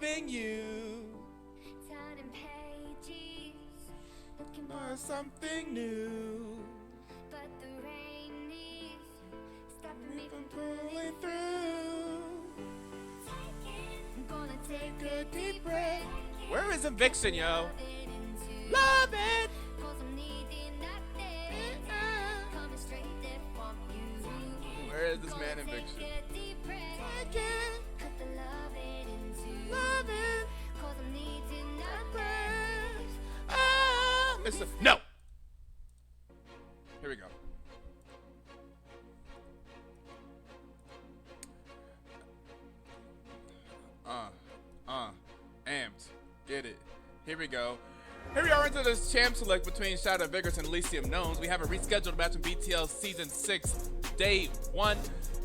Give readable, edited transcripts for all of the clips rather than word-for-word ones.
loving you. Turning pages, looking For something new. but the rain is stopping me from Pulling through. I'm gonna take A deep breath. Where is Eviction, yo? it into Love it. cause I'm needing nothing coming straight there from you. Where is this man Take Eviction? a deep breath, cut the love it into Love it. cause I'm needing nothing. Ah, Mr. No. Here we go. Amped. Get it. Here we go. Here we are into this champ select between Shadow of Igris and Elysium Gnomes. We have a rescheduled match in BTL Season 6, Day 1.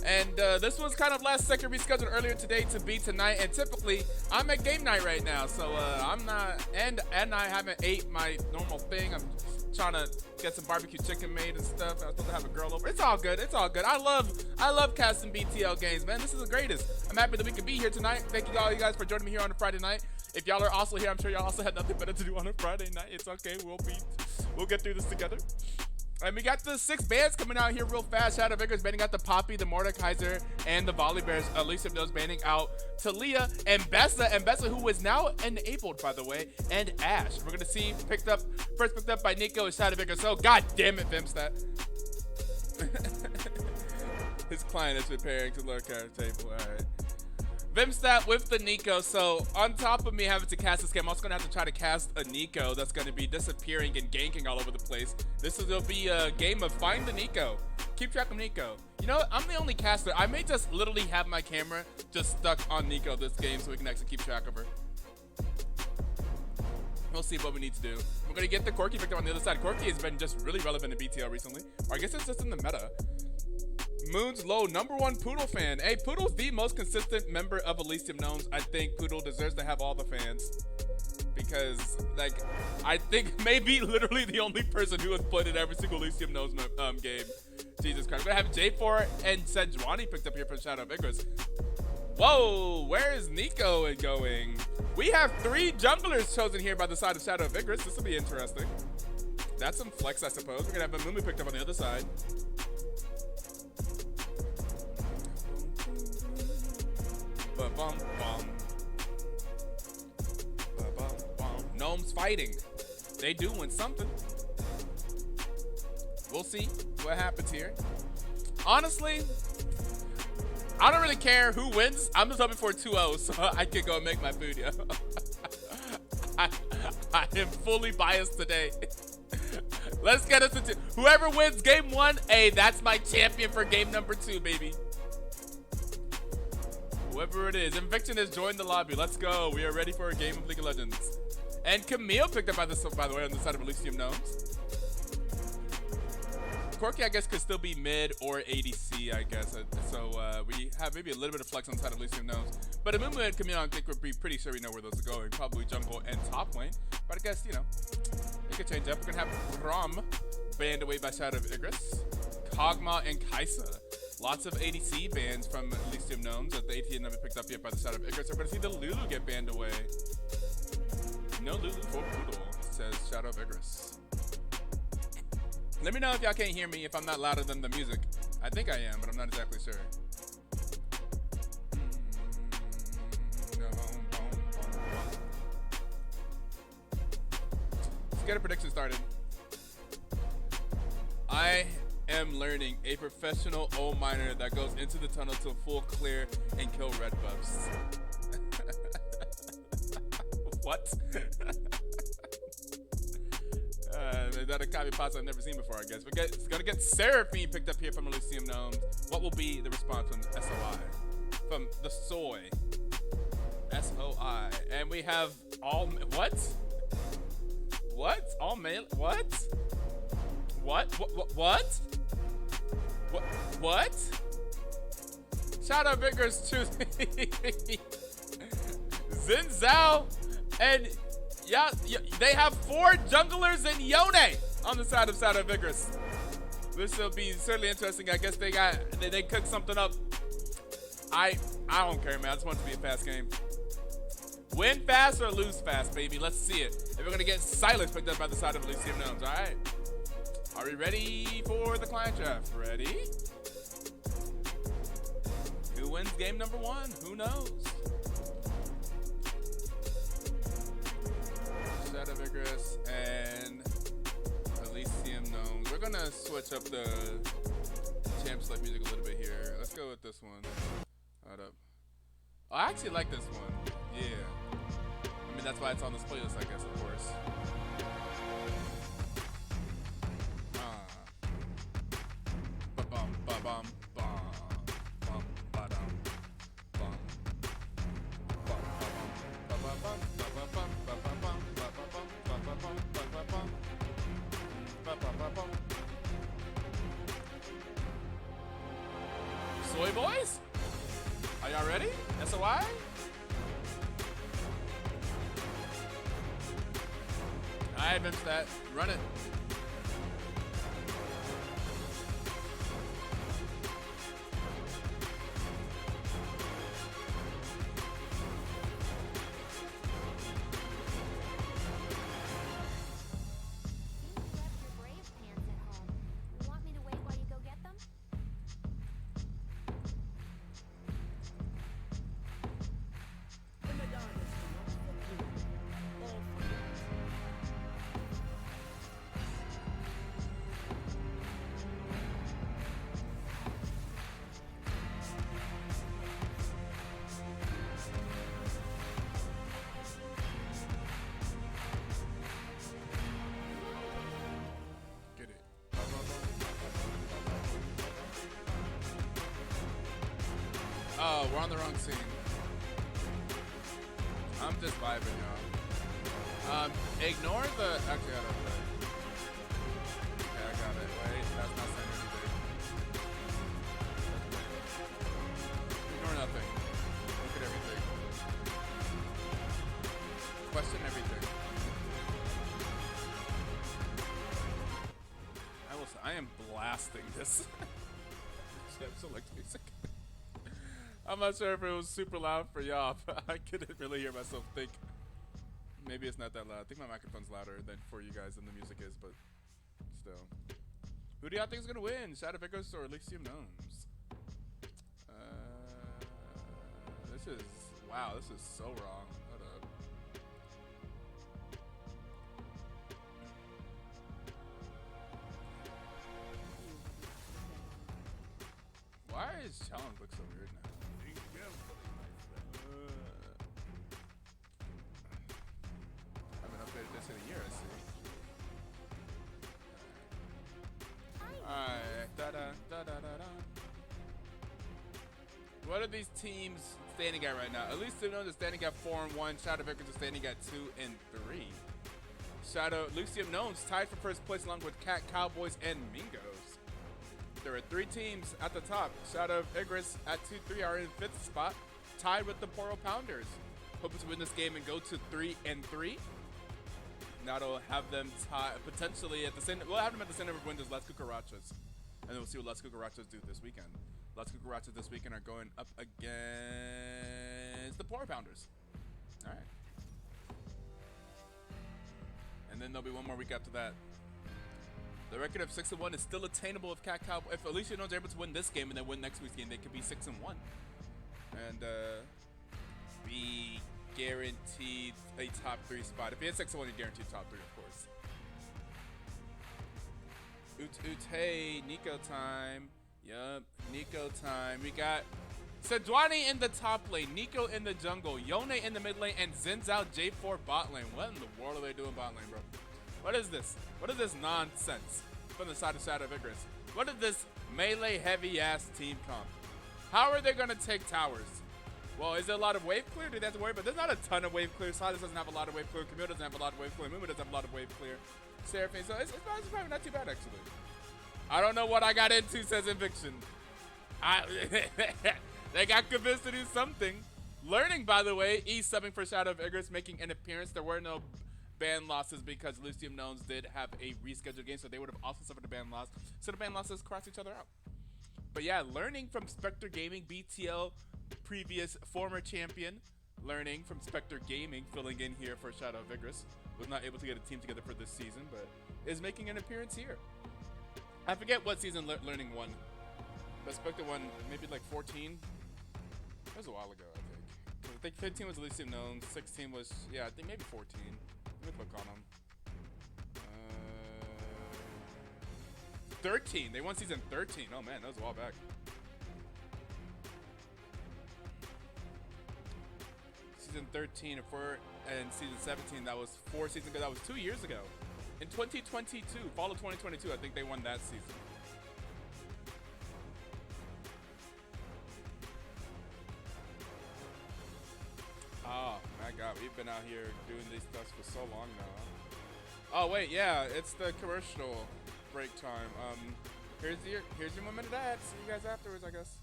And this was kind of last second rescheduled earlier today to be tonight. And typically, I'm at game night right now. So I'm not, and I haven't ate my normal thing. I'm trying to get some barbecue chicken made and stuff. I was supposed to have a girl over. It's all good. It's all good. I love casting BTL games, man. This is the greatest. I'm happy that we could be here tonight. Thank you all you guys for joining me here on a Friday night. If y'all are also here, I'm sure y'all also had nothing better to do on a Friday night. It's okay. We'll get through this together. And we got the 6 bands coming out here real fast. Shadow of Igris banning out the Poppy, the Mordekaiser, and the Volley Bears. Elysium Gnomes banning out Talia and Bessa. And Bessa, who is now enabled, by the way, and Ash. We're going to see first picked up by Nico and Shadow of Igris. Oh, god damn it, Vimstat. His client is preparing to lurk at our table. All right. Vimstat with the Nico. So on top of me having to cast this game, I'm also gonna have to try to cast a Nico that's gonna be disappearing and ganking all over the place. This will be a game of find the Nico. Keep track of Nico. You know what? I'm the only caster. I may just literally have my camera just stuck on Nico this game so we can actually keep track of her. We'll see what we need to do. We're gonna get the Corki victim on the other side. Corki has been just really relevant in BTL recently. Or I guess it's just in the meta. Moon's Low, #1 Poodle fan. Hey, Poodle's the most consistent member of Elysium Gnomes. I think Poodle deserves to have all the fans. Because, like, I think maybe literally the only person who has played in every single Elysium Gnomes game. Jesus Christ. We're gonna have J4 and Sejuani picked up here from Shadow of Igris. Whoa, where is Nico going? We have 3 junglers chosen here by the side of Shadow of Igris. This will be interesting. That's some flex, I suppose. We're gonna have Mumu picked up on the other side. Ba-bum, bum. Ba-bum, bum. Gnomes fighting. They doing something. We'll see what happens here. Honestly, I don't really care who wins. I'm just hoping for 2-0 so I can go and make my food, yo. I am fully biased today. Let's get us into whoever wins game 1. Hey, that's my champion for game number 2, baby. Whoever it is. Eviction has joined the lobby. Let's go. We are ready for a game of League of Legends. And Camille picked up by the way, on the side of Elysium Gnomes. Corki, I guess, could still be mid or ADC, I guess. So we have maybe a little bit of flex on the side of Elysium Gnomes. But Amumu and Camille, I think we're pretty sure we know where those are going. Probably jungle and top lane. But I guess, you know, it could change up. We're going to have Rom banned away by Shadow of Igris. Kog'Maw and Kaisa. Lots of ADC bans from Elysium Gnomes that the ATN never picked up yet by the Shadow of Igris. We're going to see the Lulu get banned away. No Lulu for Poodle, says Shadow of Igris. Let me know if y'all can't hear me, if I'm not louder than the music. I think I am, but I'm not exactly sure. Let's get a prediction started. I am learning a professional O miner that goes into the tunnel to full clear and kill red buffs. What? That a copy pasta I've never seen before, I guess. It's gonna get Seraphine picked up here from Elysium Gnomes. What will be the response from the SOI? From the Soy. SOI. And we have all, what? What? All male, what? What? What? What? Shadow of Igris choosing Xin Zhao and yeah, they have 4 junglers and Yone on the side of Shadow of Igris. This will be certainly interesting. I guess they cooked something up. I don't care, man. I just want it to be a fast game. Win fast or lose fast, baby. Let's see it. And we're gonna get silence picked up by the side of Elysium Gnomes. All right. Are we ready for the client draft? Ready? Who wins game number 1? Who knows? Shadow of Igris and Elysium Gnomes. We're gonna switch up the champ select music a little bit here. Let's go with this one. Hold up. Oh, I actually like this one. Yeah. I mean, that's why it's on this playlist, I guess, of course. Ba-bum, ba-bum, bum. Bum, ba-dum, bum. Bum, ba-bum, ba-ba-bum, ba-ba-bum, ba-ba-bum, ba-ba-bum, ba-ba-bum, ba-bum, ba-ba-bum. Soy boys? Are y'all ready? SOI? Alright, Vimstat. Run it. Oh, we're on the wrong scene. I'm just vibing, y'all. Ignore the. Actually, I don't know. Okay, I got it. Wait, that's not saying anything. Ignore nothing. Look at everything. Question everything. I am blasting this. Select music. I'm not sure if it was super loud for y'all, but I couldn't really hear myself think. Maybe it's not that loud. I think my microphone's louder than for you guys than the music is, but still. Who do y'all think is gonna win? Shadow of Igris or Elysium Gnomes? This is wow. This is so wrong. Hold up. Why is challenge look so weird now? I haven't updated this in a year, I see. Alright. Da-da-da-da-da-da. What are these teams standing at right now? Elysium Gnomes is standing at 4-1. Shadow of Igris is standing at 2-3. Elysium Gnomes tied for first place along with Cat, Cowboys, and Mingos. There are 3 teams at the top. Shadow of Igris at 2-3 are in 5th spot, tied with the Poro Pounders. Hoping to win this game and go to 3-3. That'll have them tie potentially at the center. We'll have them at the center of win as Las Cucarachas, and then we'll see what Las Cucarachas do this weekend. Las Cucarachas this weekend are going up against the Poro Pounders. All right, and then there'll be one more week after that. The record of 6-1 is still attainable if Cat Cowboy. If Elysium Gnomes are able to win this game and then win next week's game, they could be 6-1, and be guaranteed a top 3 spot. If he has 6-1, he's guaranteed top 3, of course. Etoe, Nico time. Yup, Nico time. We got Sedwani in the top lane, Nico in the jungle, Yone in the mid lane, and Zinzao J4 bot lane. What in the world are they doing bot lane, bro? What is this? What is this nonsense from the side of Shadow of Igris? What is this melee heavy ass team comp? How are they gonna take towers? Well, is there a lot of wave clear? Do they have to worry? But there's not a ton of wave clear. Silas doesn't have a lot of wave clear. Camille doesn't have a lot of wave clear. Mumu doesn't have a lot of wave clear. Seraphine, so it's probably not too bad, actually. I don't know what I got into, says Inviction. They got convinced to do something. Learning, by the way, subbing for Shadow of Igris, making an appearance. There were no ban losses because Elysium Gnomes did have a rescheduled game, so they would have also suffered a ban loss. So the ban losses cross each other out. But yeah, learning from Spectre Gaming, BTL, previous former champion, learning from Spectre Gaming, filling in here for Shadow of Igris. Was not able to get a team together for this season, but is making an appearance here. I forget what season learning won. But Spectre won maybe like 14. That was a while ago, I think. 'Cause I think 15 was Elysium Gnomes, 16 was, yeah, I think maybe 14. Let me click on them. 13. They won season 13. Oh man, that was a while back. Season 13 and season 17, that was 4 seasons ago. That was 2 years ago. In 2022, fall of 2022, I think they won that season. Oh my god, we've been out here doing these stuff for so long now. Oh wait, yeah, it's the commercial break time. Here's your 1 minute ad. See you guys afterwards, I guess.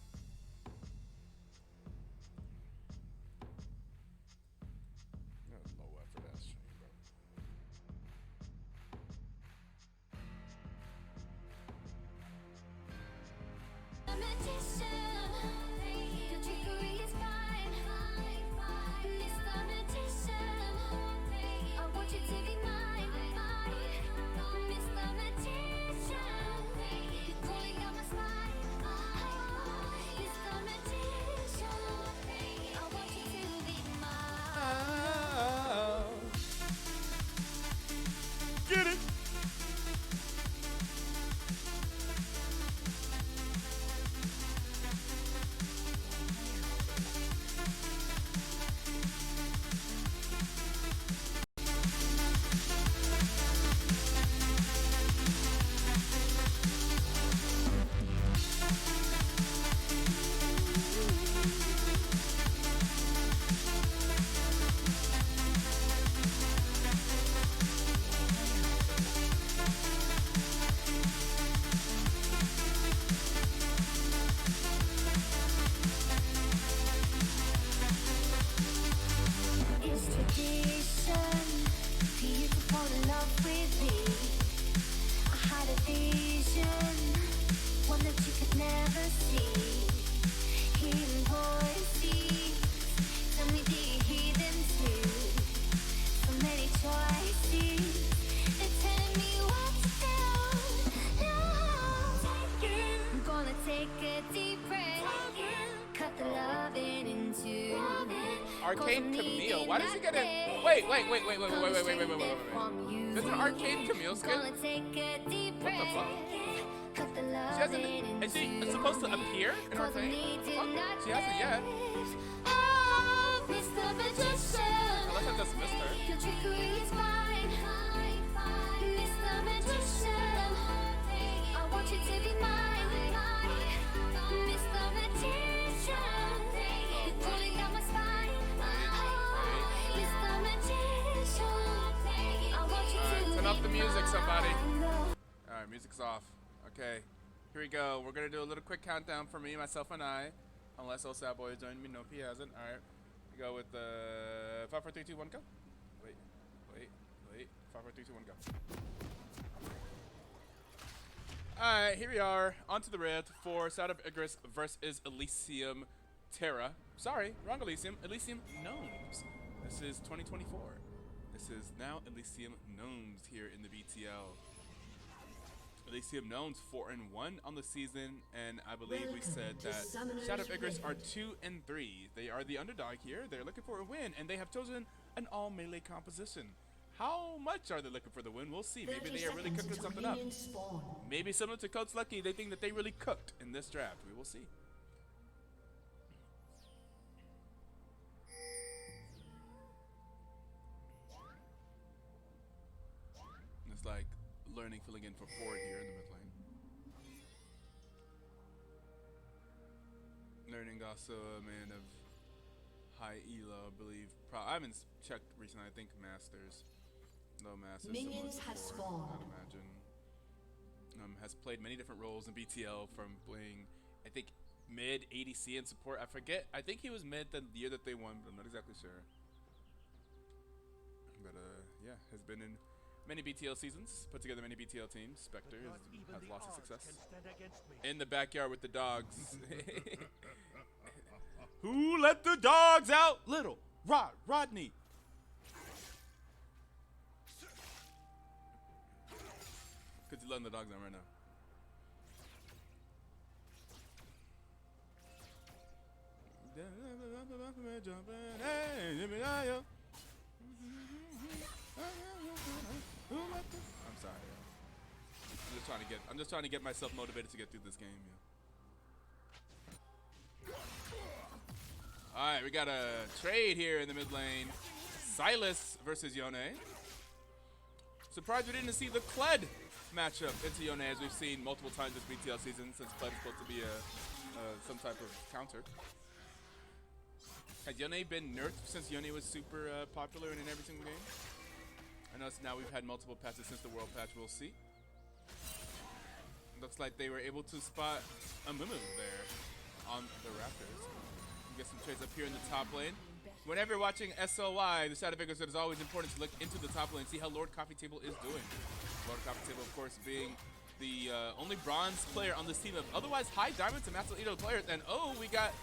Low effort ass stream, bro. Get it! Arcade Camille? Why does he get it? Wait. There's an Arcade Camille skin? What the fuck? She hasn't. Is she supposed to appear in Arcade? She hasn't yet. Unless I just missed her. I want you to be mine. Mr. Magician, you're pulling down my spine. Mr. Magician, I want you to turn off the music, somebody. Alright, music's off. Okay, here we go. We're gonna do a little quick countdown for me, myself, and I. Unless old sad boy has joined me. Nope, he hasn't. Alright, we go with 5, 4, 3, 2, 1, go. Wait. 5, 4, 3, 2, 1, go. Alright, here we are. Onto the red for Shadow of Igris versus Elysium Terra. Sorry, wrong Elysium. Elysium Gnomes. This is 2024. This is now Elysium Gnomes here in the BTL. Elysium Gnomes 4-1 on the season, and I believe we said that Shadow of Igris are 2-3. They are the underdog here. They're looking for a win, and they have chosen an all melee composition. How much are they looking for the win? We'll see. Maybe they are really cooking something up. Maybe similar to Coach Lucky, they think that they really cooked in this draft. We will see. It's like learning, filling in for Ford here in the mid lane. Learning also a man of high elo, I believe. I haven't checked recently. I think Masters. No Masters. Minions have spawned. I'd imagine. Has played many different roles in BTL, from playing, I think, mid, ADC, and support. I forget. I think he was mid the year that they won, but I'm not exactly sure. But yeah, has been in many BTL seasons, put together many BTL teams. Spectre has lots of success. In the backyard with the dogs. Who let the dogs out? Little. Rodney. Because he's letting the dogs down right now. I'm sorry. I'm just trying to get myself motivated to get through this game. Yeah. All right, we got a trade here in the mid lane. Silas versus Yone. Surprised we didn't see the Kled matchup into Yone as we've seen multiple times this BTL season since Kled is supposed to be some type of counter. Has Yone been nerfed since Yone was super popular in every single game? I know now we've had multiple patches since the World Patch. We'll see. Looks like they were able to spot a Mumu there on the Raptors. Get some trades up here in the top lane. Whenever you're watching SOI, the Shadow Vigors, it is always important to look into the top lane and see how Lord Coffee Table is doing. Lord Coffee Table, of course, being the only bronze player on this team of otherwise high diamond to Master Etoe players. And oh, we got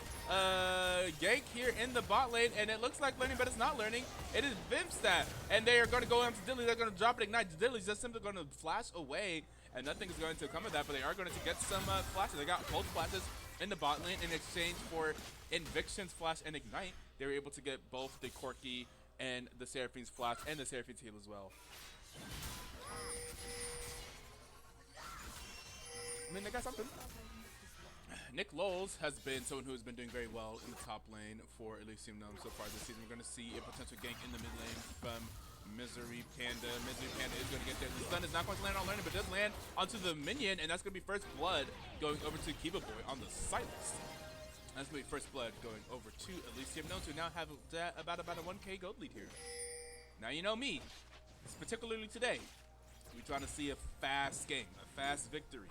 gank here in the bot lane, and it looks like learning, but it's not learning. It is Vimstat, and they are going to go into Dilly. They're going to drop it, ignite. Dilly's just simply going to flash away, and nothing is going to come of that, but they are going to get some flashes. They got both flashes in the bot lane in exchange for Inviction's flash and ignite. They were able to get both the Corki and the Seraphine's flash and the Seraphine's heal as well. I mean, they got something. Nick Lowles has been someone who has been doing very well in the top lane for Elysium Gnomes so far this season. We're going to see a potential gank in the mid lane from Misery Panda. Misery Panda is going to get there. The stun is not going to land on learning, but does land onto the minion, and that's going to be first blood going over to Kiba Boy on the Silas. That's going to be first blood going over to Elysium Gnomes, who now have about a 1k gold lead here. Now you know me, particularly today, we're trying to see a fast game, a fast victory.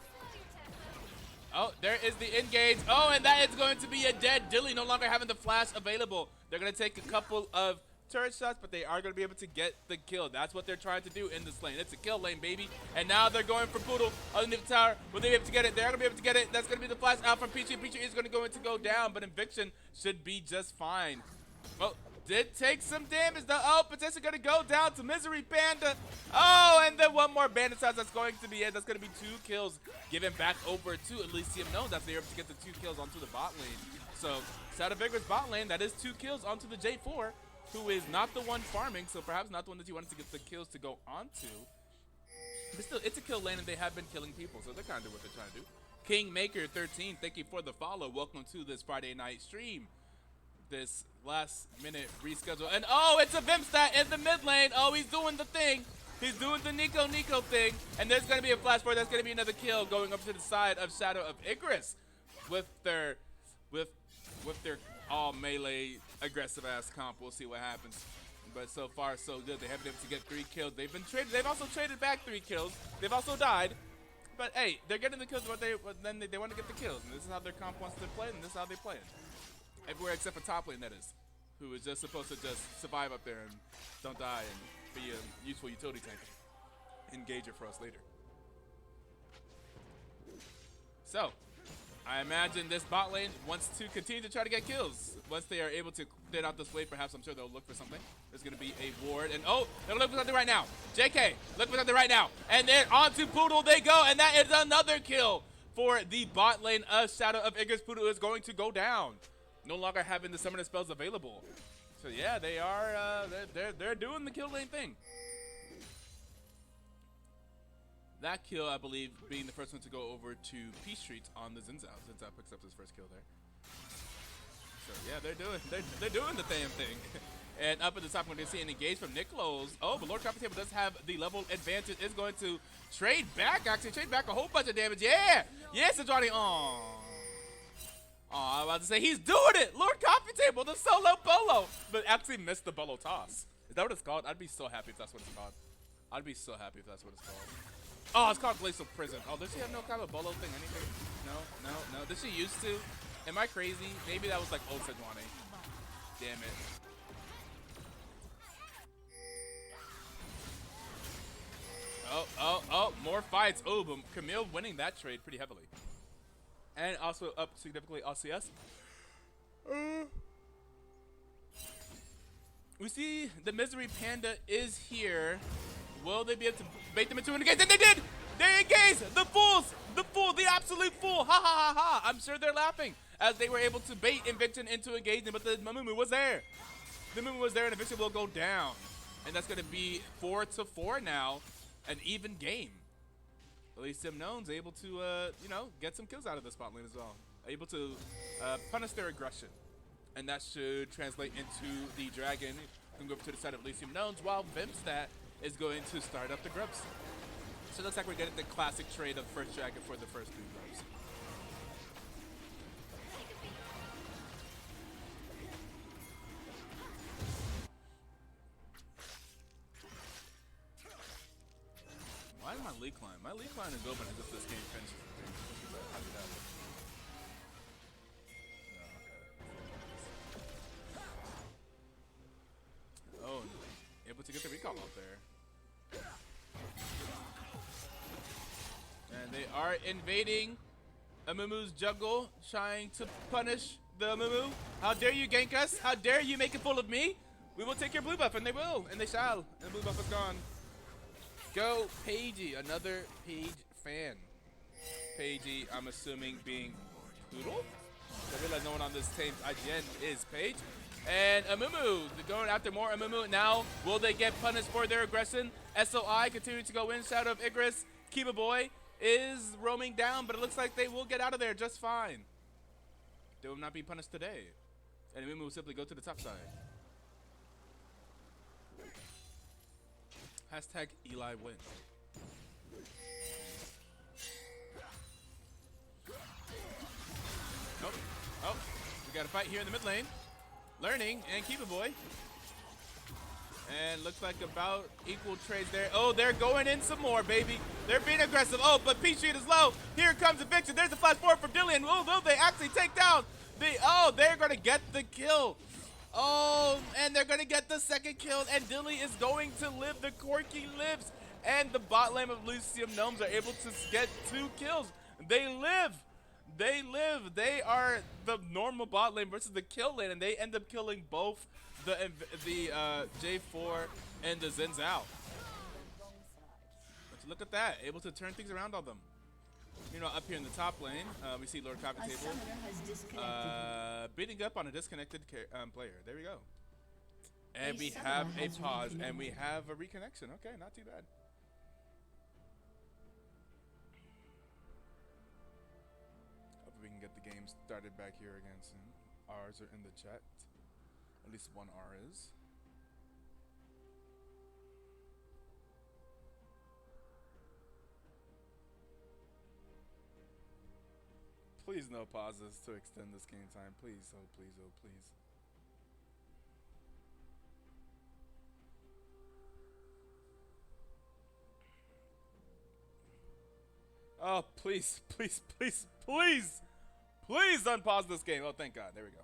Oh, there is the engage. Oh, and that is going to be a dead Dilly, no longer having the flash available. They're going to take a couple of turret shots, but they are going to be able to get the kill. That's what they're trying to do in this lane. It's a kill lane, baby. And now they're going for Poodle underneath the tower. Will they be able to get it? They're going to be able to get it. That's going to be the flash out from Pichu. Pichu is going to go down, but Eviction should be just fine. Well, did take some damage though. Oh, potentially going to go down to Misery Panda. Oh, and then one more bandit size. That's going to be it. That's going to be 2 kills given back over to Elysium Gnomes after they're able to get the 2 kills onto the bot lane. So, Shadow Vigor's bot lane, that is 2 kills onto the J4, who is not the one farming, so perhaps not the one that you wanted to get the kills to go onto. But still, it's a kill lane, and they have been killing people, so they're kind of doing what they're trying to do. Kingmaker13, thank you for the follow. Welcome to this Friday night stream. This last minute reschedule. And oh, it's a Vimstat in the mid lane. Oh, he's doing the thing. He's doing the Nico thing. And there's going to be a flash forward. That's going to be another kill going up to the side of Shadow of Igris with their all melee aggressive ass comp. We'll see what happens. But so far so good. They have been able to get 3 kills. They've been traded. They've also traded back 3 kills. They've also died. But hey, they're getting the kills, but then they want to get the kills. And this is how their comp wants to play, and this is how they play it. Everywhere except for top lane, that is. Who is just supposed to just survive up there and don't die and be a useful utility tank. Engager for us later. So, I imagine this bot lane wants to continue to try to get kills. Once they are able to clear out this wave, perhaps I'm sure they'll look for something. There's going to be a ward. And oh, they'll look for something right now. JK, look for something right now. And then onto Poodle they go. And that is another kill for the bot lane of Shadow of Igris. Poodle is going to go down. No longer having the summoner spells available. So yeah, they are they're doing the kill lane thing. That kill, I believe, being the first one to go over to P Street on the Zinzao. Zinzao picks up his first kill there. So yeah, they're doing the damn thing. And up at the top, when they see an engage from Nick Lowles. Oh, but Lord Coffee Table does have the level advantage. Is going to trade back, actually trade back a whole bunch of damage. Yeah, yes, Andrade. Oh, I was about to say he's doing it. Lord Coffee Table, the solo bolo, but actually missed the bolo toss. Is that what it's called? I'd be so happy if that's what it's called. I'd be so happy if that's what it's called. Oh, it's called Glacial Prison. Oh, does she have no kind of bolo thing? Anything? No. Does she used to? Am I crazy? Maybe that was like old Sejuani. Damn it. Oh, more fights. Oh, but Camille winning that trade pretty heavily. And also up significantly LCS. We see the Misery Panda is here. Will they be able to bait them into an engage? And they did! They engaged! The fools! The fool! The absolute fool! Ha ha ha ha! I'm sure they're laughing as they were able to bait Invicton into engaging, but the Mamumu was there. The Mamumu was there and Invicton will go down. And that's going to be 4-4 now. An even game. Elysium Gnomes able to, you know, get some kills out of the spot lane as well. Able to punish their aggression. And that should translate into the dragon. Can go over to the side of Elysium Gnomes while Vimstat is going to start up the grubs. So it looks like we're getting the classic trade of first dragon for the first 3 grubs. Why is my lead climb? My lead climb is open as if this game finishes. Oh, able to get the recall out there. And they are invading Amumu's jungle, trying to punish the Amumu. How dare you gank us? How dare you make a fool of me? We will take your blue buff, and they will, and they shall. And the blue buff is gone. Go, Pagey, another Page fan. Pagey, I'm assuming being Poodle? I realize no one on this team's IGN is Page. And Amumu, they're going after more Amumu. Now, will they get punished for their aggression? SOI continuing to go in. Shadow of Igris, Kiba Boy is roaming down, but it looks like they will get out of there just fine. They will not be punished today. And Amumu will simply go to the top side. Hashtag Eli win. Nope. Oh, we got a fight here in the mid lane. Learning and keep it, boy. And looks like about equal trades there. Oh, they're going in some more, baby. They're being aggressive. Oh, but P Street is low. Here comes Eviction. There's a flash forward from Dillian. Oh, will they actually take down the... Oh, they're going to get the kill. Oh, and they're going to get the second kill. And Dilly is going to live. The Corky lives. And the bot lane of Elysium Gnomes are able to get 2 kills. They live. They live. They are the normal bot lane versus the kill lane, and they end up killing both the J4 and the Zen Zhao. But look at that, able to turn things around on them. You know, up here in the top lane, we see Lord Coffee Table beating up on a disconnected player. There we go. And we have a pause, and we have a reconnection. Okay, not too bad. We can get the game started back here again soon. R's are in the chat. At least one R is. Please no pauses to extend this game time. Please, oh please, oh please. Oh, please, please, please, please. Please unpause this game. Oh, thank God. There we go.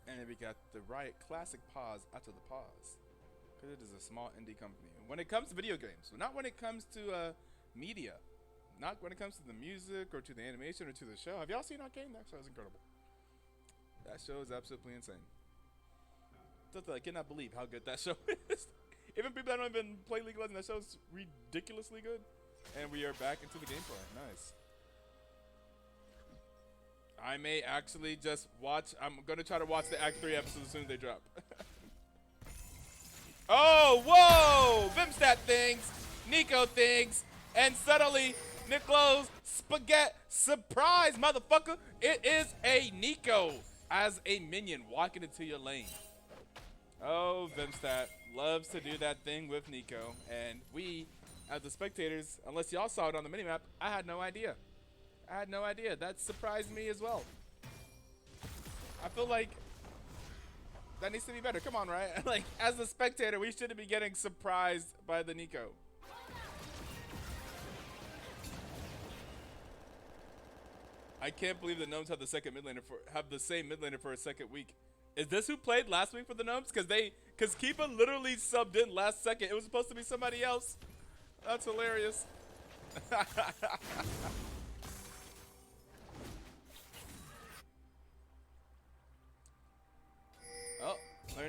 And we got the Riot Classic pause after the pause. Because it is a small indie company. When it comes to video games, not when it comes to media. Not when it comes to the music or to the animation or to the show. Have y'all seen Arcane? That show is incredible. That show is absolutely insane. I cannot believe how good that show is. Even people that don't even play League of Legends, that show's ridiculously good. And we are back into the gameplay. Nice. I may actually just watch. I'm going to try to watch the Act 3 episodes as soon as they drop. Oh, whoa! Vimstat things, Nico things, and suddenly Nico's spaghetti surprise, motherfucker! It is a Nico as a minion walking into your lane. Oh, Vimstat loves to do that thing with Nico, and we, as the spectators, unless y'all saw it on the minimap, I had no idea. I had no idea. That surprised me as well. I feel like that needs to be better. Come on, right? Like, as a spectator, we shouldn't be getting surprised by the Nico. I can't believe the Gnomes have the second mid laner have the same mid laner for a second week. Is this who played last week for the Gnomes? Because Keepa literally subbed in last second. It was supposed to be somebody else. That's hilarious.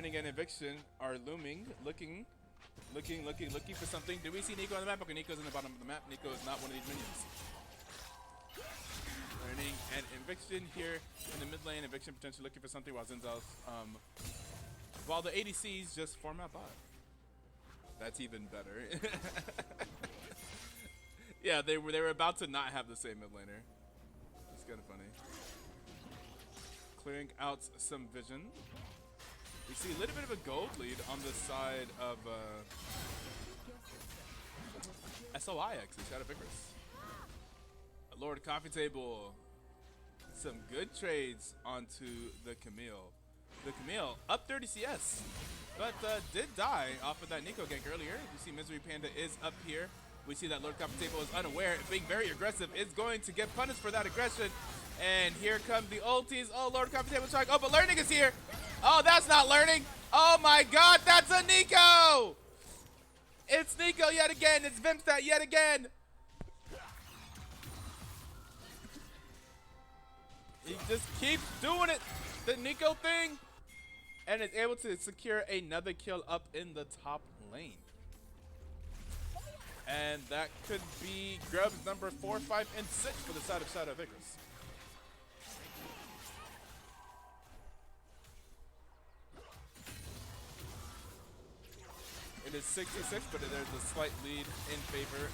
Learning and Eviction are looming, looking for something. Do we see Nico on the map? Okay, Nico's in the bottom of the map. Nico is not one of these minions. Learning and Eviction here in the mid lane. Eviction potentially looking for something while Zinzal's, while the ADCs just form out bot. That's even better. Yeah, they were about to not have the same mid laner. It's kind of funny. Clearing out some vision. We see a little bit of a gold lead on the side of SOI actually, Shadow of Igris. Lord Coffee Table. Some good trades onto the Camille. The Camille up 30 CS, but did die off of that Nico gank earlier. You see Misery Panda is up here. We see that Lord Coffee Table is unaware, being very aggressive, is going to get punished for that aggression. And here come the ultis. Oh, Lord Coffee Table trying. Oh, but Learning is here. Oh, that's not Learning. Oh my God, that's a Nico. It's Nico yet again. It's Vimstat yet again. He just keeps doing it, the Nico thing, and is able to secure another kill up in the top lane. And that could be grubs number 4, 5, and 6 for the side of Shadow of Igris. It is 66, but there's a slight lead in favor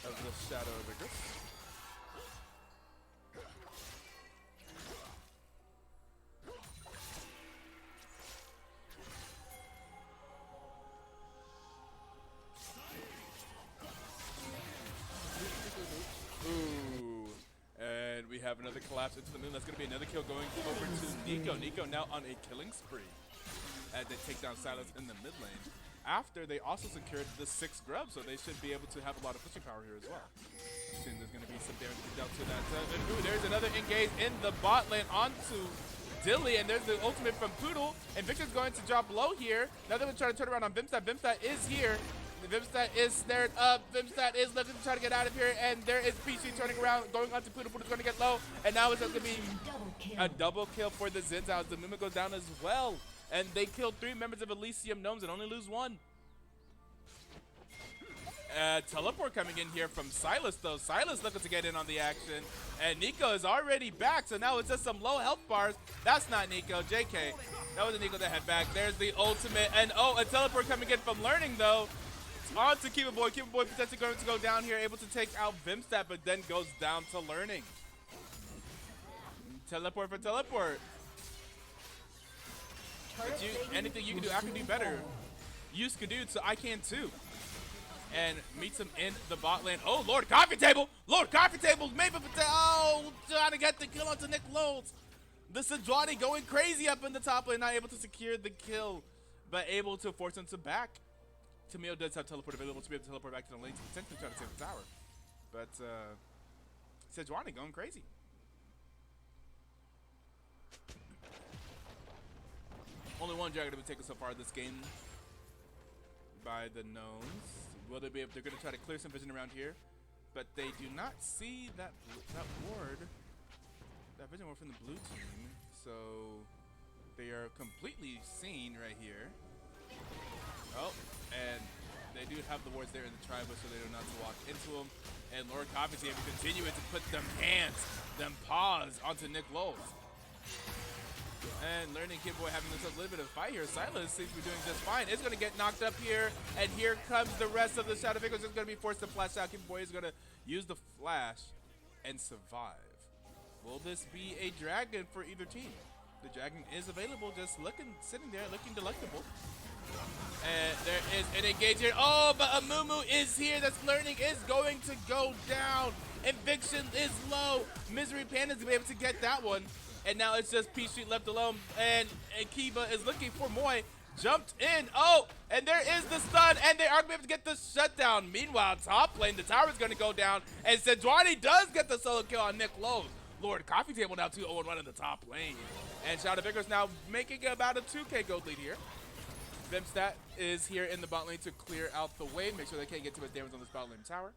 of the Shadow of Igris. Ooh, and we have another collapse into the moon. That's going to be another kill going over to Nico. Nico now on a killing spree as they take down Silas in the mid lane. After they also secured the 6 grubs, so they should be able to have a lot of pushing power here as well. Soon there's going to be some damage dealt to that. And ooh, there's another engage in the bot lane onto Dilly, and there's the ultimate from Poodle. And Victor's going to drop low here. Now they're going to try to turn around on Vimstat. Vimstat is here. Vimstat is snared up. Vimstat is looking to try to get out of here, and there is PC turning around, going on to Poodle. Poodle's going to get low, and now it's going to be a double kill for the Zinzao. The Mimic goes down as well, and they killed 3 members of Elysium Gnomes and only lose 1. Teleport coming in here from Silas, though. Silas looking to get in on the action, and Nico is already back, so now it's just some low health bars. That's not Nico, JK. That was a Nico that had back. There's the ultimate, and oh, a teleport coming in from Learning, though. On to Kiva Boy. Kiva Boy potentially going to go down here, able to take out Vimstat, but then goes down to Learning. Teleport for teleport. But anything you can do, I can do better. You can do it, so I can too. And meets him in the bot lane. Oh, Lord Coffee Table! Lord Coffee Table! Maybe oh, trying to get the kill onto Nick Lowe's. The Sejuani going crazy up in the top lane, not able to secure the kill, but able to force him to back. Tamio does have teleport available to be able to teleport back to the lane to potentially try to save the tower. But Sejuani going crazy. Only one dragon to be taken so far this game by the Gnomes. Will they be able? They're going to try to clear some vision around here, but they do not see that ward, that vision ward from the blue team. So they are completely seen right here. Oh, and they do have the wards there in the tribe, so they do not to walk into them. And Lord Coffee Table continuing to put them hands, them paws onto Nick Lowe's. And Learning Kid Boy having themselves a little bit of a fight here. Silas seems to be doing just fine. It's going to get knocked up here. And here comes the rest of the Shadow of Igris. It's going to be forced to flash out. Kid Boy is going to use the flash and survive. Will this be a dragon for either team? The dragon is available, just sitting there, looking delectable. And there is an engage here. Oh, but Amumu is here. That's Learning is going to go down. Eviction is low. Misery Panda is going to be able to get that one. And now it's just P Street left alone. And Kiva is looking for Moy. Jumped in. Oh, and there is the stun. And they are going to be able to get the shutdown. Meanwhile, top lane, the tower is going to go down. And Sejuani does get the solo kill on Nick Lowe's. Lord Coffee Table now 2-0-1 in the top lane. And Shadow of Igris now making about a 2K gold lead here. Vimstat is here in the bot lane to clear out the way. Make sure they can't get too much damage on this bot lane tower.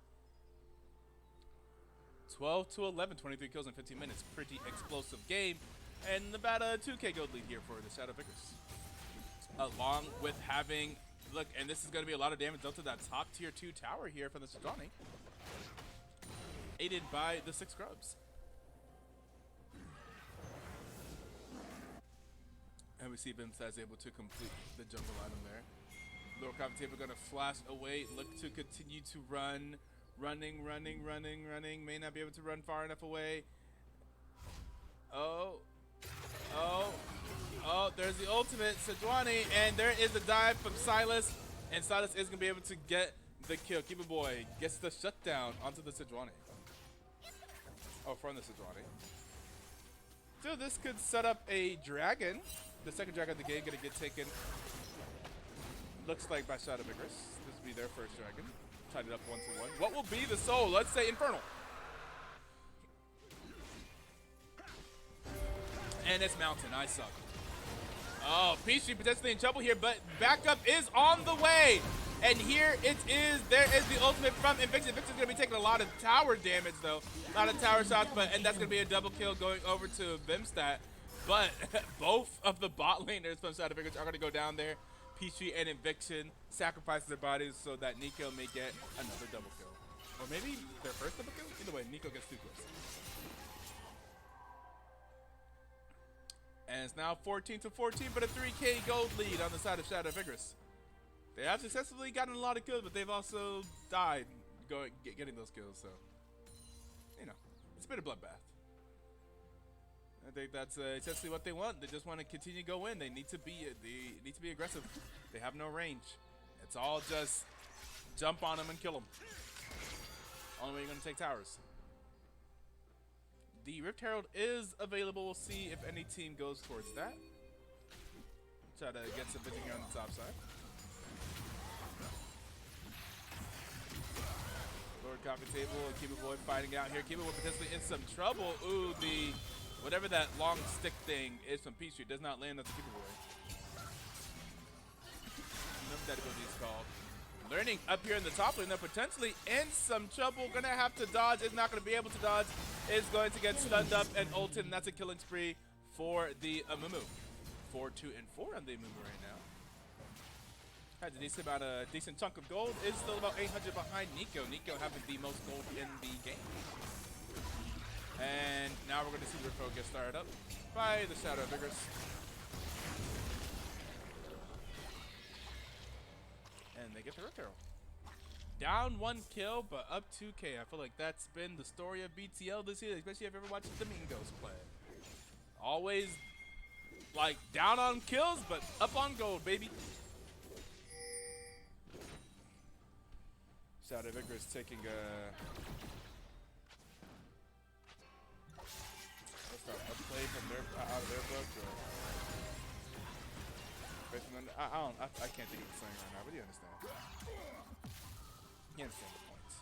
12-11, 23 kills in 15 minutes. Pretty explosive game. And about a 2K gold lead here for the Shadow of Igris. along with having, look, and this is going to be a lot of damage dealt to that top tier 2 tower here from the Sejuani, aided by the 6 grubs. And we see Bimstad's able to complete the jungle item there. Lord Coffee Table going to flash away, look to continue to run. Running. May not be able to run far enough away. Oh, there's the ultimate Sejuani, and there is the dive from Silas, and Silas is going to be able to get the kill. Keep it boy gets the shutdown onto the Sejuani. Oh, from the Sejuani. So this could set up a dragon. The second dragon of the game going to get taken, looks like, by Shadow Igris. This will be their first dragon. Tied it up 1-1. What will be the soul? Let's say Infernal. And it's Mountain. I suck. Oh, Peachy potentially in trouble here, but backup is on the way. And here it is. There is the ultimate from Invictus. Invictus is going to be taking a lot of tower damage, though. A lot of tower shots, and that's going to be a double kill going over to Bimstat. But both of the bot laners from Shadow Vigors are going to go down there. Peachy and Eviction sacrifice their bodies so that Nico may get another double kill. Or maybe their first double kill? Either way, Nico gets 2 kills. And it's now 14-14, but a 3K gold lead on the side of Shadow Vigors. They have successfully gotten a lot of kills, but they've also died getting those kills, so, you know, it's been a bloodbath. I think that's essentially what they want. They just want to continue to go in. They need to be aggressive. They have no range. It's all just jump on them and kill them. Only way you're going to take towers. The Rift Herald is available. We'll see if any team goes towards that. Try to get some vision here on the top side. Lord Coffee Table and Keep It Boy fighting out here. Keep It Boy potentially in some trouble. Ooh, whatever that long stick thing is from Peachtree does not land on the Keep It Boy. Remember that ability is called. Learning up here in the top lane, they're potentially in some trouble. Gonna have to dodge. Is not gonna be able to dodge. Is going to get stunned up and ulted, and that's a killing spree for the Amumu. 4-2-4 on the Amumu right now. Had a decent chunk of gold. Is still about 800 behind Nico. Nico having the most gold in the game. And now we're going to see the Rift get started up by the Shadow Vigors. And they get the Rift Arrow. Down 1 kill, but up 2K. I feel like that's been the story of BTL this year, especially if you ever watched the Domingos play. Always, like, down on kills, but up on gold, baby. Shadow Vigors taking a... What's that? A play from out of their book? I can't think of the saying right now, but you understand. You understand the points.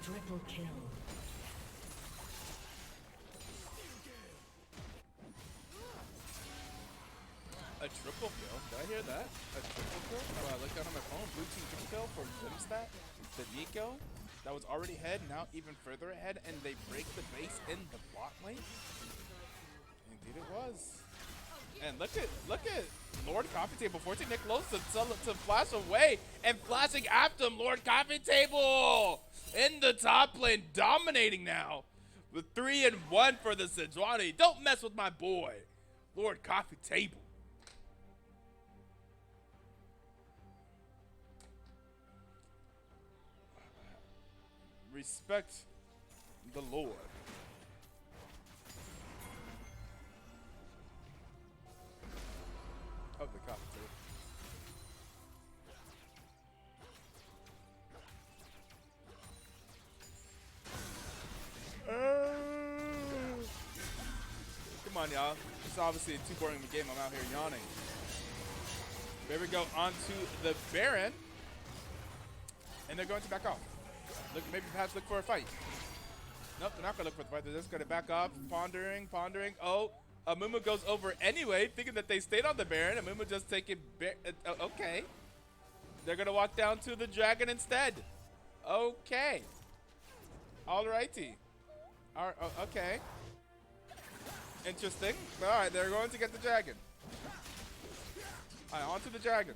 Triple kill. A triple kill? Did I hear that? A triple kill? Oh, I looked down on my phone. Blue team triple kill for Bimstat. The Nico that was already ahead, now even further ahead, and they break the base in the bot lane. Indeed it was. And look at Lord Coffee Table forcing Nick Los to flash away and flashing after him. Lord Coffee Table in the top lane, dominating now with 3-1 for the Sejuani. Don't mess with my boy, Lord Coffee Table. respect the Lord. Of the commentator. Come on, y'all. It's obviously too boring of a game. I'm out here yawning. There we go. Onto the Baron. And they're going to back off. Look, maybe perhaps look for a fight. Nope, they're not going to look for the fight. They're just going to back off. Pondering. Oh, Amumu goes over anyway, thinking that they stayed on the Baron. Amumu just taking... okay. They're going to walk down to the dragon instead. Okay. Alrighty. Okay. Interesting. Alright, they're going to get the dragon. Alright, on to the dragon.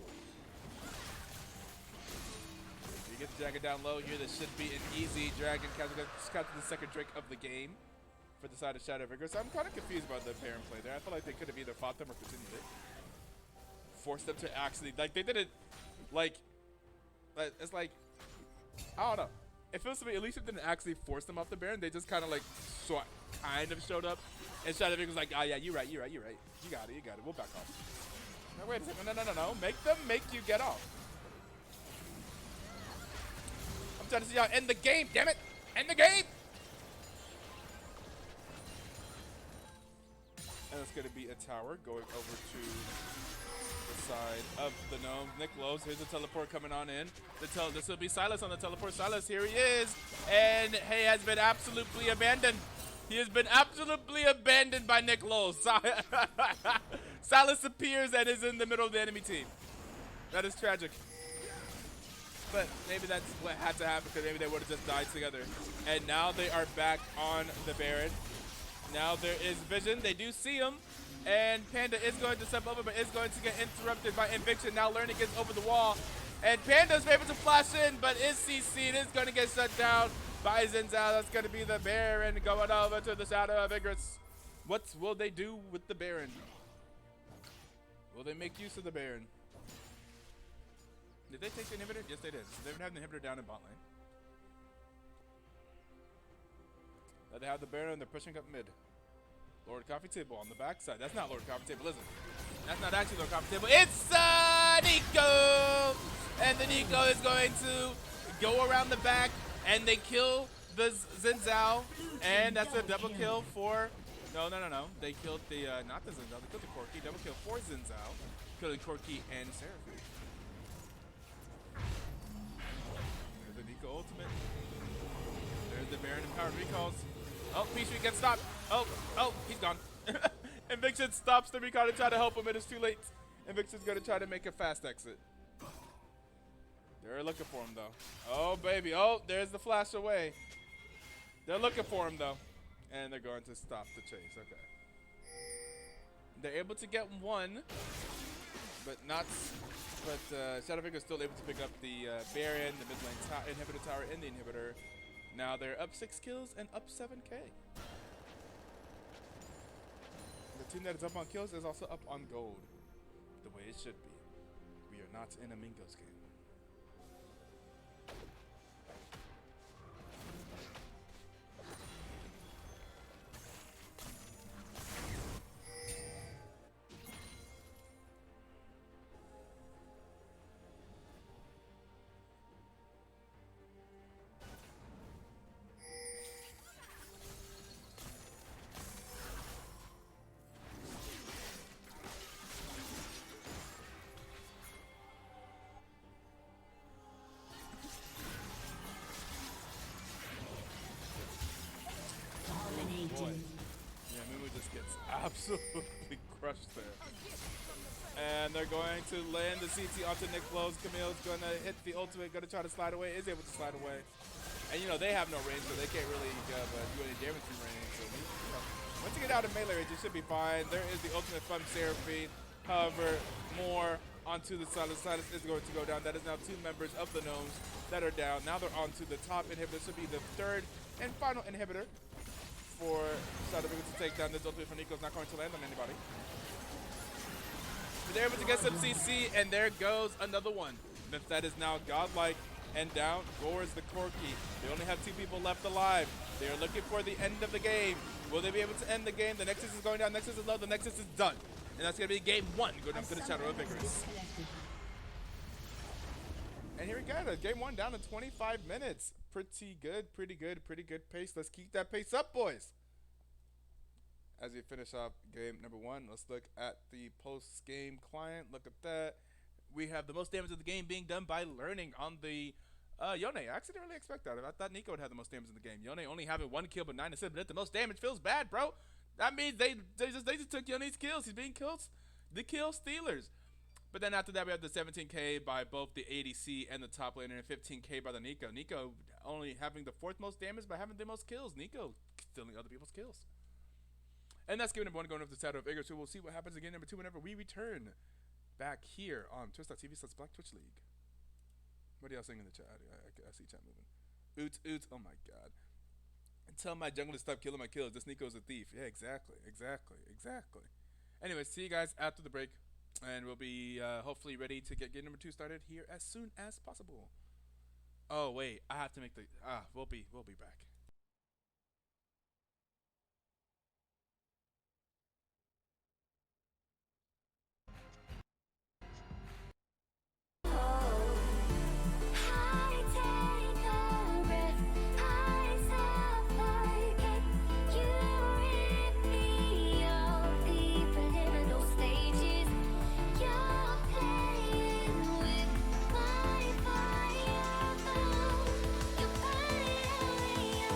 You get the dragon down low here. This should be an easy dragon capture the second drink of the game for the side of Shadow of Igris. I'm kind of confused about the Baron play there. I feel like they could have either fought them or continued it. Forced them to actually, like, they did it, like, it's like, I don't know. It feels to me, Elysium didn't actually force them off the Baron. They just kind of, like, kind of showed up. And Shadow of Igris was like, oh, yeah, you're right. You got it. We'll back off. No, wait a second. No. Make them make you get off. I'm trying to see y'all end the game, damn it. End the game. And it's going to be a tower going over to the side of the Gnomes. Nick Lowe's, here's the teleport coming on in. This will be Silas on the teleport. Silas, here he is. And he has been absolutely abandoned. He has been absolutely abandoned by Nick Lowe's. Silas appears and is in the middle of the enemy team. That is tragic. But maybe that's what had to happen, because maybe they would have just died together. And now they are back on the Baron. Now there is vision. They do see him. And Panda is going to step over, but is going to get interrupted by Eviction. Now Learning gets over the wall. And Panda's able to flash in, but is CC'd. Is going to get shut down by Zinzao. That's going to be the Baron going over to the Shadow of Igris. What will they do with the Baron? Will they make use of the Baron? Did they take the inhibitor? Yes, they did. So they would have the inhibitor down in bot lane. Now they have the Baron and they're pushing up mid. Lord Coffee Table on the backside. That's not Lord Coffee Table, is it? That's not actually Lord Coffee Table. It's Nico! And the Nico is going to go around the back and they kill the Zinzao. And that's a double kill for... No. They killed the... not the Zinzao. They killed the Corki. Double kill for Zinzao. Killing Corki and Seraphine. There's the Nico ultimate. There's the Baron empowered recalls. Oh, P3 gets stopped. Oh, he's gone. Eviction stops the recall to try to help him. It is too late. Eviction's going to try to make a fast exit. They're looking for him, though. Oh, baby. Oh, there's the flash away. They're looking for him, though. And they're going to stop the chase. Okay. They're able to get one, but not... But Shadow of Igris is still able to pick up the Baron, the mid lane inhibitor tower, and the inhibitor. Now they're up 6 kills and up 7k. The team that is up on kills is also up on gold, the way it should be. We are not in a Mingos game. Boy. Yeah, Mumu just gets absolutely crushed there. And they're going to land the CT onto Nick Lowe's. Camille's going to hit the ultimate, going to try to slide away, is able to slide away. And, you know, they have no range, so they can't really do any damage from range. So, once you get out of melee range, you should be fine. There is the ultimate from Seraphine. However, more onto the Silas. Silas is going to go down. That is now 2 members of the Gnomes that are down. Now they're onto the top inhibitor. This will be the 3rd and final inhibitor for Shadow of Igris to take down. This ultimate from Nico's not going to land on anybody. But they're able to get some CC, and there goes another one. That is now godlike, And down goes the Corki. They only have 2 people left alive. They are looking for the end of the game. Will they be able to end the game? The Nexus is going down. Nexus is low. The Nexus is done. And that's going to be game 1 going up to the Shadow of Igris. And here we go. Game 1 down to 25 minutes. Pretty good. Pretty good pace. Let's keep that pace up, boys. As we finish up game number 1, let's look at the post-game client. Look at that. We have the most damage of the game being done by learning on the Yone. I actually didn't really expect that. I thought Nico would have the most damage in the game. Yone only having 1 kill but 9 assists, but at the most damage feels bad, bro. That means they just took Yone's kills. He's being killed, the kill stealers. But then after that, we have the 17k by both the ADC and the top laner, and 15k by the Nico. Nico only having the 4th most damage by having the most kills. Nico stealing other people's kills. And that's game number 1 going up to the Shadow of Igris. So we'll see what happens again number 2 whenever we return back here on twitch.tv/Black Twitch League. What are y'all saying in the chat? I see chat moving. Oots. Oh my god. Tell my jungle to stop killing my kills. This Nico's a thief. Yeah, exactly. Anyways, see you guys after the break. And we'll be hopefully ready to get game number 2 started here as soon as possible. Oh wait, I have to make the we'll be back. I take a breath, I suffocate. You rip me off the preliminal stages. You're playing with my fire. You're burning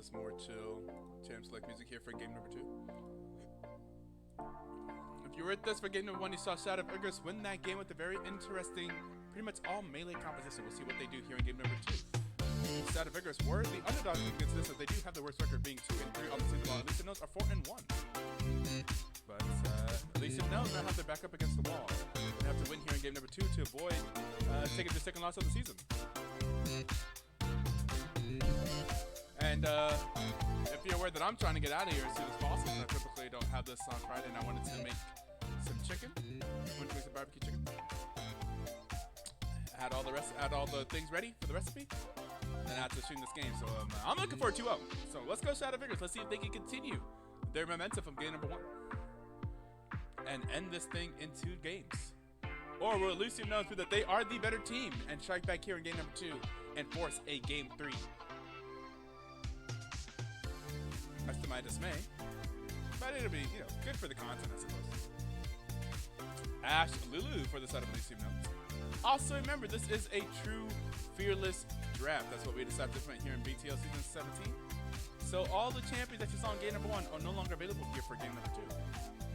this more chill champ select music here for game number 2. If you were with us for game number 1, you saw Shadow of Igris win that game with a very interesting, pretty much all melee composition. We'll see what they do here in game number 2. Shadow of Igris were the underdogs against this, as they do have the worst record being 2-3 on the season, while Elysium Gnomes are 4-1. But Elysium Gnomes now have their back up against the wall. They have to win here in game number 2 to avoid taking the second loss of the season. And if you're aware that I'm trying to get out of here as soon as possible, I typically don't have this on Friday, and I wanted to make some chicken. I wanted to make some barbecue chicken. Had all the things ready for the recipe, and I had to shoot this game. So I'm looking for a 2-0. So let's go Shadow of Igris. Let's see if they can continue their momentum from game number 1 and end this thing in 2 games. Or will Elysium Gnomes prove that they are the better team and strike back here in game number 2 and force a game 3? Much to my dismay, but it'll be, good for the content, I suppose. Ash Lulu for the side of Elysium Gnomes. Also remember, this is a true fearless draft. That's what we decided to implement here in BTL Season 17. So all the champions that you saw in game number 1 are no longer available here for game number 2.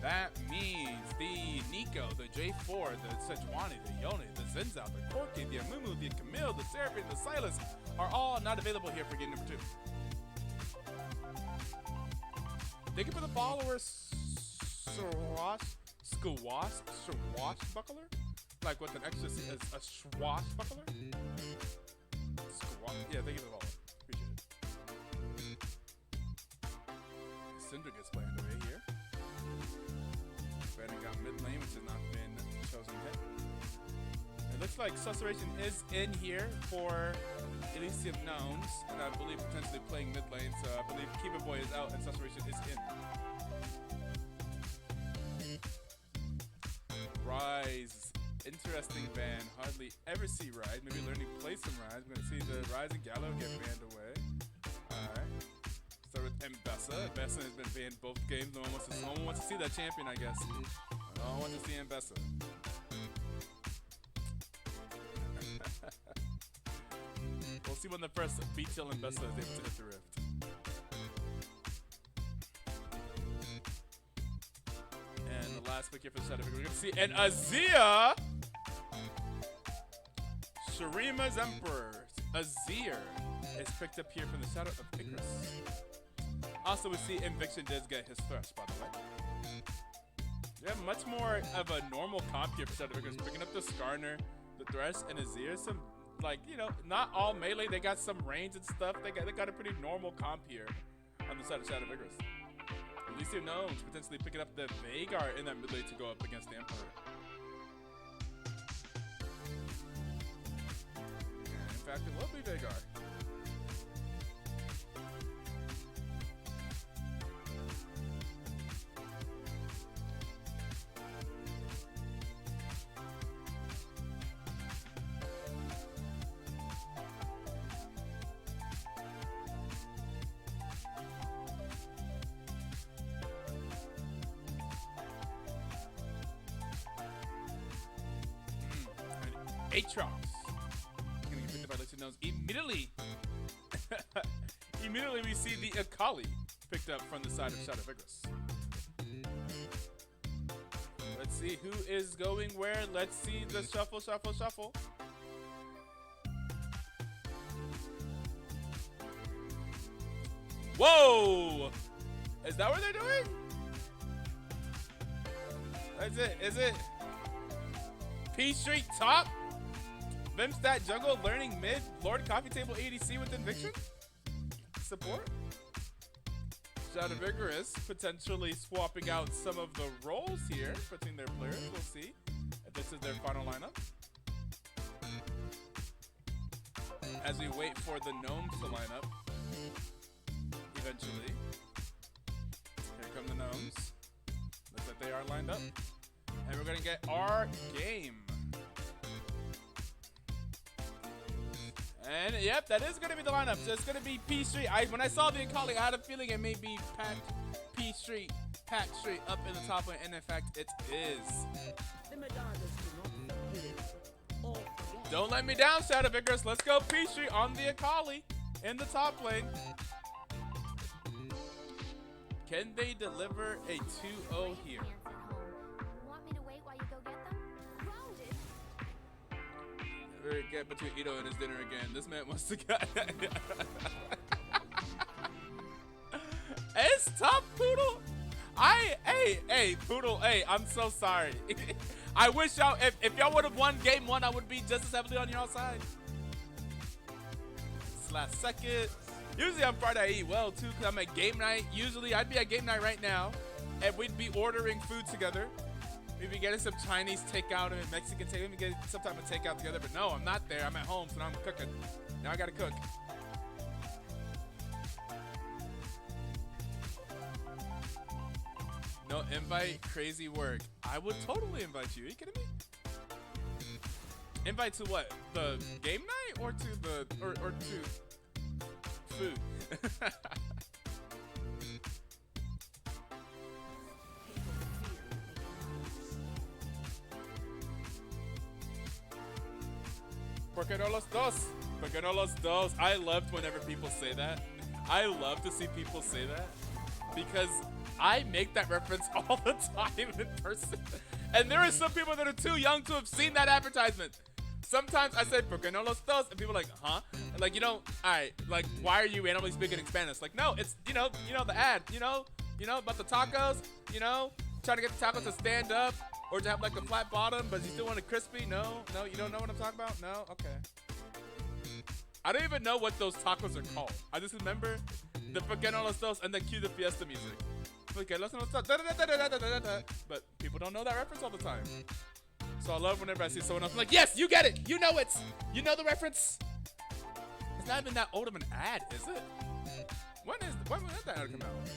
That means the Nico, the J4, the Sejuani, the Yone, the Zenzel, the Corki, the Amumu, the Camille, the Seraphine, the Silas are all not available here for game number 2. Thank you for the followers, swashbuckler? Like with an extra C, a swashbuckler? Yeah, thank you for the follow. Appreciate it. Syndra gets play underway here. Brandon got mid lane, which has not been chosen yet. It looks like Susurration is in here for Elysium Gnomes, and I believe potentially playing mid lane, so I believe Keeper Boy is out and Susurration is in. Rise. Interesting ban. Hardly ever see Rise. Maybe learning to play some Rise. We're going to see the Rise and Gallo get banned away. Alright. Start with Mbessa. Mbessa has been banned both games. No one wants to see that champion, I guess. No one wants to see Mbessa. We'll see when the first BTL Mbessa is able to hit the rift. And the last pick here for the Shadow, we're going to see an Azir! Shurima's Emperor, Azir, is picked up here from the Shadow of Igris. Also, we see Inviction does get his thrush, by the way. We have much more of a normal comp here for Shadow of Igris, picking up the Skarner, the Thresh, and Azir. Some, not all melee. They got some range and stuff. They got a pretty normal comp here on the side of Shadow of Igris. Elysium Gnomes potentially picking up the Veigar in that mid lane to go up against the Emperor. And in fact, it will be Veigar. Aatrox. Gonna get picked up by Elysium Gnomes immediately. Immediately we see the Akali picked up from the side of Shadow of Igris. Let's see who is going where. Let's see the shuffle. Whoa! Is that what they're doing? Is it P Street top? Vimstat jungle learning mid, Lord Coffee Table ADC with Inviction? Support? Shadow of Igris potentially swapping out some of the roles here between their players. We'll see if this is their final lineup. As we wait for the Gnomes to line up, eventually. Here come the Gnomes. Looks like they are lined up. And we're gonna get our game. And yep, that is gonna be the lineup. So it's gonna be P Street. When I saw the Akali, I had a feeling it may be P Street, Pack Street up in the top lane, and in fact, it is. Don't let me down, Shadow of Igris. Let's go P Street on the Akali in the top lane. Can they deliver a 2-0 here? Pants at home. Want me to wait while you go get them? Grounded. We're get between Etoe and his dinner again. This man wants to get. It's tough, Poodle. Hey, Poodle. Hey, I'm so sorry. I wish y'all, if y'all would have won game 1, I would be just as heavily on your side. This last second. Usually on Friday I eat well too, because I'm at game night. Usually I'd be at game night right now, and we'd be ordering food together. We'd be getting some Chinese takeout and Mexican takeout. We'd be getting some type of takeout together. But no, I'm not there. I'm at home, so now I'm cooking. Now I gotta cook. No invite, crazy work. I would totally invite you. Are you kidding me? Invite to what? The game night or to the or to food? Porque no los dos? Porque no los dos? I loved whenever people say that. I love to see people say that because I make that reference all the time in person. And there are some people that are too young to have seen that advertisement. Sometimes I say, porque no los dos? And people are like, huh? And like, alright, like, why are you randomly speaking in Spanish? Like, no, it's, the ad, about the tacos, trying to get the tacos to stand up or to have like a flat bottom, but you still want it crispy? No, you don't know what I'm talking about? No? Okay. I don't even know what those tacos are called. I just remember the porque no los dos and then cue the fiesta music. Porque los dos, but people don't know that reference all the time. So I love whenever I see someone else, I'm like, yes, you get it. You know it. You know the reference. It's not even that old of an ad, is it? When did that ad come out?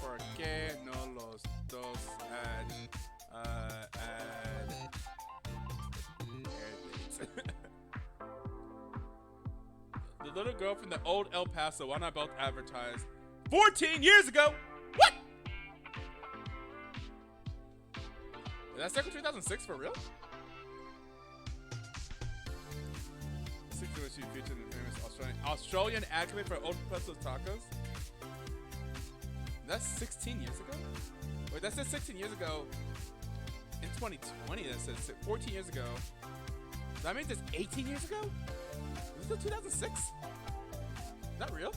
Porque no los dos ad. The little girl from the old El Paso, why not both advertise? 14 years ago? What? Is that second 2006 for real? 60 was she featured in the famous Australian ad campaign for Old Paso tacos? That's 16 years ago? Wait, that says 16 years ago. In 2020, that says 14 years ago. That means it's 18 years ago? Is this 2006? Is that real?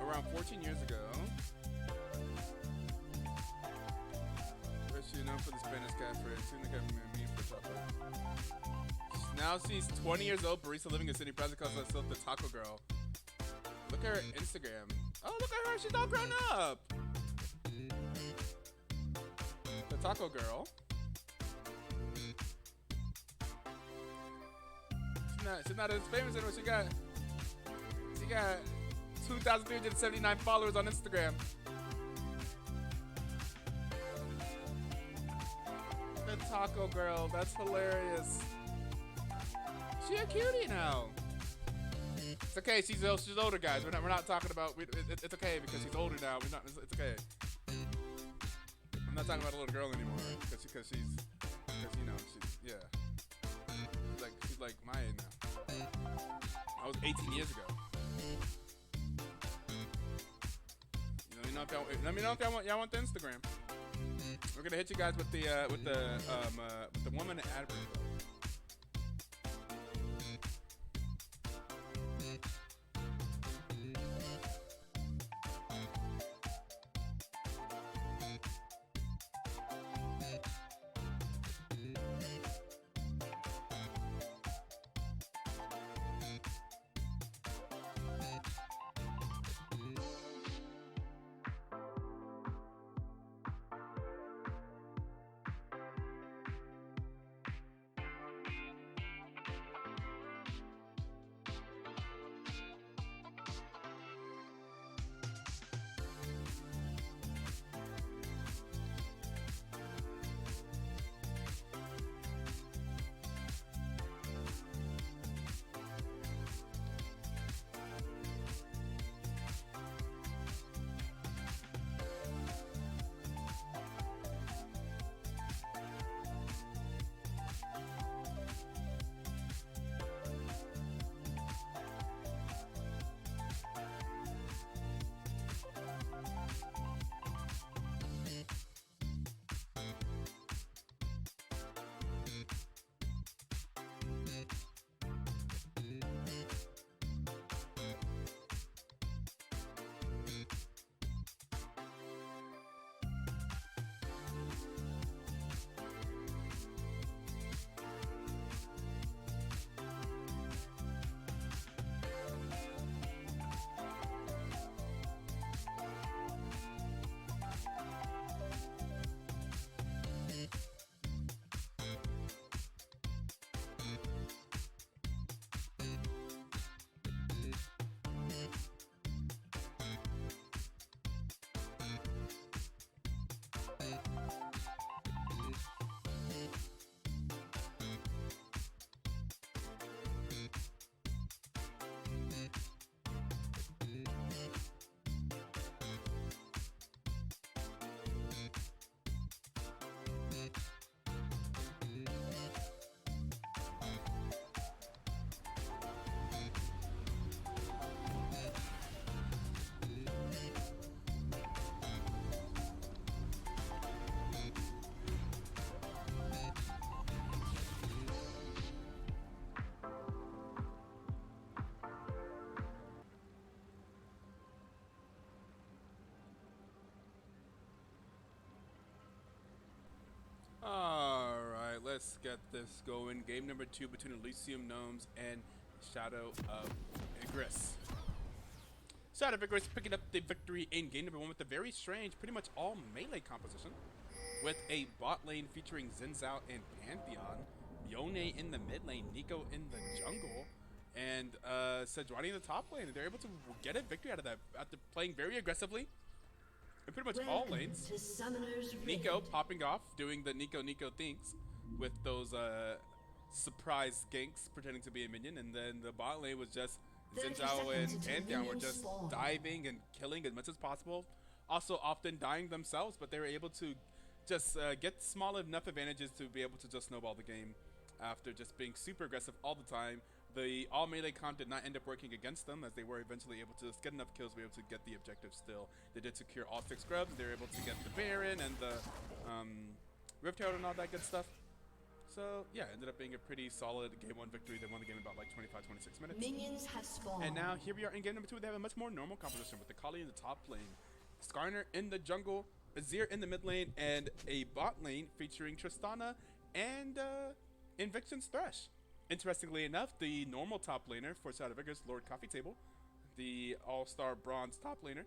Around 14 years ago. Where's she known for the Spanish cafe? Soon the cafe me for taco. Now she's 20 years old, barista living in Sydney, Brazil, calls herself the Taco Girl. Look at her Instagram. Oh, look at her. She's all grown up. The Taco Girl. She's not as famous anymore. She got 2,379 followers on Instagram. The Taco Girl. That's hilarious. She a cutie now. It's okay. She's older, guys. We're not talking about. It's okay because she's older now. It's okay. I'm not talking about a little girl anymore because she's yeah. She's like my age now. I was 18 years ago. Let me know if y'all want the Instagram. We're gonna hit you guys with the woman ad break. let's get this going. Game number 2 between Elysium Gnomes and Shadow of Igris. Shadow of Igris picking up the victory in game number 1 with a very strange, pretty much all melee composition. With a bot lane featuring Xin Zhao and Pantheon, Yone in the mid lane, Nico in the jungle, and Sejuani in the top lane. And they're able to get a victory out of that after playing very aggressively in pretty much all lanes. To Summoner's Nico Rift. popping off, doing the Nico things with those surprise ganks, pretending to be a minion, and then the bot lane was just 30 Xin Zhao seconds and until Pantheon were minions just spawn. diving and killing as much as possible. Also often dying themselves, but they were able to just get small enough advantages to be able to just snowball the game after just being super aggressive all the time. The all melee comp did not end up working against them, as they were eventually able to just get enough kills to be able to get the objective still. They did secure all 6 scrubs. They were able to get the Baron and the Rift Herald and all that good stuff. So yeah, ended up being a pretty solid game 1 victory. They won the game in about like 25-26 minutes. Minions have spawned. And now here we are in game number 2. They have a much more normal composition with the Kali in the top lane, Skarner in the jungle, Azir in the mid lane, and a bot lane featuring Tristana and Inviction's Thresh. Interestingly enough, the normal top laner for Shadow of Igris, Lord Coffee Table, the all-star bronze top laner,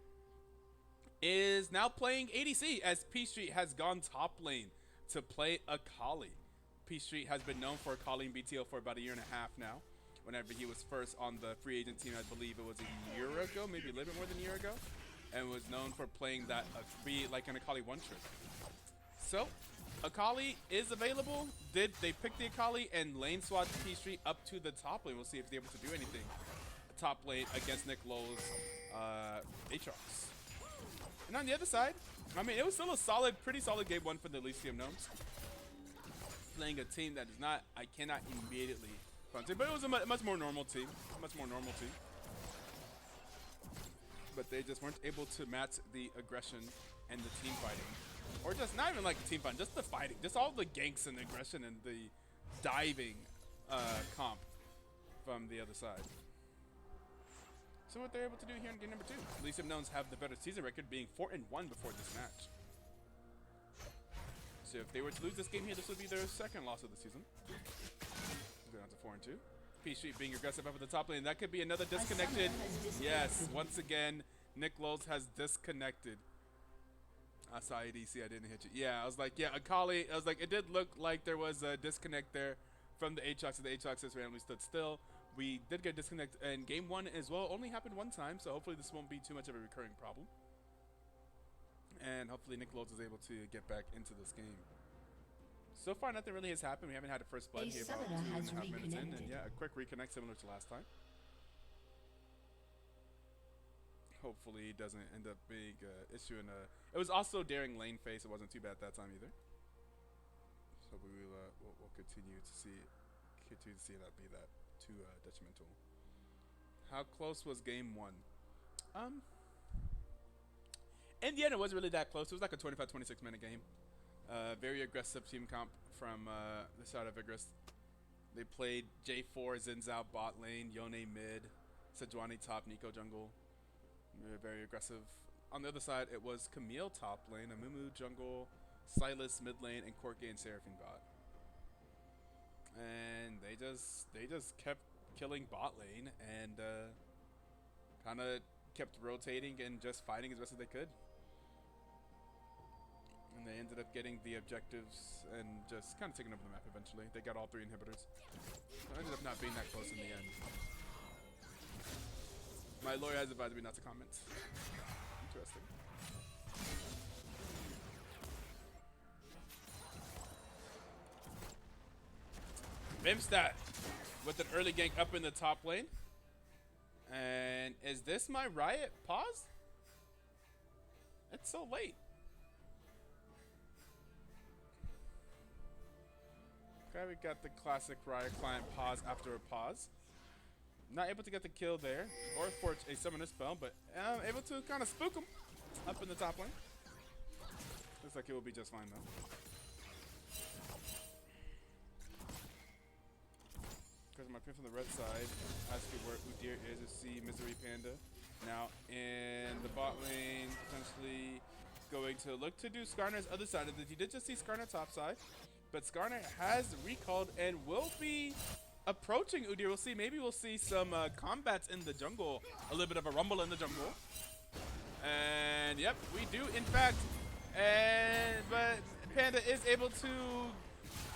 is now playing ADC as P Street has gone top lane to play Akali. P Street has been known for Akali in BTL for about a year and a half now. Whenever he was first on the free agent team, I believe it was a year ago, maybe a little bit more than a year ago, and was known for playing that free, like an Akali one-trick. So, Akali is available. They picked the Akali and lane swap P Street up to the top lane. We'll see if they're able to do anything. Top lane against Nick Lowe's Aatrox. And on the other side, I mean, it was still a solid, pretty solid game 1 for the Elysium Gnomes. Playing a team that is not, I cannot immediately punch it, but it was a much more normal team. But they just weren't able to match the aggression and the team fighting. Or just not even like the team fighting, just the fighting. Just all the ganks and aggression and the diving comp from the other side. So what they're able to do here in game number 2. Elysium Gnomes have the better season record, being 4-1 before this match. So if they were to lose this game here, this would be their 2nd loss of the season. Go down to 4-2. P Street being aggressive up at the top lane. That could be another disconnected. Yes, once again, Nick Lowe's has disconnected. I saw ADC, I didn't hit you. Yeah, I was like, yeah, Akali. I was like, it did look like there was a disconnect there from the Aatrox, and the Aatrox just randomly stood still. We did get a disconnect in game 1 as well. Only happened 1 time, so hopefully this won't be too much of a recurring problem. And hopefully Nick Lowe's is able to get back into this game. So far, nothing really has happened. We haven't had a first blood here about 2.5 minutes in. And yeah, a quick reconnect similar to last time. Hopefully it doesn't end up being an issue in a... It was also during lane phase. It wasn't too bad that time either. So we will we'll continue to see that be that too detrimental. How close was game 1? In the end, it wasn't really that close. It was like a 25-26 minute game. Very aggressive team comp from the Shadow of Igris. They played J4, Xin Zhao bot lane, Yone mid, Sejuani top, Nico jungle. Very aggressive. On the other side, it was Camille top lane, Amumu jungle, Silas mid lane, and Corki and Seraphine bot. And they just kept killing bot lane and kind of kept rotating and just fighting as best as they could. And they ended up getting the objectives and just kind of taking over the map eventually. They got all 3 inhibitors. So it ended up not being that close in the end. My lawyer has advised me not to comment. Interesting. Bimstat with an early gank up in the top lane. And is this my Riot pause? It's so late. Okay, we got the classic Riot client pause after a pause. Not able to get the kill there or forge a summoner spell, but able to kind of spook him up in the top lane. Looks like it will be just fine though. Because my pin from the red side, asking where Udyr is to see Misery Panda. Now in the bot lane, potentially going to look to do Skarner's other side of it. He did just see Skarner top side. but Skarner has recalled and will be approaching Udyr. We'll see. Maybe we'll see some combats in the jungle. A little bit of a rumble in the jungle. And yep, we do in fact. But Panda is able to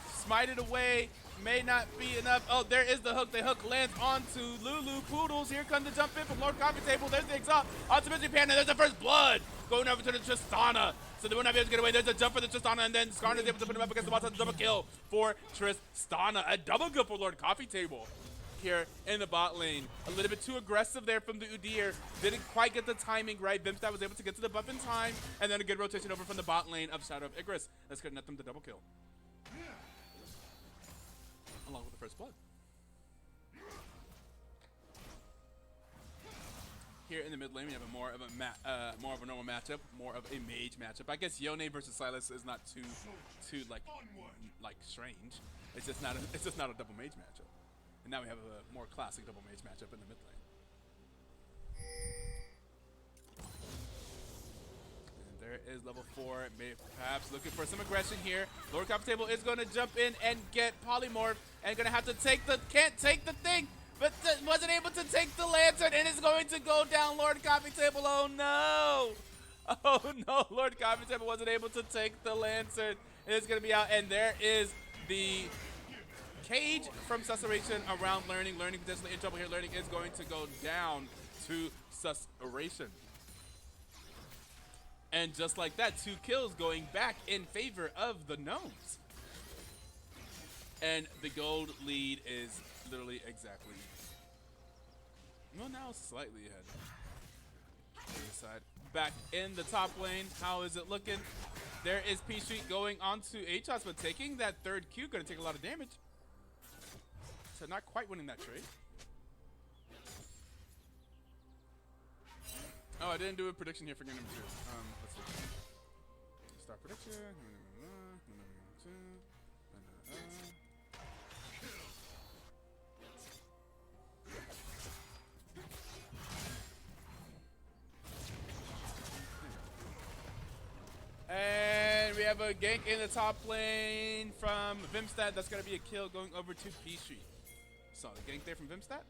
smite it away. May not be enough. Oh, there is the hook. The hook lands onto Lulu Poodles. Here comes the jump in from Lord Coffee Table. There's the exalt. Onto Mystery Panda. There's the first blood. Going over to the Tristana. So they will not be able to get away. There's a jump for the Tristana. And then Skarner is able to put him up against the boss. Double kill for Tristana. A double kill for Lord Coffee Table here in the bot lane. A little bit too aggressive there from the Udyr. Didn't quite get the timing right. Vimstad was able to get to the buff in time. And then a good rotation over from the bot lane of Shadow of Igris. That's going to net them the double kill. Along with the first blood. Here in the mid lane, we have a more of a normal matchup, more of a mage matchup. I guess Yone versus Silas is not too like strange. It's just not a double mage matchup. And now we have a more classic double mage matchup in the mid lane. There is level 4, perhaps looking for some aggression here. Lord Coffee Table is going to jump in and get Polymorph and going to have to can't take the thing, but wasn't able to take the lantern and is going to go down Lord Coffee Table. Oh no! Oh no, Lord Coffee Table wasn't able to take the lantern. It's going to be out, and there is the cage from Susurration around Learning. Learning potentially in trouble here. Learning is going to go down to Susurration. And just like that, 2 kills going back in favor of the Gnomes. And the gold lead is literally exactly, well, now slightly ahead. Other side. Back in the top lane, how is it looking? There is P Street going onto Etoe, but taking that third Q, going to take a lot of damage. So not quite winning that trade. Oh, I didn't do a prediction here for game number 2. Let's see. Start prediction. And we have a gank in the top lane from Vimstad. That's going to be a kill going over to P Street. So the gank there from Vimstad.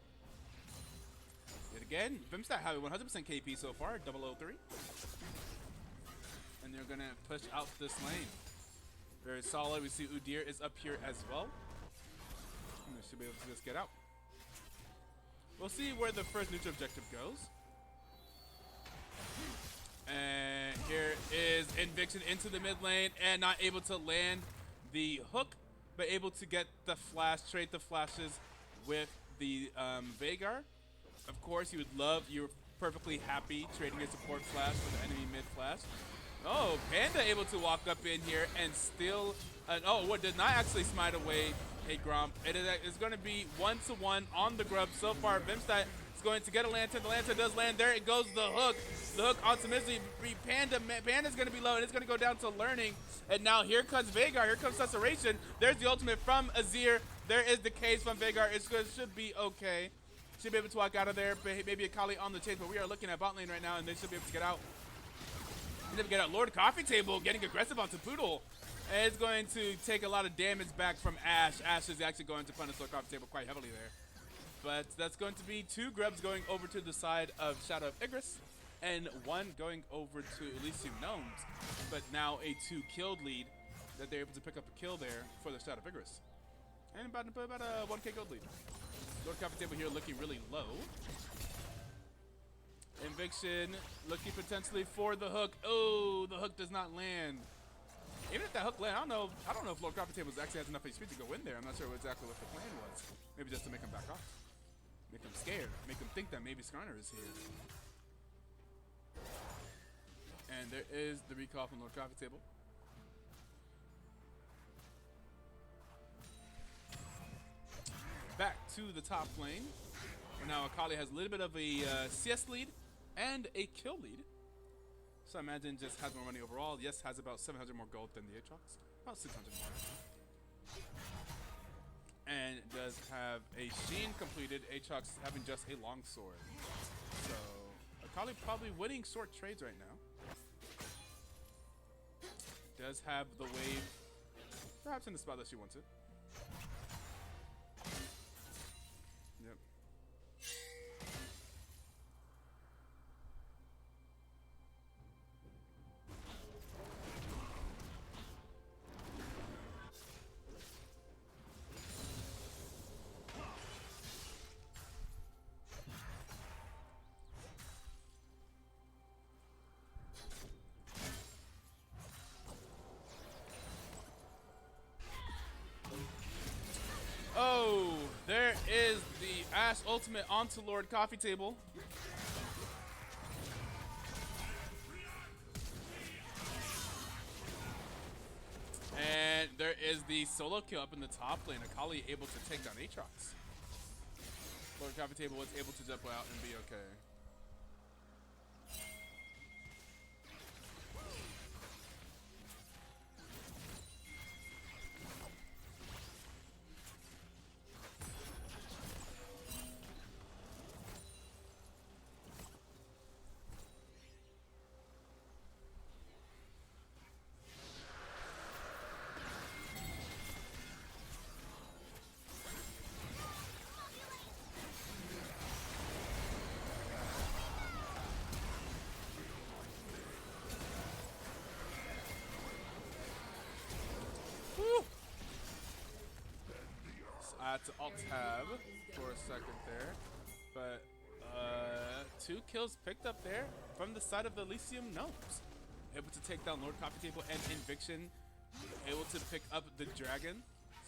Yet again, Vimstad having 100% KP so far, 003. And they're going to push out this lane. Very solid. We see Udyr is up here as well. And they should be able to just get out. We'll see where the first neutral objective goes. And here is Inviction into the mid lane and not able to land the hook, but able to get the flash, trade the flashes with the Veigar. Of course, you're perfectly happy trading a support flash for the enemy mid flash. Oh, Panda able to walk up in here and still, what did not actually smite away a Gromp. It's going to be 1-to-1 on the Grub so far. Vimstad is going to get a lantern. The lantern does land. There it goes, the hook. The hook onto Mystery Panda. Panda's going to be low, and it's going to go down to Learning. And now here comes Veigar. Here comes Susurration. There's the ultimate from Azir. There is the case from Veigar. It should be okay. Should be able to walk out of there. Maybe a Kali on the chase, but we are looking at bot lane right now, and they should be able to get out. And then we get out Lord Coffee Table getting aggressive onto Poodle. And it's going to take a lot of damage back from Ashe. Ashe is actually going to punish Lord Coffee Table quite heavily there. But that's going to be 2 grubs going over to the side of Shadow of Igris, and 1 going over to Elysium Gnomes. But now a 2-killed lead that they're able to pick up a kill there for the Shadow of Igris. And about a 1k gold lead. Lord Coffee Table here looking really low. Inviction looking potentially for the hook. Oh, the hook does not land. Even if that hook land, I don't know if Lord Coffee Table actually has enough HP to go in there. I'm not sure exactly what the plan was. Maybe just to make him back off. Make him scared. Make him think that maybe Skarner is here. And there is the recall from Lord Coffee Table. Back to the top lane. Where now Akali has a little bit of a CS lead and a kill lead. So I imagine just has more money overall. Yes, has about 700 more gold than the Aatrox. About 600 more. And does have a Sheen completed. Aatrox having just a long sword. So Akali probably winning short trades right now. Does have the wave. Perhaps in the spot that she wants it. Yep. Oh, there is the Ashe ultimate onto Lord Coffee Table. And there is the solo kill up in the top lane. Akali able to take down Aatrox. Lord Coffee Table was able to jump out and be okay. Woo! So I had to alt tab for a second there, but 2 kills picked up there from the side of the Elysium Gnomes. Able to take down Lord Coffee Table and Inviction, able to pick up the dragon.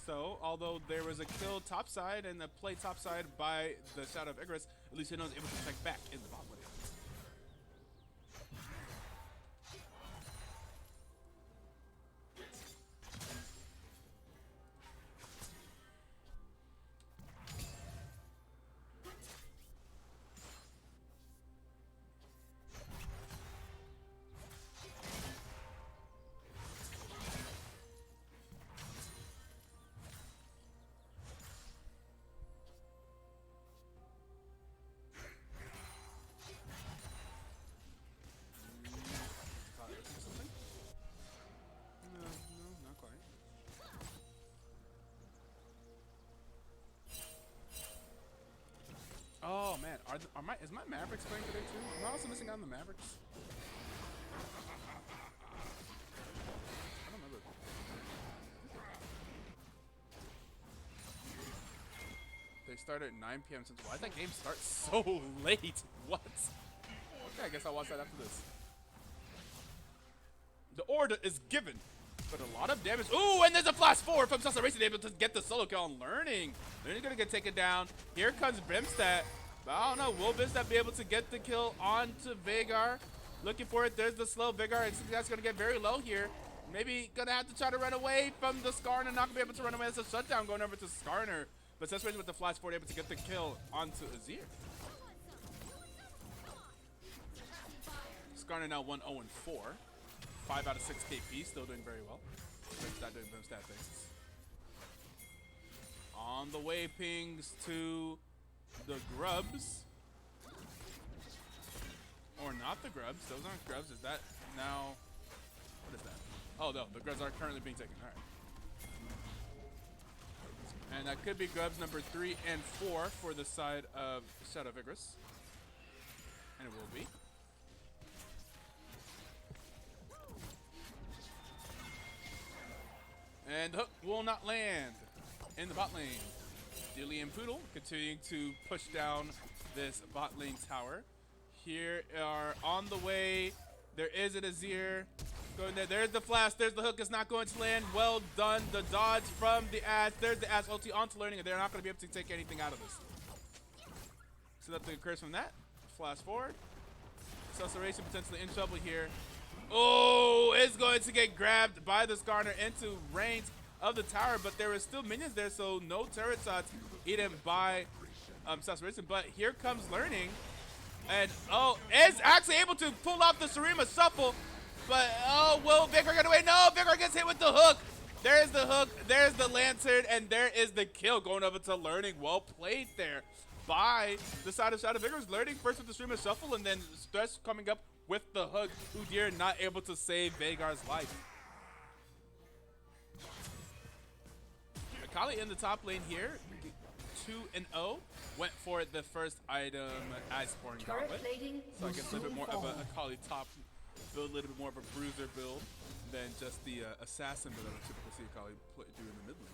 So, although there was a kill topside and a play topside by the Shadow of Igris, Elysium Gnomes able to protect back in the bot lane. No, not quite. Oh man, is my Mavericks playing today too? Am I also missing out on the Mavericks? I don't remember. They start at 9 p.m. Central. Why does that game start so late? What? Okay, I guess I'll watch that after this. The order is given, but a lot of damage. Ooh, and there's a flash forward from Sasa Racing, able to get the solo kill on Learning. Learning's gonna get taken down. Here comes Brimstat. But I don't know, will Brimstat be able to get the kill onto Veigar? Looking for it, there's the slow Veigar. I think that's gonna get very low here. Maybe gonna have to try to run away from the Skarner, not gonna be able to run away. It's a shutdown going over to Skarner. But Sasa Racing with the flash forward, able to get the kill onto Azir. Skarner now 1-0-4. 5 out of 6 KP, still doing very well. Brimstat doing Brimstat things. On the way pings to the Grubs. Or not the Grubs. Those aren't Grubs. Is that now... What is that? Oh, no. The Grubs are currently being taken. All right. And that could be Grubs number 3 and 4 for the side of Shadow of Igris. And it will be. And the hook will not land in the bot lane. Dilly and Poodle continuing to push down this bot lane tower. Here are on the way. There is an Azir going there. There's the flash. There's the hook. It's not going to land. Well done. The dodge from the Ashe. There's the Ashe ulti onto Learning, and they're not going to be able to take anything out of this. So nothing occurs from that. Flash forward. Acceleration potentially in trouble here. Oh, it's going to get grabbed by the Skarner into range of the tower, but there is still minions there, so no turret shots eaten by Sassuration. But here comes Learning, and oh, is actually able to pull off the Sarima shuffle, but oh, will Vigor get away? No, Vigor gets hit with the hook. There's the hook, there's the lantern, and there is the kill going over to Learning. Well played there by the side of Shadow Vigor's. Learning first with the Sarima shuffle, and then Stress coming up with the hook. Udyr not able to save Veigar's life. Akali in the top lane here, 2-0, went for the first item as Foreign Turret Gauntlet. plating So I will guess a little bit soon more of fall. a Akali top build, a little bit more of a bruiser build than just the assassin build that we typically see Akali do in the mid lane.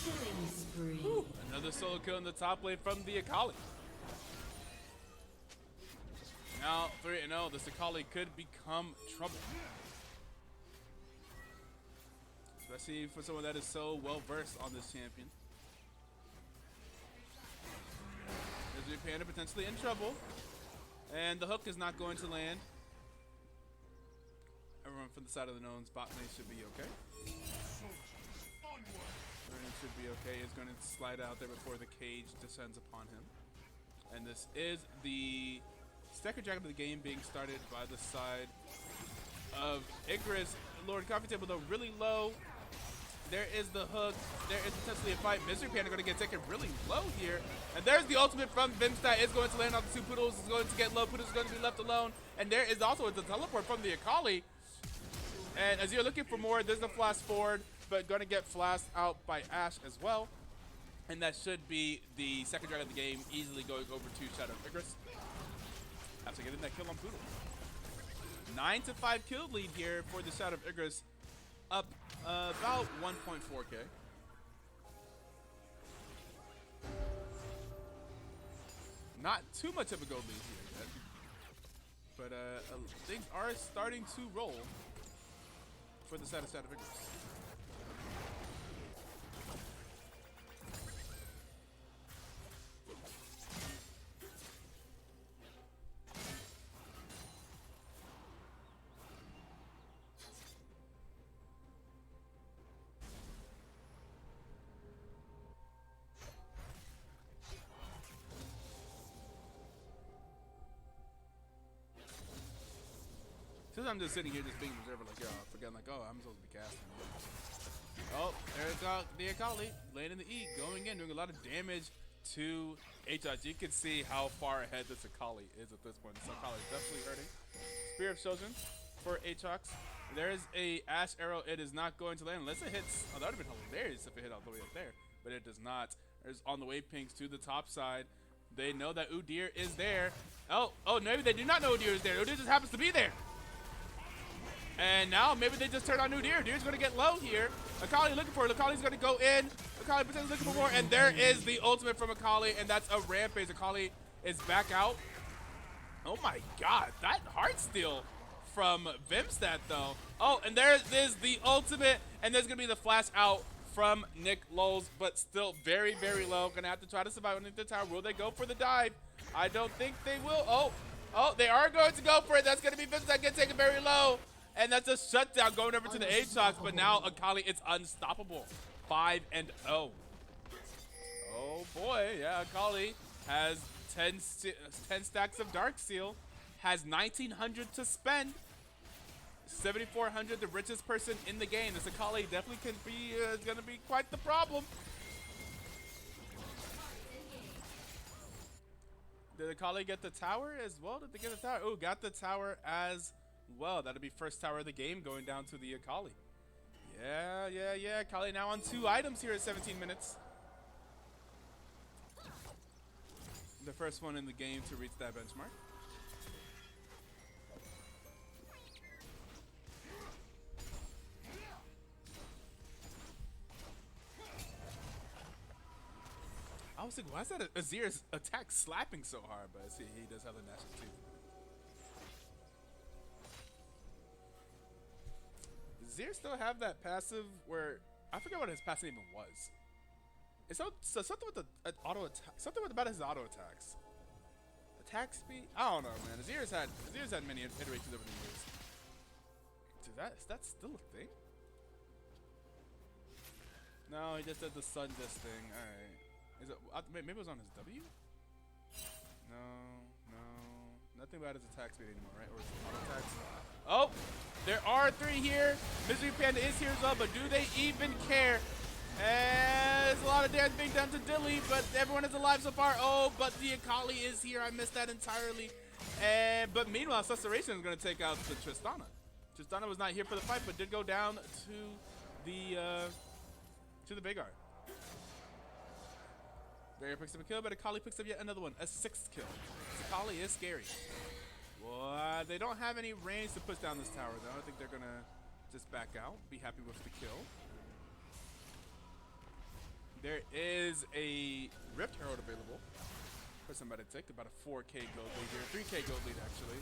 Killing spree. Whew, another solo kill in the top lane from the Akali. Now 3-0, this Akali could become trouble. Especially for someone that is so well versed on this champion. Misery Panda potentially in trouble. And the hook is not going to land. Everyone from the side of the Gnomes bot lane should be okay. Everything should be okay. Is going to slide out there before the cage descends upon him. And this is the second dragon of the game being started by the side of Igris. Lord Coffee Table though really low. There is the hook. There is potentially a fight. Misery Panda going to get taken really low here. And there's the ultimate from Vimstat. Is going to land on the two Poodles. Is going to get low. Poodles is going to be left alone. And there is also the teleport from the Akali. And as you're looking for more, there's the flash forward, but going to get flashed out by Ashe as well. And that should be the second dragon of the game, easily going over to Shadow Igris after getting that kill on Poodle. 9-5 kill lead here for the Shadow Igris, up about 1.4k. Not too much of a gold lead here yet, but things are starting to roll for the side of Shadow Igris. Since I'm just sitting here just being an observer, like, yo, forgetting, like, oh, I'm supposed to be casting. Oh, there's the Akali, laying in the E, going in, doing a lot of damage to Etoe. You can see how far ahead this Akali is at this point. This Akali is definitely hurting. Spear of Children for Atox. There is a Ashe arrow. It is not going to land unless it hits. Oh, that would have been hilarious if it hit all the way up there, but it does not. There's on the way pings to the top side. They know that Udyr is there. Oh, maybe they do not know Udyr is there. Udyr just happens to be there. And now maybe they just turn on Udyr. Udyr's going to get low here. Akali looking for it. Akali's going to go in. Akali potentially looking for more. And there is the ultimate from Akali. And that's a rampage. Akali is back out. Oh my god. That heart steal from Vimstat though. Oh, and there is the ultimate. And there's going to be the flash out from Nick Lowe's. But still very, very low. Going to have to try to survive underneath the tower. Will they go for the dive? I don't think they will. Oh, they are going to go for it. That's going to be Vimstat getting taken very low. And that's a shutdown going over to the Atox, but now Akali is unstoppable. 5-0. Oh boy, yeah, Akali has 10 stacks of Dark Seal, has 1,900 to spend. 7,400, the richest person in the game. This Akali definitely can be going to be quite the problem. Did Akali get the tower as well? Did they get the tower? Oh, got the tower as well. That'll be first tower of the game going down to the Akali. Yeah. Akali now on 2 items here at 17 minutes. The first one in the game to reach that benchmark. I was thinking, why is that Azir's attack slapping so hard? But see, he does have the Nashor too. Zir still have that passive where I forget what his passive even was. It's so something with the auto attack. Something about his auto attacks. Attack speed? I don't know, man. Zir's had many iterations over the years. Dude, is that still a thing? No, he just did the sun disc thing. All right. Is it? Maybe it was on his W? No. Nothing about his attack speed anymore, right? Or his auto attacks. Oh, there are 3 here. Misery Panda is here as well, but do they even care? There's a lot of damage being done to Dilly, but everyone is alive so far. Oh, but the Akali is here. I missed that entirely. But meanwhile, Susurration is going to take out the Tristana. Tristana was not here for the fight, but did go down to the Veigar. Veigar picks up a kill, but Akali picks up yet another one, a 6th kill. Akali is scary. Well, they don't have any range to push down this tower, though. I think they're going to just back out, be happy with the kill. There is a Rift Herald available for somebody to take, about a 4K gold lead here, 3K gold lead actually.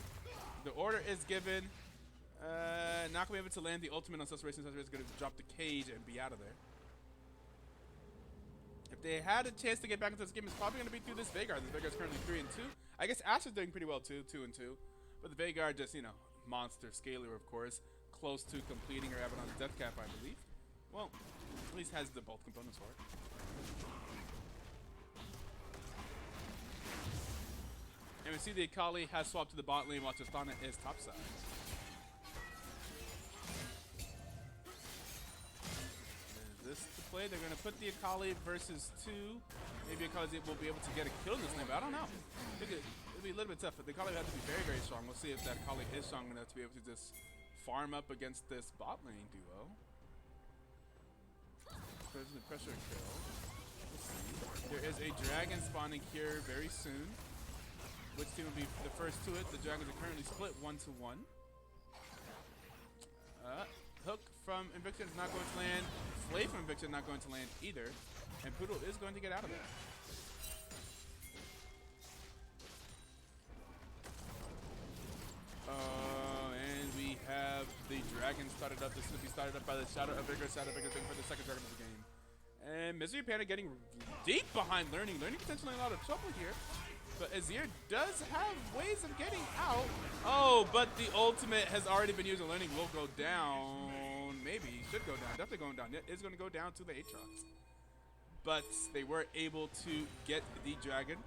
The order is given. Not going to be able to land the ultimate on Susurration. Susurration is going to drop the cage and be out of there. If they had a chance to get back into this game, it's probably going to be through this Veigar. This Veigar is currently 3-2. I guess Ashe is doing pretty well too, 2-2. But the Veigar just, you know, monster scaler, of course, close to completing her Abaddon's death cap, I believe. Well, at least has the both components for it. And we see the Akali has swapped to the bot lane while Tristana is topside. Is this the play? They're going to put the Akali versus 2. Maybe Akali will be able to get a kill in this lane, but I don't know. It'll be a little bit tough, but the Akali will have to be very, very strong. We'll see if that Akali is strong enough to be able to just farm up against this bot lane duo. There's the pressure kill. There is a dragon spawning here very soon. Which team will be the first to it? The dragons are currently split 1-1. Hook from Invictus is not going to land. Flay from Invictus not going to land either. And Poodle is going to get out of there. And we have the dragon started up. This will be started up by the Shadow of Igris. Shadow of Igris for the second dragon of the game. And Misery Panda getting deep behind Learning. Learning potentially in a lot of trouble here. But Azir does have ways of getting out. Oh, but the ultimate has already been used. And Learning will go down. Maybe. Should go down. Definitely going down. It is going to go down to the Aatrox. But they were able to get the dragon.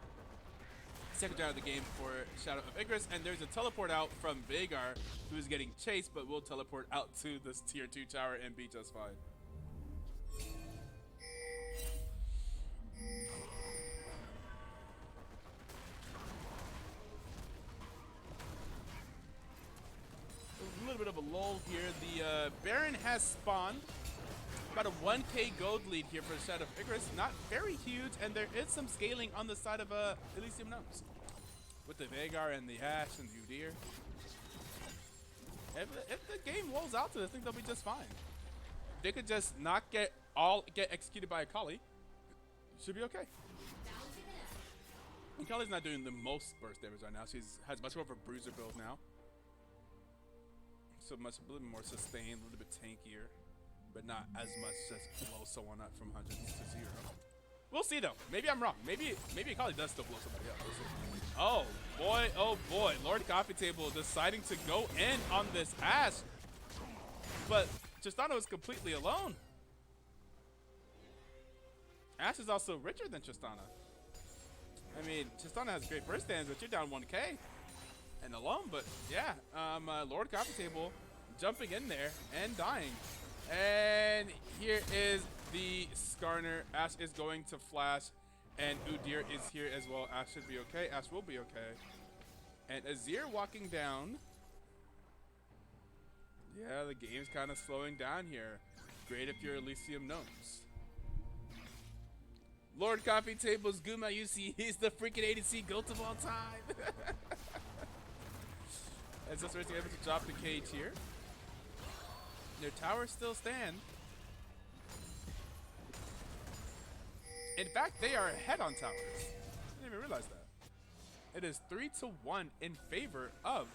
Second dragon of the game for Shadow of Igris. And there's a teleport out from Veigar, who is getting chased, but will teleport out to this tier 2 tower and be just fine. A little bit of a lull here. The Baron has spawned. About a 1K gold lead here for Shadow of Igris. Not very huge, and there is some scaling on the side of Elysium Gnomes. With the Veigar and the Ashe and the Udyr. If the game rolls out to this, I think they'll be just fine. If they could just not get executed by Akali, should be okay. Akali's not doing the most burst damage right now. She has much more of a bruiser build now. So a little bit more sustained, a little bit tankier, but not as much just blow someone up from 100 to 0. We'll see though. Maybe I'm wrong. Maybe Akali does still blow somebody up. We'll see. Oh boy. Lord Coffee Table deciding to go in on this Ashe. But Tristana is completely alone. Ashe is also richer than Tristana. I mean, Tristana has great burst damage, but you're down 1K. And alone, but yeah, Lord Coffee Table jumping in there and dying. And here is the Skarner. Ashe is going to flash, and Udyr is here as well. Ashe should be okay. Ashe will be okay. And Azir walking down. Yeah, the game's kind of slowing down here. Great if you're Elysium Gnomes. Lord Coffee Table's Guma, you see, he's the freaking ADC GOAT of all time. And Susurration able to drop the cage here. Their towers still stand. In fact, they are ahead on towers. I didn't even realize that. It is 3-1 in favor of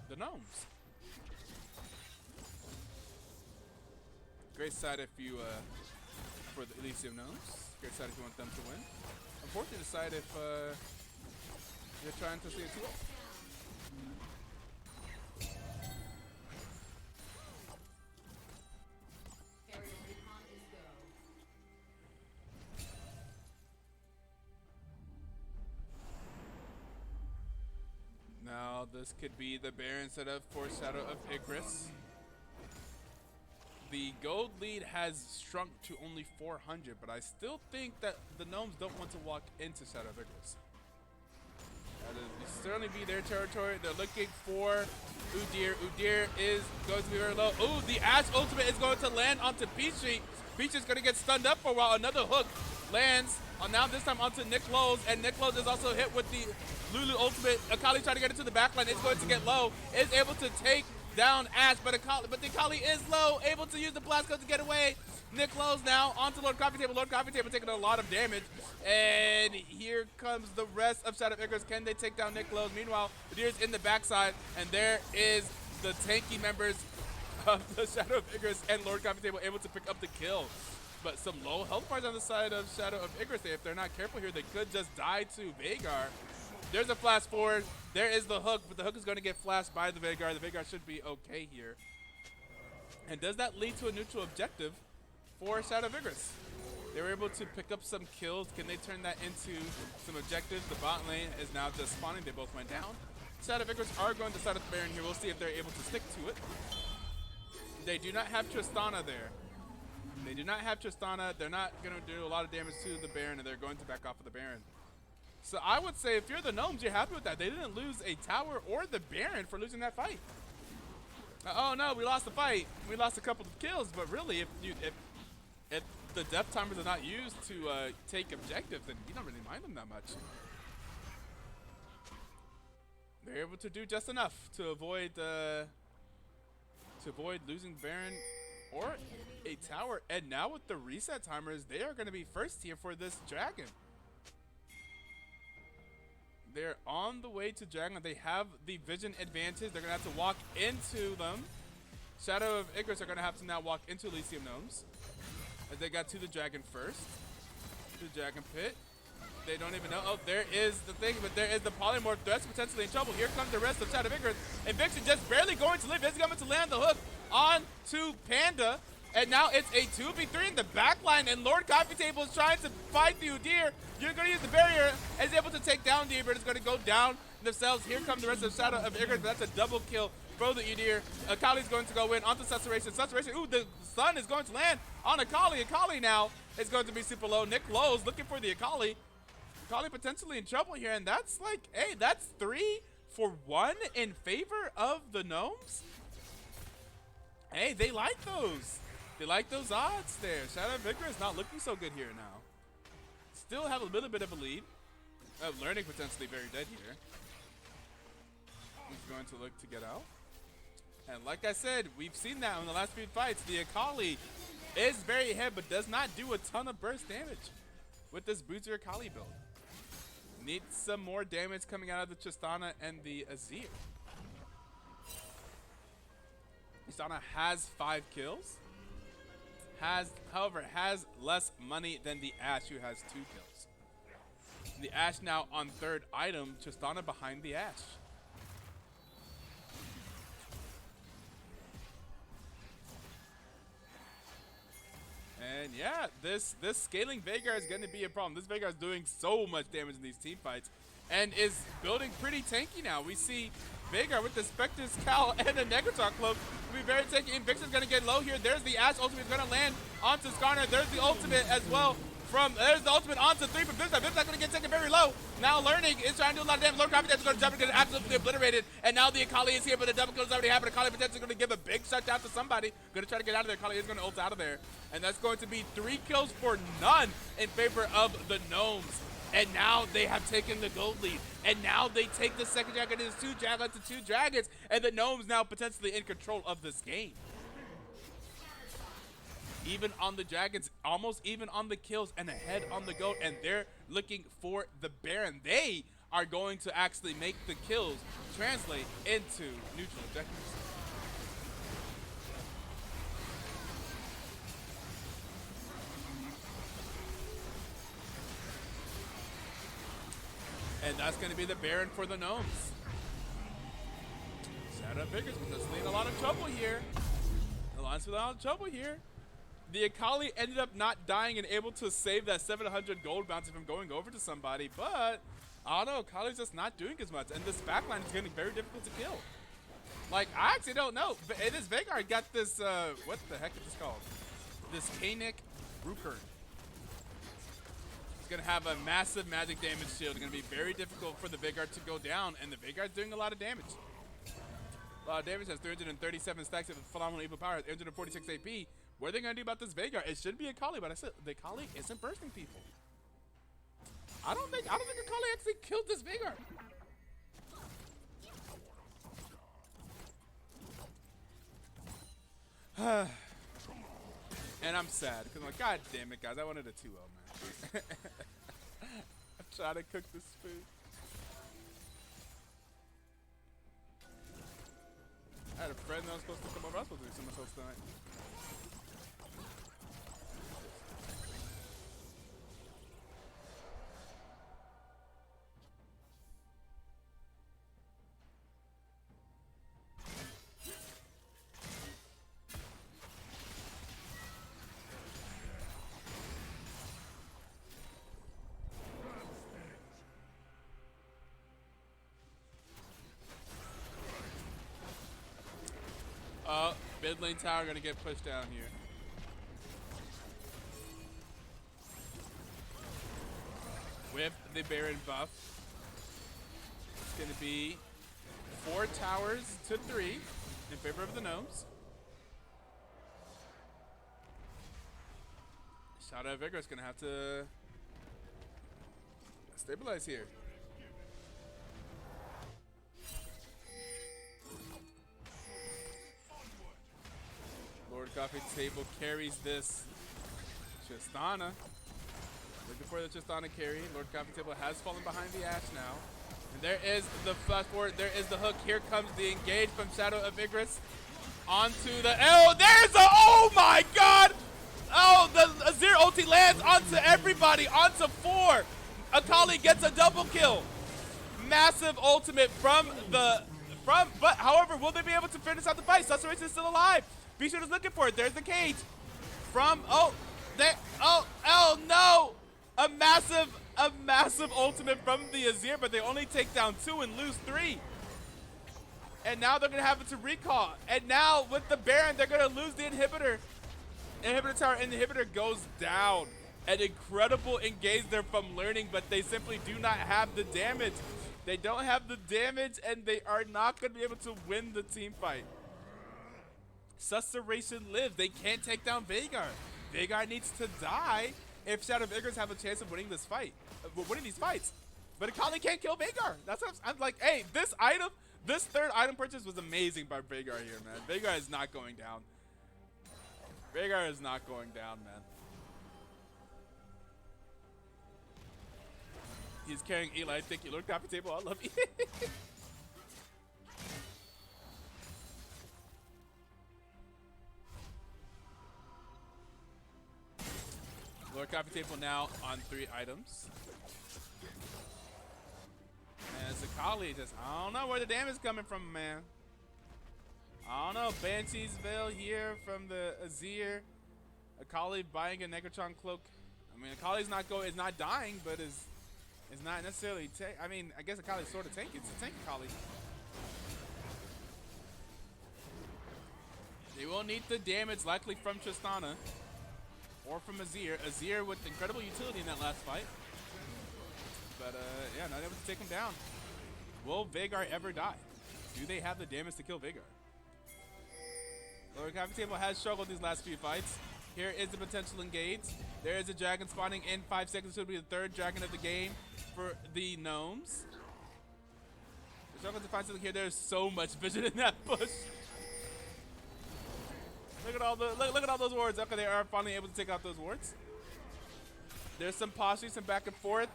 the Gnomes. Great side if you for the Elysium Gnomes. Great side if you want them to win. Unfortunate side if you're trying to see a 2-0. Now this could be the Baron setup for Shadow of Igris. The gold lead has shrunk to only 400, but I still think that the Gnomes don't want to walk into Shadow of Igris. That'll certainly be their territory. They're looking for Udyr. Udyr is going to be very low. Ooh, the Ashe ultimate is going to land onto Peachy. Peach is going to get stunned up for a while. Another hook lands now this time onto Nick Lowe's, and Nick Lowe's is also hit with the Lulu ultimate. Akali trying to get into the backline. It's going to get low. Is able to take down Ashe, but the Akali is low, able to use the blast code to get away. Nick Lowe's now onto Lord Coffee Table. Lord Coffee Table taking a lot of damage. And here comes the rest of Shadow of Igris. Can they take down Nick Lowe's? Meanwhile, Udyr's in the backside, and there is the tanky members of the Shadow of Igris and Lord Coffee Table able to pick up the kill. But some low health bars on the side of Shadow of Igris. If they're not careful here, they could just die to Veigar. There's a flash forward. There is the hook, but the hook is going to get flashed by the Veigar. The Veigar should be okay here. And does that lead to a neutral objective for Shadow of Igris? They were able to pick up some kills. Can they turn that into some objectives? The bot lane is now just spawning. They both went down. Shadow of Igris are going to side of the Baron here. We'll see if they're able to stick to it. They do not have Tristana there. They do not have Tristana. They're not going to do a lot of damage to the Baron, and they're going to back off of the Baron. So I would say if you're the Gnomes, you're happy with that. They didn't lose a tower or the Baron for losing that fight. Oh no, we lost the fight. We lost a couple of kills, but really, if the death timers are not used to take objectives, then you don't really mind them that much. They're able to do just enough to avoid losing Baron or a tower. And now with the reset timers, they are going to be first here for this dragon. They're on the way to dragon. They have the vision advantage. They're going to have to walk into them. Shadow of Igris are going to have to now walk into Elysium Gnomes, as they got to the dragon first. To the dragon pit. They don't even know. Oh, there is the thing, but there is the polymorph. That's potentially in trouble. Here comes the rest of Shadow of Igris. And Vixen just barely going to live. Is going to land the hook on to Panda. And now it's a 2v3 in the backline, and Lord Coffee Table is trying to fight the Udyr. You're going to use the barrier, and is able to take down Udyr, but it's going to go down themselves. Here comes the rest of Shadow of Igris, but that's a double kill for the Udyr. Akali's going to go in onto Susurration. Susurration, ooh, the sun is going to land on Akali. Akali now is going to be super low. Nick Lowe's looking for the Akali. Akali potentially in trouble here, and that's like, hey, that's 3 for 1 in favor of the Gnomes. Hey, they like those. They like those odds there. Shadow of Igris is not looking so good here now. Still have a little bit of a lead. Learning potentially very dead here. He's going to look to get out. And like I said, we've seen that in the last few fights. The Akali is very ahead, but does not do a ton of burst damage with this Boozer Akali build. Needs some more damage coming out of the Tristana and the Azir. Tristana has 5 kills. However, has less money than the Ashe, who has 2 kills. The Ashe now on 3rd item, Tristana behind the Ashe. And yeah, this scaling Veigar is going to be a problem. This Veigar is doing so much damage in these team fights and is building pretty tanky now. We see Veigar with the Spectre's Cowl and the Negratar Cloak will be very tanky. Invictus is going to get low here. There's the Ashe ultimate. Is going to land onto Skarner. There's the ultimate as well. There's the ultimate onto 3 from Vimsa. Vimsa's going to get taken very low. Now Learning is trying to do a lot of damage. Lord Coffee is going to jump and get absolutely obliterated. And now the Akali is here, but the double kill has already happened. Akali potentially going to give a big shutdown to somebody. Going to try to get out of there. Akali is going to ult out of there. And that's going to be 3 kills for none in favor of the Gnomes. And now they have taken the gold lead. And now they take the second dragon. It is 2 dragons to 2 dragons. And the Gnomes now potentially in control of this game. Even on the dragons, almost even on the kills, and ahead on the goat. And they're looking for the Baron. They are going to actually make the kills translate into neutral objectives. And that's going to be the Baron for the Gnomes. Shadow Vigors was just in a lot of trouble here. Alliance with a lot of trouble here. The Akali ended up not dying and able to save that 700 gold bounty from going over to somebody, but I don't know, Akali's just not doing as much, and this backline is getting very difficult to kill. Like, I actually don't know. This Veigar got this, what the heck is this called? This Kanik Rupert. It's gonna have a massive magic damage shield. It's gonna be very difficult for the Veigar to go down, and the Veigar's doing a lot of damage. A lot of damage, has 337 stacks of phenomenal evil power, 846 AP. What are they gonna do about this Veigar? It should be Akali, but I said the Akali isn't bursting people. I don't think Akali actually killed this Veigar. And I'm sad because I'm like, God damn it, guys! I wanted a 2-0, man. I'm trying to cook this food. I had a friend that was supposed to come over. I was supposed to do some myself tonight. Mid lane tower gonna get pushed down here. With the Baron buff, it's gonna be 4 towers to 3 in favor of the Gnomes. Shadow Vigor's gonna have to stabilize here. Lord Coffee Table carries this Tristana. Looking for the Tristana carry. Lord Coffee Table has fallen behind the Ashe now. And there is the flash forward. There is the hook. Here comes the engage from Shadow of Igris. Onto the... Oh, there's a... Oh, my God! Oh, the Azir ulti lands onto everybody. Onto 4. Akali gets a double kill. Massive ultimate from the... But, however, will they be able to finish out the fight? Susurration is still alive. Bishop is looking for it. There's the cage. From no! A massive ultimate from the Azir, but they only take down 2 and lose 3. And now they're gonna have it to recall. And now with the Baron, they're gonna lose the inhibitor. Inhibitor tower, and the inhibitor goes down. An incredible engage there from Learning, but they simply do not have the damage. They don't have the damage, and they are not gonna be able to win the team fight. Susurration lives. They can't take down Veigar. Veigar needs to die if Shadow of Igris have a chance of winning this fight, winning these fights. But Akali can't kill Veigar. That's what I'm like. Hey, this item, this third item purchase was amazing by Veigar here, man. Veigar is not going down. Veigar is not going down, man. He's carrying Eli. Thank you, Lord Coffee Table. I love you. Lord Coffee Table now on 3 items. And Akali just, I don't know where the damage is coming from, man. I don't know. Banshee's Veil here from the Azir. Akali buying a Necrotron cloak. I mean, Akali's is not dying, but is not necessarily I mean, I guess Akali's sort of tanky. It's a tank Akali. They will need the damage likely from Tristana. Or from Azir. Azir with incredible utility in that last fight. But, yeah, not able to take him down. Will Veigar ever die? Do they have the damage to kill Veigar? Lord Coffee Table has struggled these last few fights. Here is the potential engage. There is a dragon spawning in 5 seconds. It will be the 3rd dragon of the game for the Gnomes. They're struggling to find something here. There's so much vision in that bush. Look at all those wards. Okay, they are finally able to take out those wards. There's some posturing, some back and forth.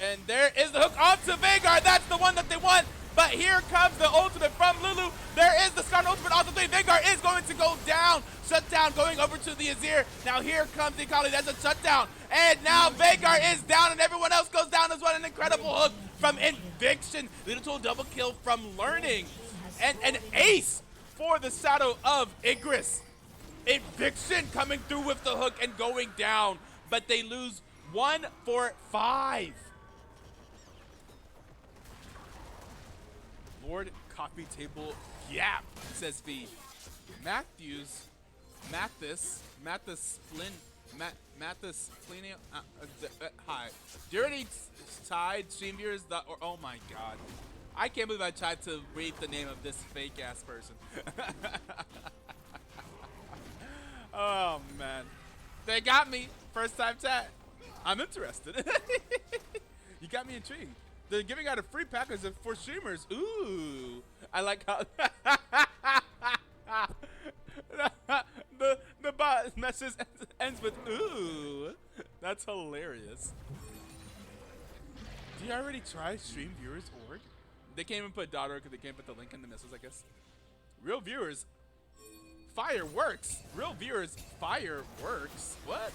And there is the hook onto Veigar. That's the one that they want. But here comes the ultimate from Lulu. There is the Skarn ultimate onto 3. Veigar is going to go down. Shutdown going over to the Azir. Now here comes the Akali. That's a shutdown. And now Veigar is down and everyone else goes down as well. An incredible hook from Eviction. Little double kill from Learning. And an ace for the Shadow of Igris. Eviction coming through with the hook and going down, but they lose 1 for 5. Lord Coffee Table Gap, says V. Mathis Flynn, Mathis Flynn, hi. Do you already tied stream viewers? Oh my god. I can't believe I tried to read the name of this fake ass person. Oh man. They got me. First time chat. I'm interested. You got me intrigued. They're giving out a free package for streamers. Ooh. I like how the bot message ends with ooh. That's hilarious. Do you already try stream viewers org? They can't even put .org because they can't put the link in the message, I guess. Real viewers, fireworks. Real viewers, fireworks. What?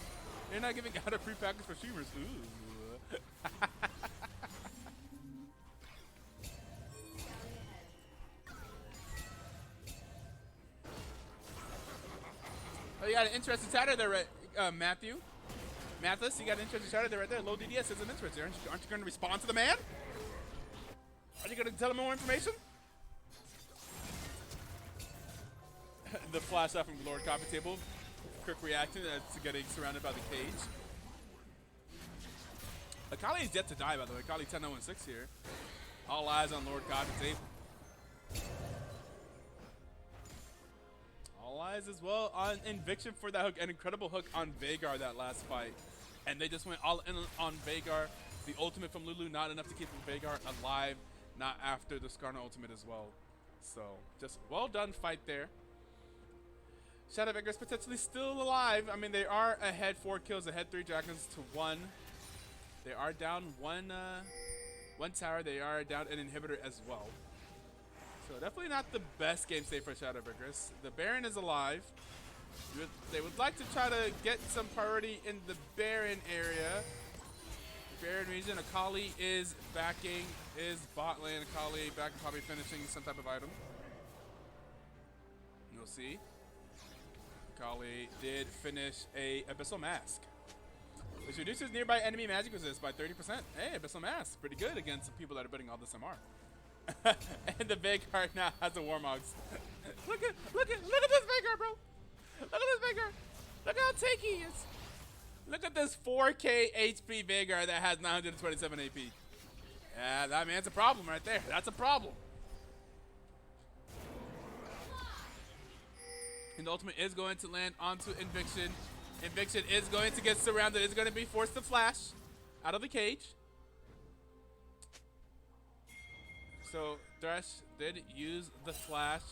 They're not giving out a free package for streamers. Ooh. Oh, you got an interesting chatter there, right, Matthew? Mathis, you got an interesting chatter there right there. Low DDS isn't interested. Aren't you going to respond to the man? Are you going to tell him more information? The flash out from Lord Coffee Table. Quick reaction to getting surrounded by the cage. Akali is yet to die, by the way. Akali 10-0-6 here. All eyes on Lord Coffee Table. All eyes as well on Eviction for that hook. An incredible hook on Veigar that last fight. And they just went all in on Veigar. The ultimate from Lulu, not enough to keep Veigar alive. Not after the Skarner ultimate as well. So, just well done fight there. Shadow of Igris potentially still alive. I mean, they are ahead 4 kills, ahead 3 dragons to 1. They are down one tower. They are down an inhibitor as well. So definitely not the best game state for Shadow of Igris. The Baron is alive. They would like to try to get some priority in the Baron area. Baron region. Akali is backing his bot lane. Akali back and probably finishing some type of item. You'll see. Akali did finish a Abyssal Mask, which reduces nearby enemy magic resist by 30%. Hey, Abyssal Mask, pretty good against people that are bidding all this MR. And the Veigar now has a Warmogs. look at this Veigar, bro. Look at this Veigar. Look how tanky he is. Look at this 4K HP Veigar that has 927 AP. Yeah, that man's a problem right there. That's a problem. And the ultimate is going to land onto Eviction. Eviction is going to get surrounded. It's going to be forced to flash out of the cage. So Thresh did use the flash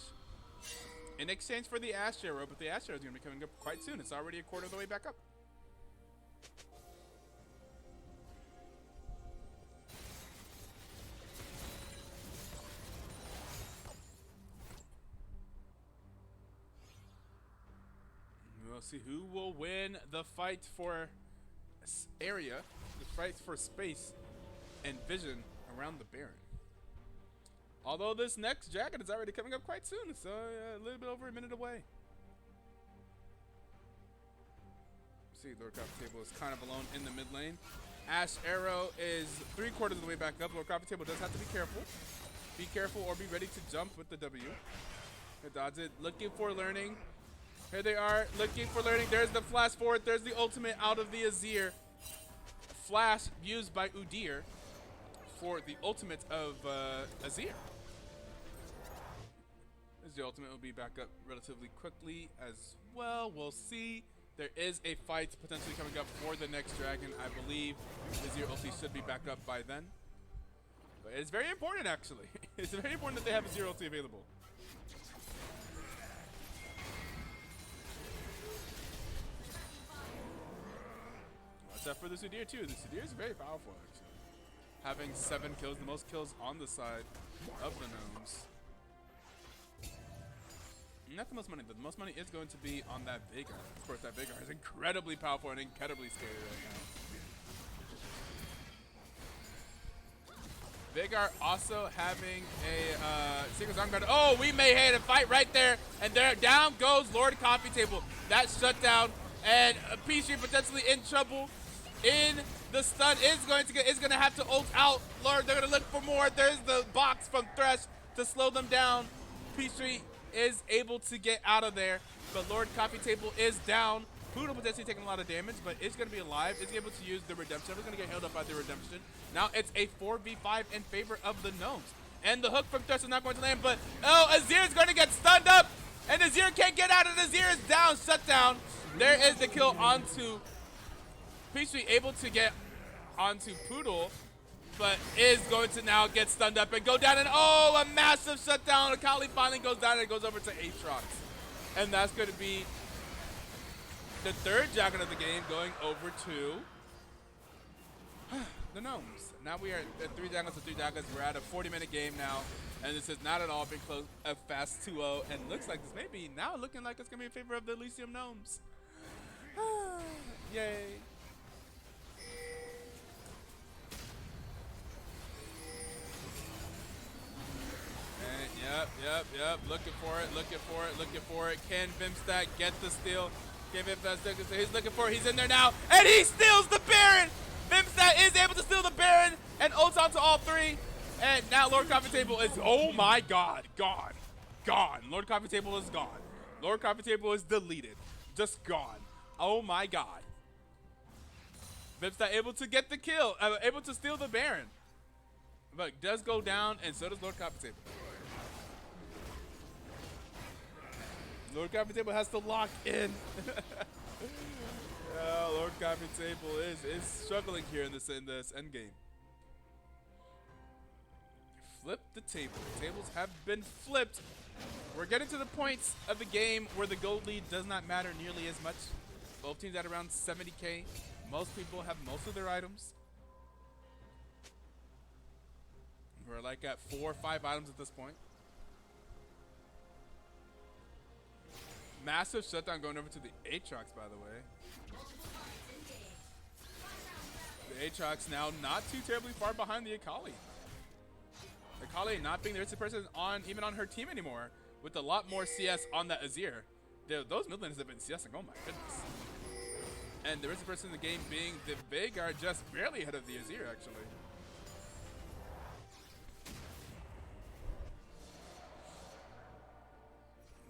in exchange for the Ash Arrow, but the Ash Arrow is going to be coming up quite soon. It's already a quarter of the way back up. We'll see who will win the fight for area, the fight for space and vision around the Baron. Although this next dragon is already coming up quite soon, so a little bit over a minute away. See, Lord Coffee Table is kind of alone in the mid lane. Ash Arrow is 3/4 of the way back up. Lord Coffee Table does have to be careful. Be careful or be ready to jump with the W. They dodge it, looking for learning. Here they are, looking for learning. There's the flash forward. There's the ultimate out of the Azir. Flash used by Udyr for the ultimate of Azir. The ultimate will be back up relatively quickly as well. We'll see. There is a fight potentially coming up for the next dragon. I believe Azir ulti should be back up by then. But it's very important, actually. It's very important that they have Azir ulti available. Watch out for the Udyr too. The Udyr is very powerful, actually. Having 7 kills, the most kills on the side of the Gnomes. Not the most money, but the most money is going to be on that Veigar. Of course, that Veigar is incredibly powerful and incredibly scary right now. Veigar also having a Secret's Arm Guard. Oh, we may have a fight right there. And there, down goes Lord Coffee Table. That shut down. And Peachy potentially in trouble. In the stun is going to have to ult out. Lord, they're going to look for more. There's the box from Thresh to slow them down. Peachy is able to get out of there. But Lord Coffee Table is down. Poodle potentially taking a lot of damage, but is going to be alive. Is able to use the Redemption. Is going to get held up by the Redemption. Now it's a 4v5 in favor of the Gnomes. And the hook from Thresh is not going to land, but oh, Azir is going to get stunned up. And Azir can't get out, and Azir is down, shut down. There is the kill onto Peachy, able to get onto Poodle, but is going to now get stunned up and go down. And oh, a massive shutdown. Akali finally goes down and it goes over to Aatrox. And that's going to be the third dragon of the game going over to the Gnomes. Now we are at 3 dragons to 3 dragons. We're at a 40-minute game now, and this has not at all been close. A fast 2-0, and looks like this may be now looking like it's gonna be in favor of the Elysium Gnomes. Yay! And yep. Looking for it. Can Vimstack get the steal? He's looking for it. He's in there now, and he steals the Baron. Vimstack is able to steal the Baron and ults onto all 3. And now Lord Coffee Table is, oh my god, gone. Lord Coffee Table is gone. Lord Coffee Table is deleted. Just gone. Oh my god. Vimstack able to get the kill, able to steal the Baron. But does go down, and so does Lord Coffee Table. Lord Coffee Table has to lock in. Lord Coffee Table is struggling here in this end game. Flip the table. Tables have been flipped. We're getting to the points of the game where the gold lead does not matter nearly as much. Both teams at around 70k. Most people have most of their items. We're like at 4 or 5 items at this point. Massive shutdown going over to the Aatrox, by the way. The Aatrox now not too terribly far behind the Akali. Akali not being the richest person even on her team anymore, with a lot more CS on that Azir. Those mid laners have been CSing, oh my goodness. And the richest person in the game being the Veigar, just barely ahead of the Azir actually.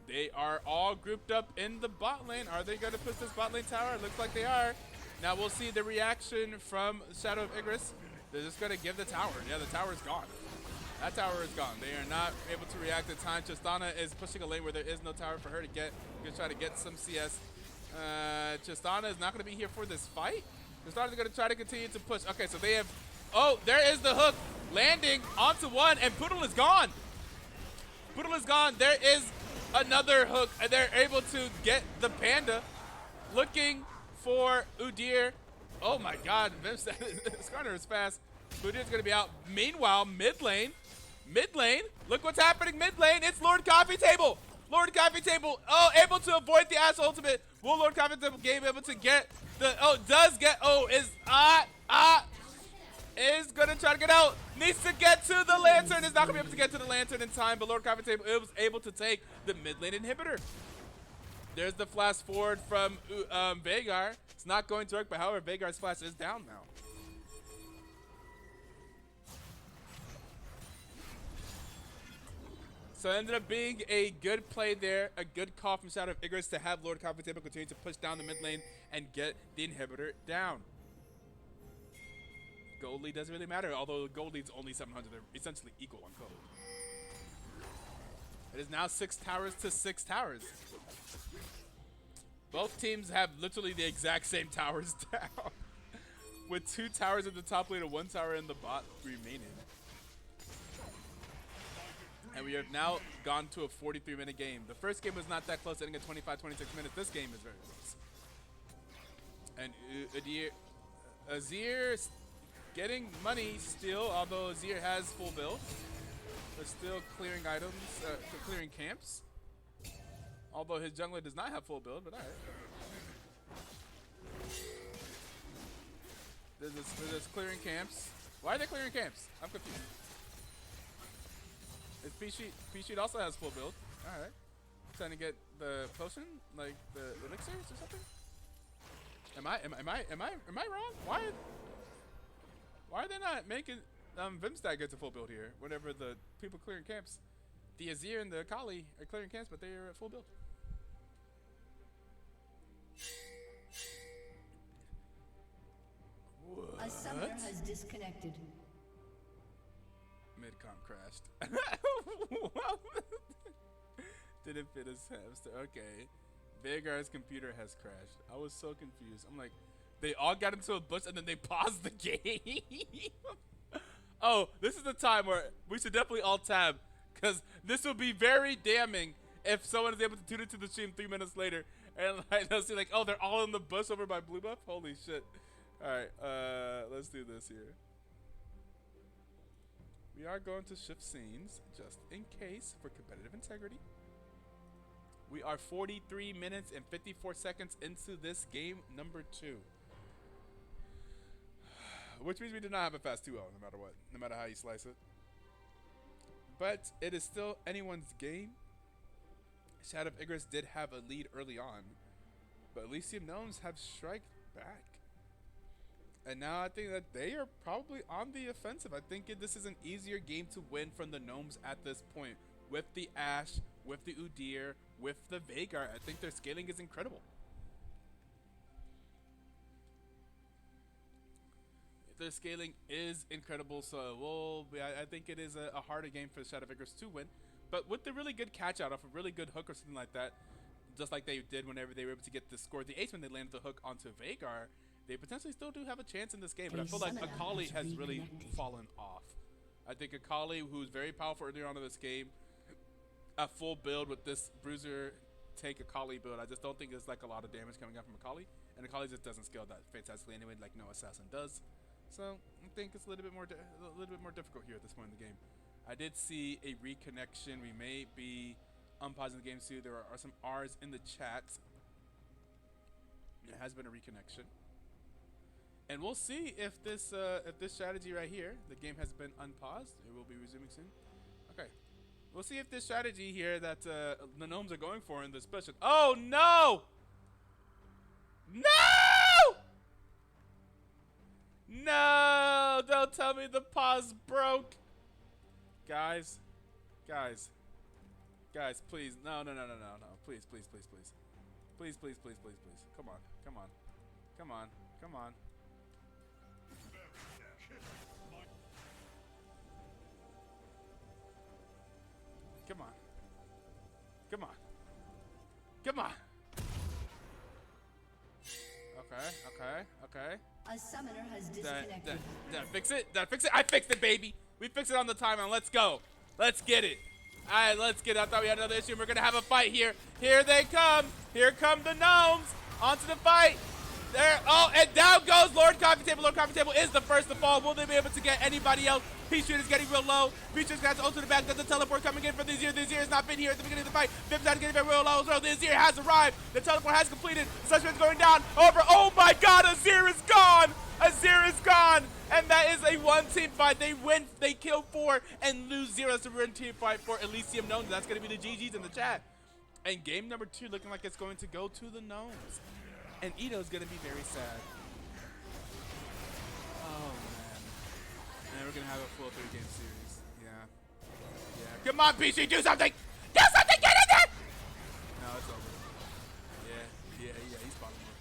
They are all grouped up in the bot lane. Are they going to push this bot lane tower? Looks like they are. Now we'll see the reaction from Shadow of Igris. They're just going to give the tower. Yeah, the tower is gone. That tower is gone. They are not able to react in time. Tristana is pushing a lane where there is no tower for her to get. Going to try to get some CS. Tristana is not going to be here for this fight. Tristana is going to try to continue to push. Okay, so they have... Oh, there is the hook landing onto one, and Poodle is gone. Poodle is gone. There is another hook, and they're able to get the Panda. Looking for Udyr. Oh my god, Skarner is fast. Udyr's gonna be out. Meanwhile, mid lane, look what's happening mid lane. It's Lord Coffee Table. Lord Coffee Table, oh, able to avoid the Ash ultimate. Will Lord Coffee Table game able to get the, oh, does get, oh, is gonna try to get out. Needs to get to the Lantern. Is not gonna be able to get to the Lantern in time, but Lord Coffee Table was able to take the mid lane inhibitor. There's the flash forward from Veigar. It's not going to work, but however, Veigar's flash is down now. So it ended up being a good play there, a good call from Shadow of Igris to have Lord Coffee Table continue to push down the mid lane and get the inhibitor down. Gold lead doesn't really matter, although gold lead's only 700. They're essentially equal on gold. It is now 6 towers to 6 towers. Both teams have literally the exact same towers down, with 2 towers in the top lane and 1 tower in the bot remaining. And we have now gone to a 43-minute game. The first game was not that close, ending at 25, 26 minutes. This game is very close. And Azir getting money still, although Azir has full build. But still clearing items, clearing camps. Although his jungler does not have full build, but alright. There's this clearing camps. Why are they clearing camps? I'm confused. P-Sheet also has full build. All right. Trying to get the potion, like the elixirs or something. Am I wrong? Why are they not making Vimstad get to full build here? Whenever the people clearing camps, the Azir and the Akali are clearing camps, but they're at full build. A summoner has disconnected. Midcom crashed. Didn't fit his hamster. Okay. Veigar's computer has crashed. I was so confused. I'm like, they all got into a bush and then they paused the game. Oh, this is the time where we should definitely all tab, because this will be very damning if someone is able to tune into the stream 3 minutes later and like they'll see like, oh, they're all in the bush over by blue buff. Holy shit. All right, let's do this here. We are going to shift scenes just in case for competitive integrity. We are 43 minutes and 54 seconds into this game number 2. Which means we did not have a fast 2-0 no matter what, no matter how you slice it. But it is still anyone's game. Shadow of Igris did have a lead early on, but Elysium Gnomes have striked back. And now I think that they are probably on the offensive. I think this is an easier game to win from the Gnomes at this point. With the Ashe, with the Udyr, with the Veigar, I think their scaling is incredible. Their scaling is incredible, so I think it is a harder game for the Shadow of Igris to win. But with the really good catch out off a really good hook or something like that, just like they did whenever they were able to get the score the ace when they landed the hook onto Veigar, they potentially still do have a chance in this game. But I feel like Akali has really fallen off. I think Akali, who's very powerful earlier on in this game, a full build with this Bruiser take Akali build, I just don't think there's like a lot of damage coming out from Akali. And Akali just doesn't scale that fantastically anyway, like no assassin does. So I think it's a little bit more difficult here at this point in the game. I did see a reconnection. We may be unpausing the game soon. There are some R's in the chat. There has been a reconnection, and we'll see if this strategy right here, the game has been unpaused. It will be resuming soon. Okay, we'll see if this strategy here that the Gnomes are going for in this special. Oh no! No! No! Don't tell me the pause broke. Guys, please. No. Please. Please. Come on. Come on. Okay. A summoner has disconnected. Did I fix it? I fixed it, baby. We fixed it on the timeline. Let's go. Let's get it. All right, let's get it. I thought we had another issue. We're going to have a fight here. Here they come. Here come the Gnomes. Onto the fight. There. Oh, and down goes Lord Coffee Table. Lord Coffee Table is the first to fall. Will they be able to get anybody else? P-Street is getting real low. P-Street's got to ult to the back. There's a teleport coming in for the Azir. The Azir has not been here at the beginning of the fight. Vimstad is getting real low as well. The Azir has arrived. The teleport has completed. Sushman's going down. Over. Oh my god, Azir is gone. Azir is gone. And that is a one-team fight. They win. They kill 4 and lose 0. That's a one-team fight for Elysium Gnomes. That's going to be the GGs in the chat. And game number 2 looking like it's going to go to the Gnomes. And Etoe is going to be very sad. Oh, man. And we're going to have a full 3-game series. Yeah. Come on, PC, do something! Do something! Get in there! No, it's over. Yeah, he's bottom one.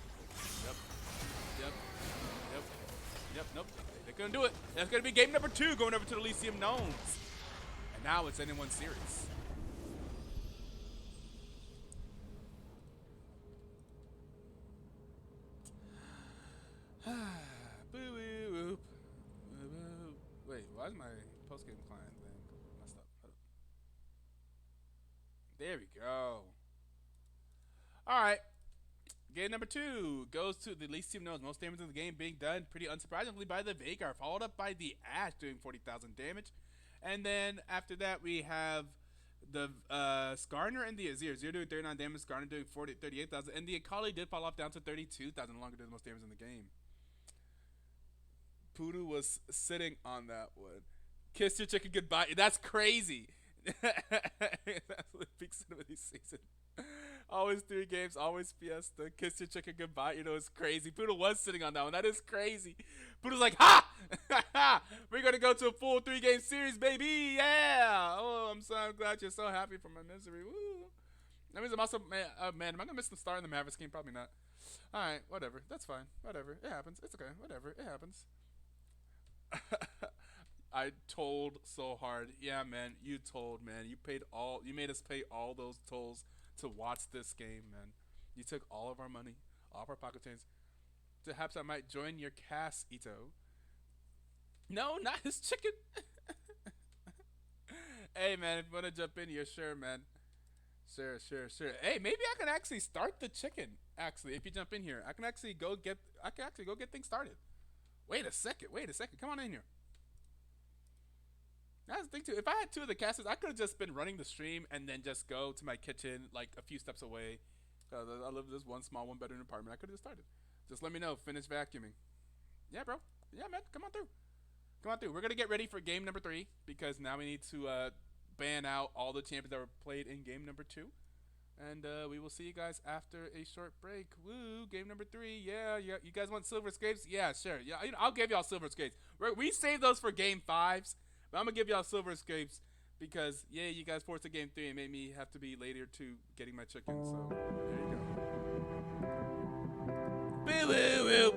Yep, nope. They're going to do it. That's going to be game number 2 going over to the Elysium Gnomes. And now it's anyone's series. Wait, why is my post-game client thing messed up? There we go. All right. Game number 2 goes to the Elysium Gnomes. Most damage in the game being done pretty unsurprisingly by the Veigar, followed up by the Ashe doing 40,000 damage. And then after that, we have the Skarner and the Azir. Azir doing 39 damage, Skarner doing 38,000. And the Akali did fall off down to 32,000, no longer doing the most damage in the game. Poodoo was sitting on that one. Kiss your chicken goodbye. That's crazy. Absolute peak cinema this season. Always 3 games, always Fiesta. Kiss your chicken goodbye. You know, it's crazy. Poodle was sitting on that one. That is crazy. Poodle's like, ha! We're going to go to a full 3-game series, baby. Yeah. Oh, I'm so glad you're so happy for my misery. Woo. That means I'm also, man, am I going to miss the star in the Mavericks game? Probably not. All right, whatever. That's fine. Whatever. It happens. It's okay. Whatever. It happens. I told so hard. Yeah, man. You told, man. You made us pay all those tolls to watch this game, man. You took all of our money, all of our pocket change. Perhaps I might join your cast, Etoe. No, not his chicken. Hey, man, if you want to jump in here, sure, man. Sure. Hey, maybe I can actually start the chicken. Actually, if you jump in here, I can actually go get things started. Wait a second. Come on in here. That's the thing too. If I had 2 of the casters, I could have just been running the stream and then just go to my kitchen like a few steps away. I live in this one small 1-bedroom apartment. I could have just started. Just let me know. Finish vacuuming. Yeah, bro. Yeah, man. Come on through. We're gonna get ready for game number 3 because now we need to ban out all the champions that were played in game number 2. And we will see you guys after a short break. Woo! Game number 3. Yeah. You guys want silver scapes? Yeah, sure. Yeah, I'll give y'all silver scapes. We saved those for game 5s. But I'm going to give y'all silver scapes because, yeah, you guys forced a game 3 and made me have to be later to getting my chicken. So, there you go. Boo-woo-woo.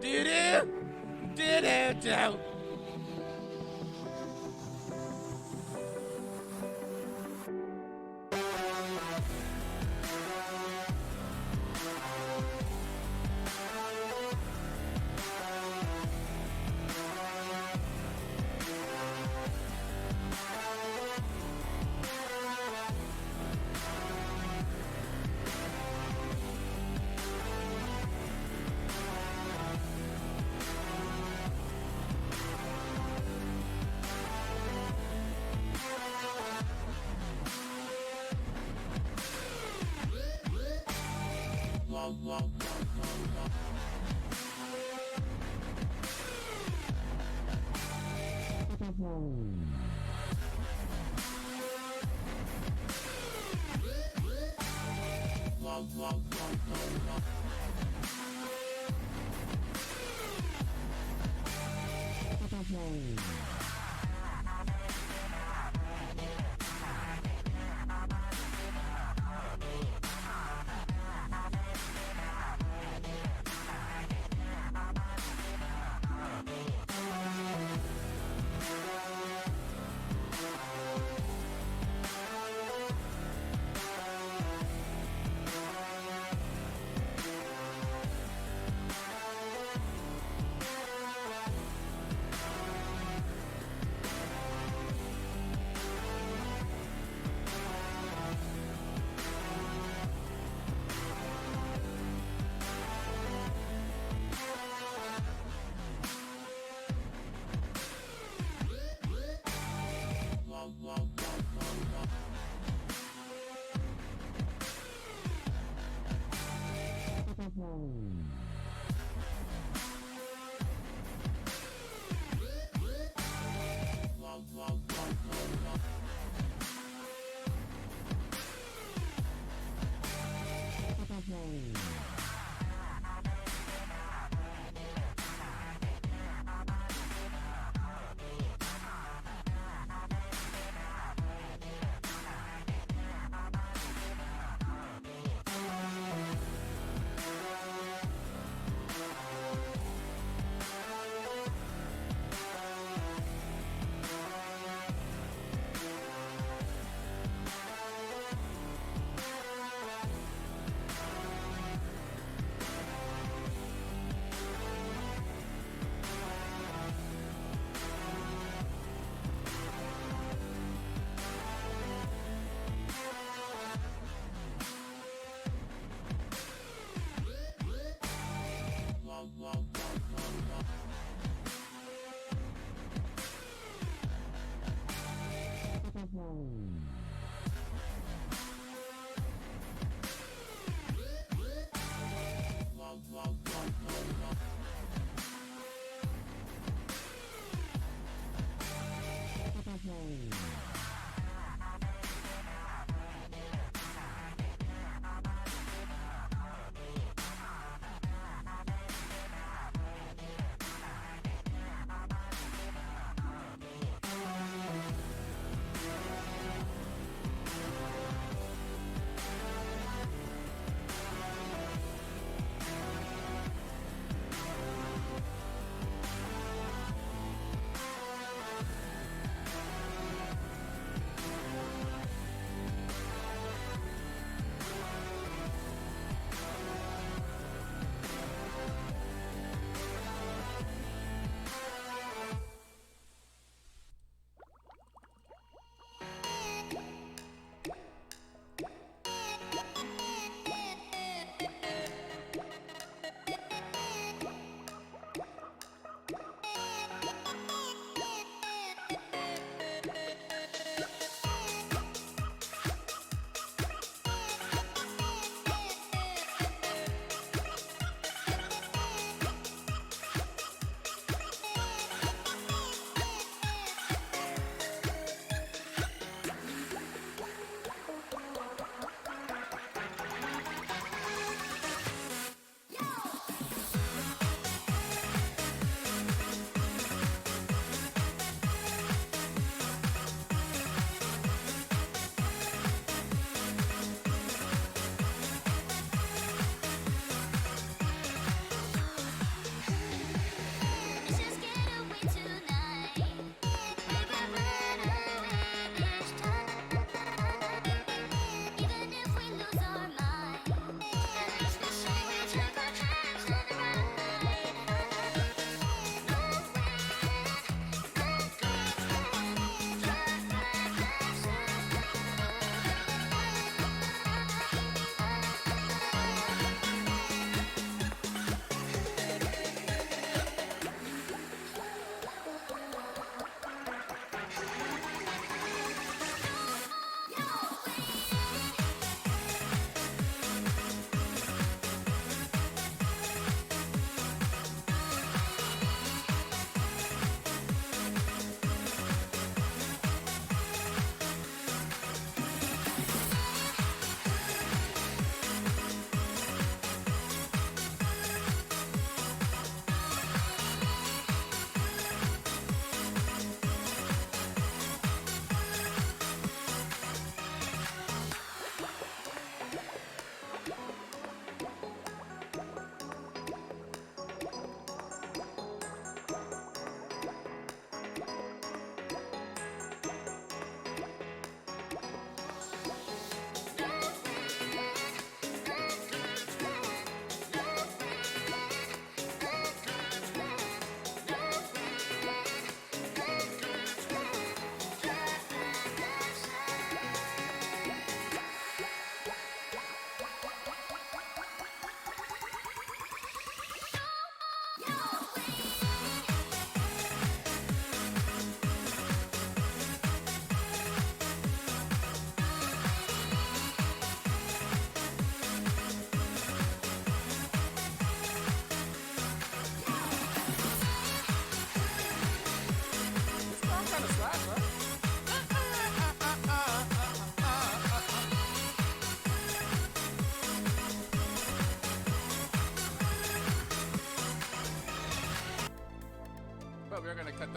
Do-do. Do-do-do.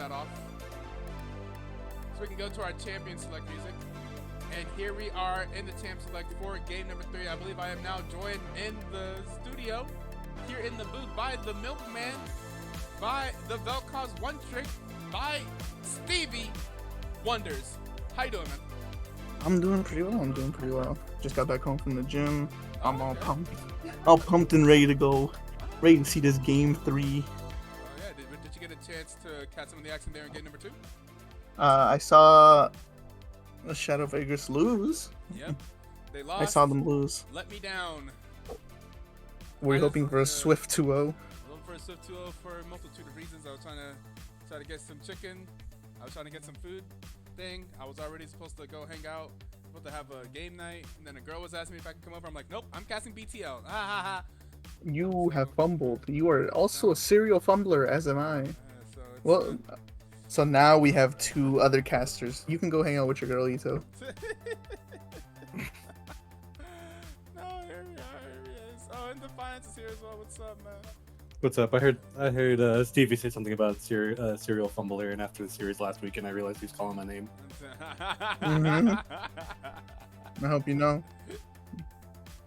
that off. So we can go to our champion select music. And here we are in the champ select for game number 3. I believe I am now joined in the studio, here in the booth, by the Milkman, by the Vel'Koz One Trick, by Stevie Wonders. How you doing, man? I'm doing pretty well. Just got back home from the gym. I'm all pumped and ready to go. Ready to see this game 3. Oh yeah, did you get a chance to catch some of the action there in game number 2? I saw the Shadow of Igris lose. Yep, they lost. I saw them lose. Let me down. We're hoping for a swift 2-0. Looking for a swift 2-0 for a multitude of reasons. I was trying to get some chicken. I was trying to get some food thing. I was already supposed to go hang out, supposed to have a game night, and then a girl was asking me if I could come over. I'm like, nope, I'm casting BTL. Ha ha ha. You have fumbled. You are also a serial fumbler, as am I. Well, so now we have 2 other casters. You can go hang out with your girl, Etoe. No, here we is. Oh, and Defiance is here as well. What's up, man? What's up? I heard Stevie say something about serial fumbler, and after the series last weekend, I realized he was calling my name. I hope you know.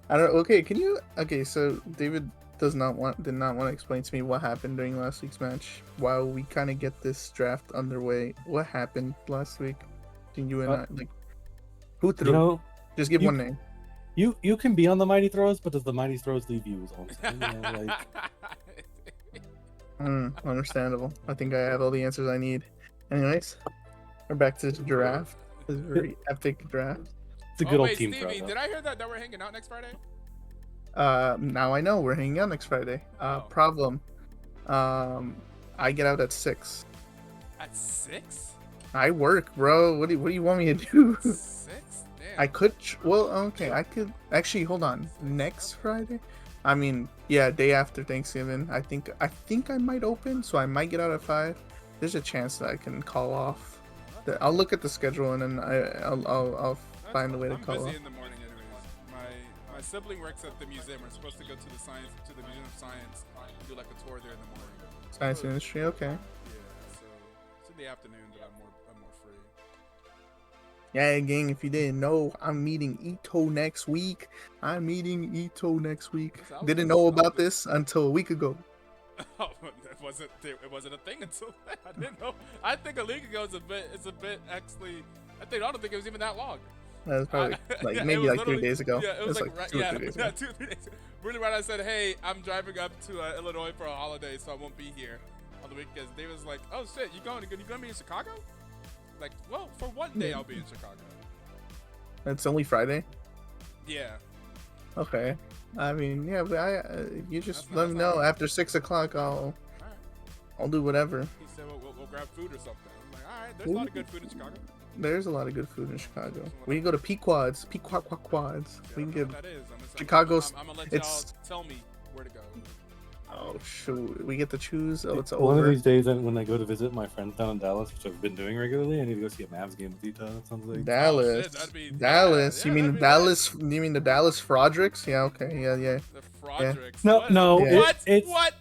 I don't. Okay, can you? Okay, so David did not want to explain to me what happened during last week's match. While we kind of get this draft underway, what happened last week? Can you and I, like, who threw? You know, just give one name. You can be on the Mighty Throws, but does the Mighty Throws leave you? Is all I'm saying. You know, like, Understandable. I think I have all the answers I need. Anyways, we're back to the draft. This very epic draft. it's a good old wait, team Stevie, throw. did I hear that we're hanging out next Friday? Now I know we're hanging out next Friday. Problem. I get out at 6. At 6? I work, bro. What do you want me to do? 6? Damn. I could. Well, okay. I could actually hold on. Next Friday. I mean, yeah, day after Thanksgiving. I think I might open, so I might get out at 5. There's a chance that I can call off. I'll look at the schedule and then I'll find a way to call I'm off. busy in the morning, anyways. My sibling works at the museum. We're supposed to go to the Museum of Science and do like a tour there in the morning. Science industry, okay. Yeah, so it's in the afternoon that I'm more free. Yeah, gang, if you didn't know, I'm meeting Etoe next week. Didn't know about this until a week ago. Oh, it wasn't a thing until then. I didn't know. I think a week ago is a bit actually. I don't think it was even that long. That was probably like yeah, maybe like 3 days ago. Yeah, it was like 2 or 3 days ago. 2 or 3 days. Really, right? I said, hey, I'm driving up to Illinois for a holiday, so I won't be here on the weekends. David was like, oh shit, you gonna be in Chicago? Like, well, for one day I'll be in Chicago. It's only Friday. Yeah. Okay. I mean, yeah, but you just let me that's know not- after 6 o'clock. I'll do whatever. He said, we'll grab food or something. I'm like, all right, there's a lot of good food in Chicago. There's a lot of good food in Chicago. We can go to Pequods. We can get That is. Chicago's. I'm gonna let y'all It's tell me where to go. oh shoot, we get to choose. Oh, it's One of over. these days, when I go to visit my friends down in Dallas, which I've been doing regularly, I need to go see a Mavs game with Etoe. That sounds like Dallas. that'd be- Dallas. yeah, You mean that'd be Dallas? You mean the Dallas Frodricks? Yeah. Okay. Yeah. The Frodricks. No, What? no, Yeah. What?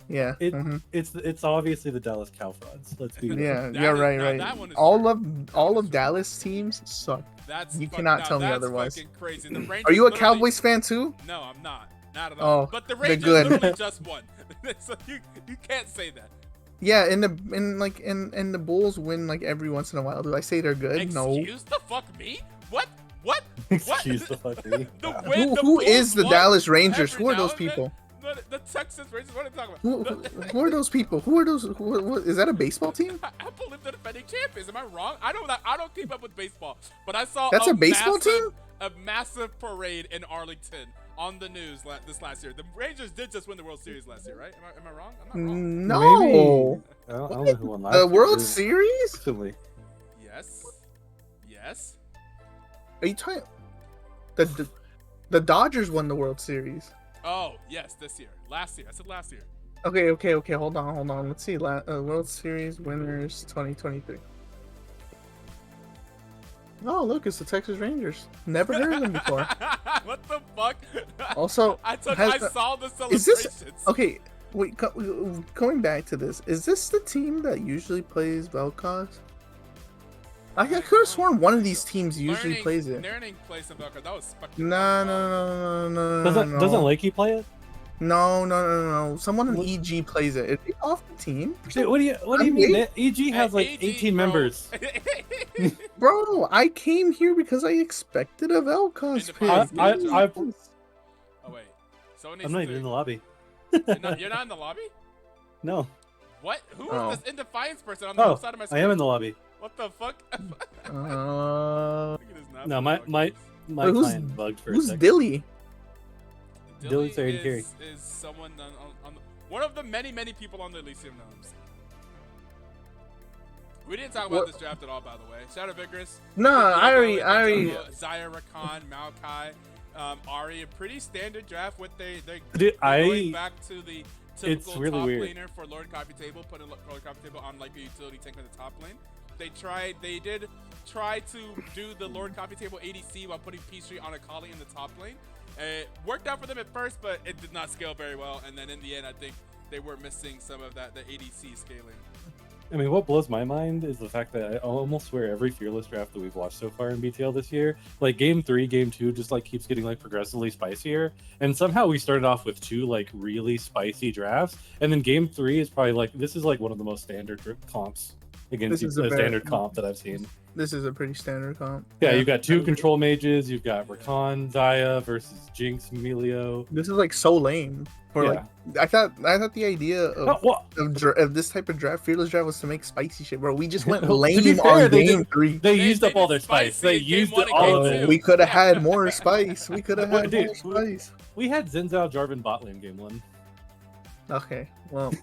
Yeah. It, mhm. it's obviously the Dallas Cow Frauds. Let's be real. Yeah. That Yeah. is- Right. now Right. that one is All true. of Dallas teams suck. You cannot tell me that's otherwise. Fucking crazy. The Rangers Are you a literally- Cowboys fan too? No, I'm not. Not at all. Oh, But the they're Rangers good. literally just won. So you can't say that. Yeah. In the Bulls win like every once in a while. Do I say they're good? No. Excuse the fuck me? What? What? Excuse the fuck me. Who is the Dallas Rangers? every Who are now those and then. people? The Texas Rangers. What are you talking Who, about? who are those people? Who are those? What, is that a baseball team? I believe they're defending champions. Am I wrong? I don't keep up with baseball, but I saw That's a baseball team? A massive parade in Arlington on the news this last year. The Rangers did just win the World Series last year, right? Am I wrong? I'm not wrong. No. I don't know who won last The year. World It was Series? recently. Yes. Are you talking? The Dodgers won the World Series. Oh, yes, this year. Last year. I said last year. Okay. Hold on. Let's see. World Series winners 2023. Oh, look, it's the Texas Rangers. Never heard of them before. What the fuck? Also, I has- saw the is celebrations. this okay? Wait, going back to this, is this the team that usually plays Vel'Koz? I could have sworn one of these teams usually plays it. Learning plays some Vel'Koz. That was spectacular. No. Doesn't Lakey play it? No. Someone in EG plays it. Is he off the team? Dude, what do you mean? EG has like AG, 18 bro. members. Bro, I came here because I expected a Vel'Koz pick. Oh wait, someone needs I'm not to- even in the lobby. You're not in the lobby? No. What? Who is Oh. this in defiance person on the other side of my I screen? am in the lobby. What the fuck? Uh, Look at his napkin No, my buggers. my who's- client bugged for a who's second. Dilly? Dilly Dylan's already carry. is someone on the, one of the many people on the Elysium Gnomes. We didn't talk about What? this draft at all, by the way. Shout out Igris. No, I already. Zaya, Rakan, Maokai, Ari. A pretty standard draft. What they're Dude, going back to the It's typical really top weird. laner for Lord Coffee Table, putting Lord Coffee Table on like a utility tank in the top lane. They did try to do the Lord Coffee Table ADC while putting Peachtree on a Kali in the top lane. It worked out for them at first, but it did not scale very well. And then in the end, I think they were missing some of the ADC scaling. I mean, what blows my mind is the fact that I almost swear every Fearless draft that we've watched so far in BTL this year, like Game 3, Game 2 just like keeps getting like progressively spicier. And somehow we started off with 2 like really spicy drafts. And then Game 3 is probably like, this is like one of the most standard comps against This is a a standard comp that I've seen. This is a pretty standard comp. Yeah, you've got 2 control mages, you've got Rakan, Zaya versus Jinx, Emilio. This is like so lame. For Yeah. like, I thought the idea of, Oh, well, of this type of draft, fearless draft, was to make spicy shit, bro. We just went To be lame fair, on they game did- 3. they used they up all did their spice. spicy They in game used 1 it and all game of it. two. We could have had more spice. We could have Well, had dude, more spice. We had Zinzao Jarvan bot lane game 1. Okay, well,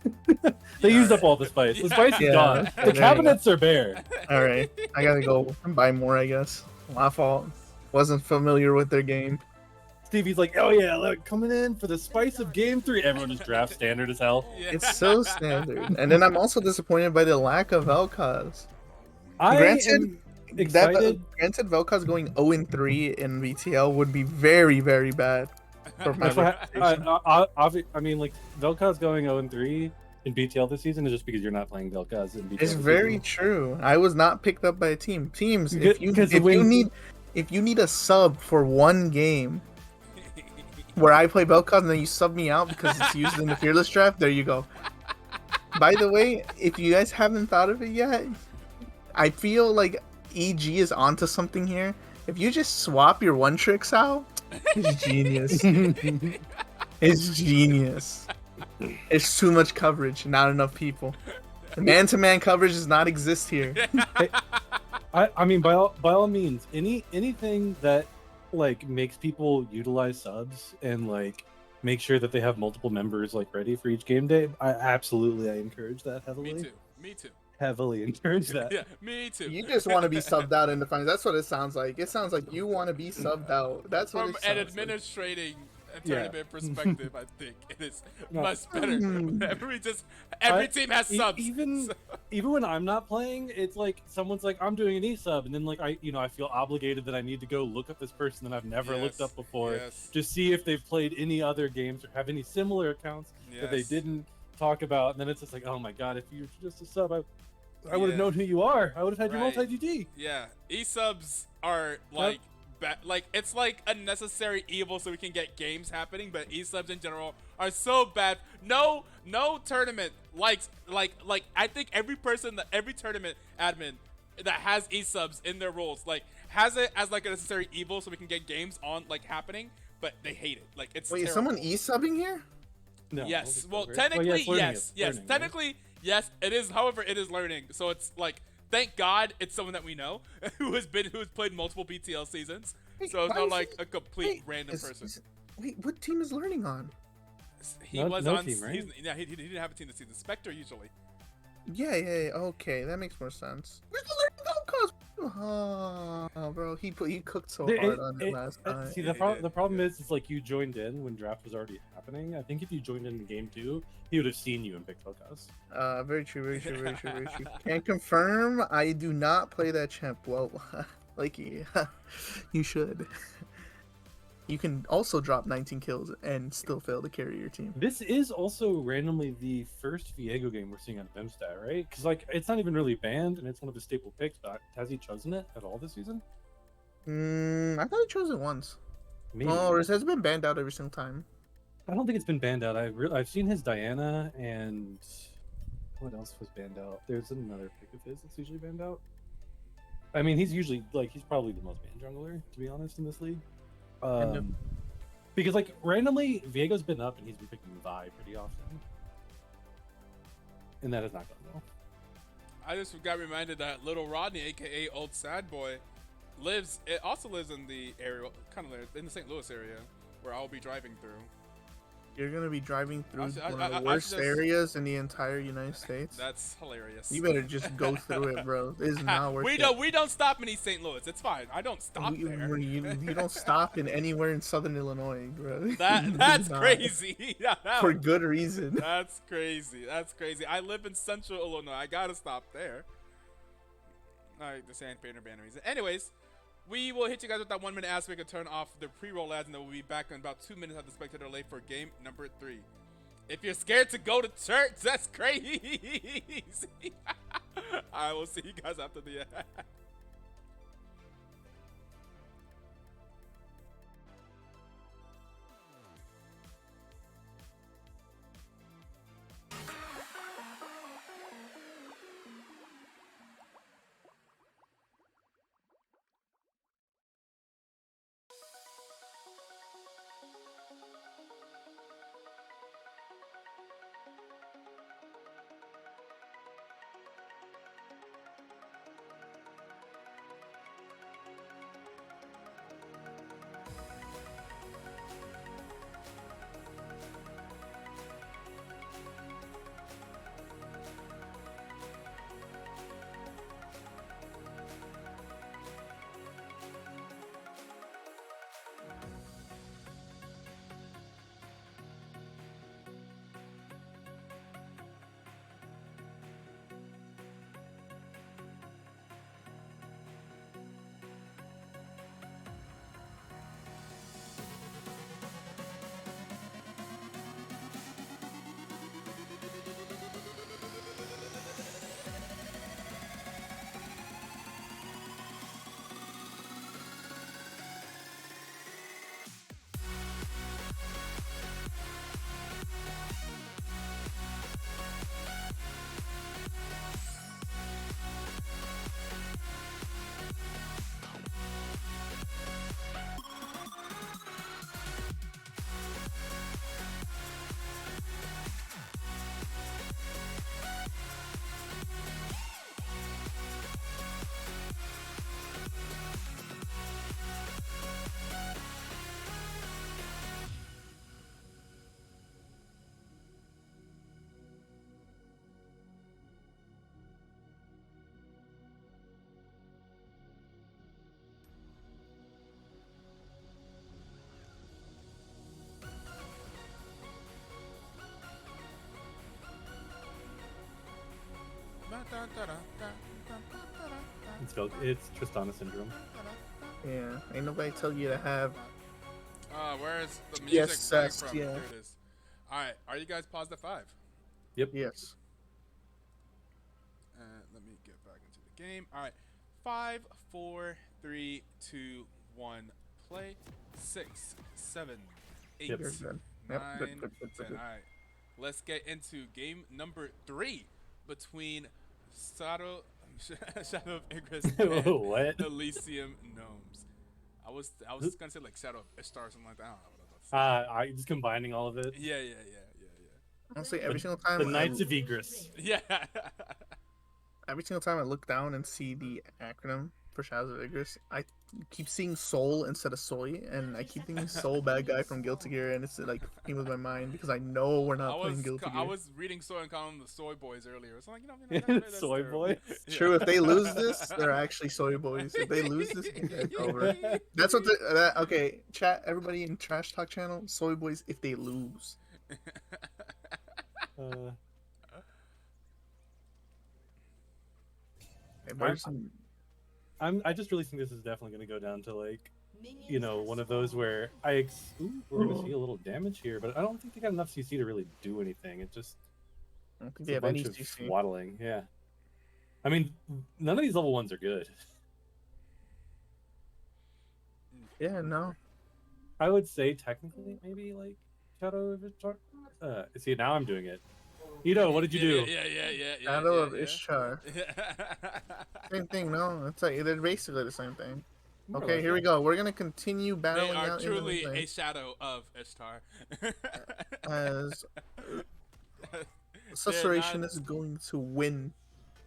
They Yeah. used up all the spice. The spice is Yeah. gone. There The you cabinets are bare. all right. I gotta go and buy more, I guess. My fault. Wasn't familiar with their game. Stevie's like, oh yeah, look, coming in for the spice of game 3. Everyone just draft standard as hell. Yeah. It's so standard. And then I'm also disappointed by the lack of Vel'Koz. I Granted, am excited. Granted, Vel'Koz going 0-3 in VTL would be very, very bad. For my That's what reputation. I mean, like, Vel'Koz going 0-3 in BTL this season is just because you're not playing Vel'Koz in BTL. It's this very season. true. I was not picked up by a team. Teams, Good- if you because when- if you need a sub for one game where I play Vel'Koz and then you sub me out because it's used in the Fearless draft, there you go. By the way, if you guys haven't thought of it yet, I feel like EG is onto something here. If you just swap your one tricks out, it's genius. It's genius. It's too much coverage, not enough people. Man-to-man coverage does not exist here. I mean, by all means, anything that like makes people utilize subs and like make sure that they have multiple members like ready for each game day, I encourage that heavily. Me too. Heavily encourage that. Yeah, me too. You just want to be subbed out in the finals. That's what it sounds like. It sounds like you want to be subbed out. That's what From it an sounds like. administrating Yeah. tournament perspective, I think it is No. much better. Mm. Every team has subs. Even when I'm not playing, it's like someone's like, I'm doing an e-sub, and then like I feel obligated that I need to go look up this person that I've never looked Yes, up before, yes. to see if they've played any other games or have any similar accounts that they Yes. didn't talk about. And then it's just like, oh my god, if you're just a sub, I would have Yeah. known who you are. I would have had your Right. multi-GD. Yeah, e-subs are like like it's like a necessary evil so we can get games happening, but e-subs in general are so bad. No tournament likes like I think every tournament admin that has e-subs in their roles like has it as like a necessary evil so we can get games on like happening, but they hate it. Like it's Wait, is terrible. someone e-subbing here? No. Yes. I Well, don't think so, right? technically, it's learning, yes. it's Yes. learning, right? Technically, yes. It is. However, it is learning. So it's like, thank God, it's someone that we know who has played multiple BTL seasons. Wait, So it's why not is like he- a complete wait, random person. Wait, what team is learning on? He No- was no on. team, right? Yeah, he didn't have a team this season. Spectre usually. Yeah, okay, that makes more sense. Where's the learning Vel'Koz? Oh, bro, he cooked so It- hard on it last it- time. See, Yeah, the he did, problem yeah. is, it's like you joined in when draft was already happening. I think if you joined in game 2, he would have seen you and picked Vel'Koz. Very true, very true, very true, very true. Can confirm, I do not play that champ. Well, like, yeah, you should. you can also drop 19 kills and still fail to carry your team. This is also randomly the first Viego game we're seeing on Vimstat, right? Because like it's not even really banned, and it's one of his staple picks. But has he chosen it at all this season? I thought he chose it once. Maybe. Or it has been banned out every single time. I don't think it's been banned out. I've seen his Diana, and what else was banned out? There's another pick of his that's usually banned out. I mean, he's usually like he's probably the most banned jungler, to be honest, in this league. Because like randomly, Viego's been up and he's been picking Vi pretty often, and that has not gone well. I just got reminded that little Rodney, aka Old Sad Boy, also lives in the area, kind of in the St. Louis area, where I'll be driving through. You're gonna be driving through Honestly, one of the worst areas in the entire United States. That's hilarious. You better just go through it, bro. This is not worth it. We don't stop in East St. Louis. It's fine. I don't stop there. You don't stop in anywhere in Southern Illinois, bro. That's crazy. For good reason. That's crazy. That's crazy. I live in Central Illinois. I gotta stop there. Alright, the Sandpaper banner reason. Anyways, we will hit you guys with that 1 minute ad so we can turn off the pre-roll ads, and then we'll be back in about 2 minutes at the spectator late for game number 3. If you're scared to go to church, that's crazy. I will see you guys after the ad. It's Tristana syndrome. Yeah, ain't nobody tell you to have. Where's the music Yes, coming yes, from? yeah. There it is. Alright, are you guys paused at 5? Yep. Yes. Let me get back into the game. Alright. 5, 4, 3, 2, 1, play. 6, 7, 8, Yep. You're good. 9, Yep, good. 10. Alright. Let's get into game number 3 between Shadow of Igris and What? Elysium Gnomes. I was gonna say like Shadow of Ishtar or something like that. I don't know what I was about to say. I just combining all of it. Yeah. Honestly, every single time. The Knights of Igris. Yeah. Every single time I look down and see the acronym for Shadows of Igris, I keep seeing Soul instead of Soy, and I keep thinking Soul bad guy from Guilty Gear, and it's like fucking with my mind because I know we're not playing Guilty Gear. I was reading Soy and calling them the Soy Boys earlier. So I'm like, that's Soy terrible. boys. It's true. If they lose this, they're actually Soy Boys. If they lose this, it's over. That's what. Okay, chat. Everybody in Trash Talk channel, Soy Boys. If they lose, Hey, where's some- I just really think this is definitely going to go down to like you know, one of those where we're gonna see a little damage here, but I don't think they got enough CC to really do anything. It just I don't think it's they a have any bunch of CC. waddling. Yeah, I mean, none of these level 1s are good. Yeah, no. I would say technically maybe like Shadow of Ishtar. See, now I'm doing it. Etoe, what did you do? Yeah. Shadow of Ishtar. Same thing, no? It's like they're basically the same thing. More or Okay, less, here yeah. we go. We're gonna continue They battling are out truly in the a shadow of Ishtar. as They're Susurration not- is going to win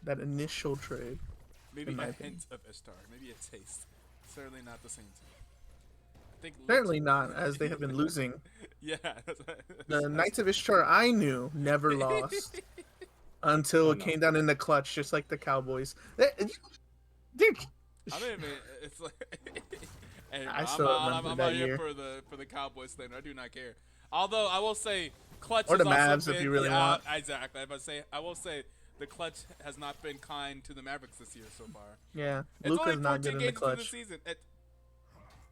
that initial trade. maybe in a my hint opinion. of Ishtar, maybe a taste. Certainly not the same thing. I think Certainly not, as they have been losing. Yeah. The Knights of Ishtar I knew never lost until Oh, it no. came down in the clutch, just like the Cowboys. Dude, I don't even. It's like. Hey, bro, I still remember I'm that out here year. for the Cowboys thing. I do not care. Although I will say, clutch Or the has also Mavs, if been, you really want. Exactly. I will say the clutch has not been kind to the Mavericks this year so far. Yeah, It's Luka's only not 14 good in the games into the clutch. season.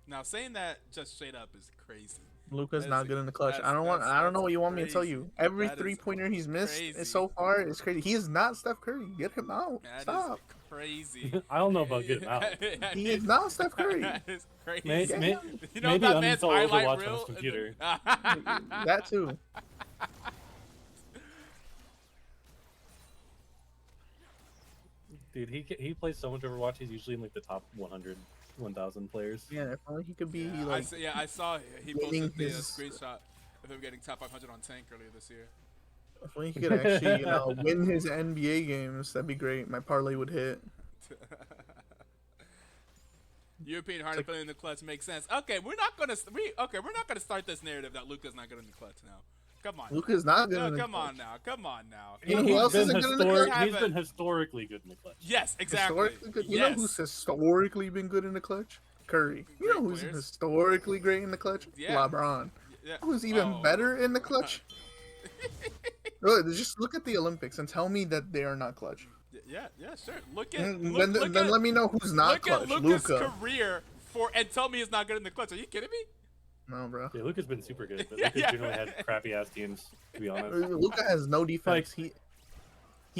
Now saying that just straight up is crazy. Luka's That not is- good in the clutch. I don't that's know what you want me to tell crazy. you. Every That is 3-pointer he's missed crazy. so far is crazy. He is not Steph Curry. Get him out. That is Stop. crazy. I don't know about getting out. He is not Steph Curry. That is crazy. May- You know maybe that man's uninstall highlight Overwatch on reel? his computer. That too. Dude, he plays so much Overwatch. He's usually in like the top 100, 1,000 players. Yeah, if only he could be Yeah, like. I saw he winning posted the his- screenshot of him getting top 500 on Tank earlier this year. If only he could actually, win his NBA games. That'd be great. My parlay would hit. European hard ability in the clutch makes sense. Okay, we're not gonna start this narrative that Luka's not good in the clutch now. Come on. Luka's not good No, in the come clutch. on now. Come on now. You know who else isn't good in the clutch? He's been historically good in the clutch. Yes, exactly. Historically good. You know who's historically been good in the clutch? Curry. You know Great who's players. historically great in the clutch? Yeah. LeBron. Yeah. Who's even Oh. better in the clutch? Really, just look at the Olympics and tell me that they are not clutch. Yeah, sure. Look at Then let me know who's not look clutch. at Luka's Luka. career and tell me he's not good in the clutch. Are you kidding me? No, bro. Yeah, Luka's been super good, but Yeah, Luka's yeah. generally had crappy ass teams, to be honest. Luka has no defense. He is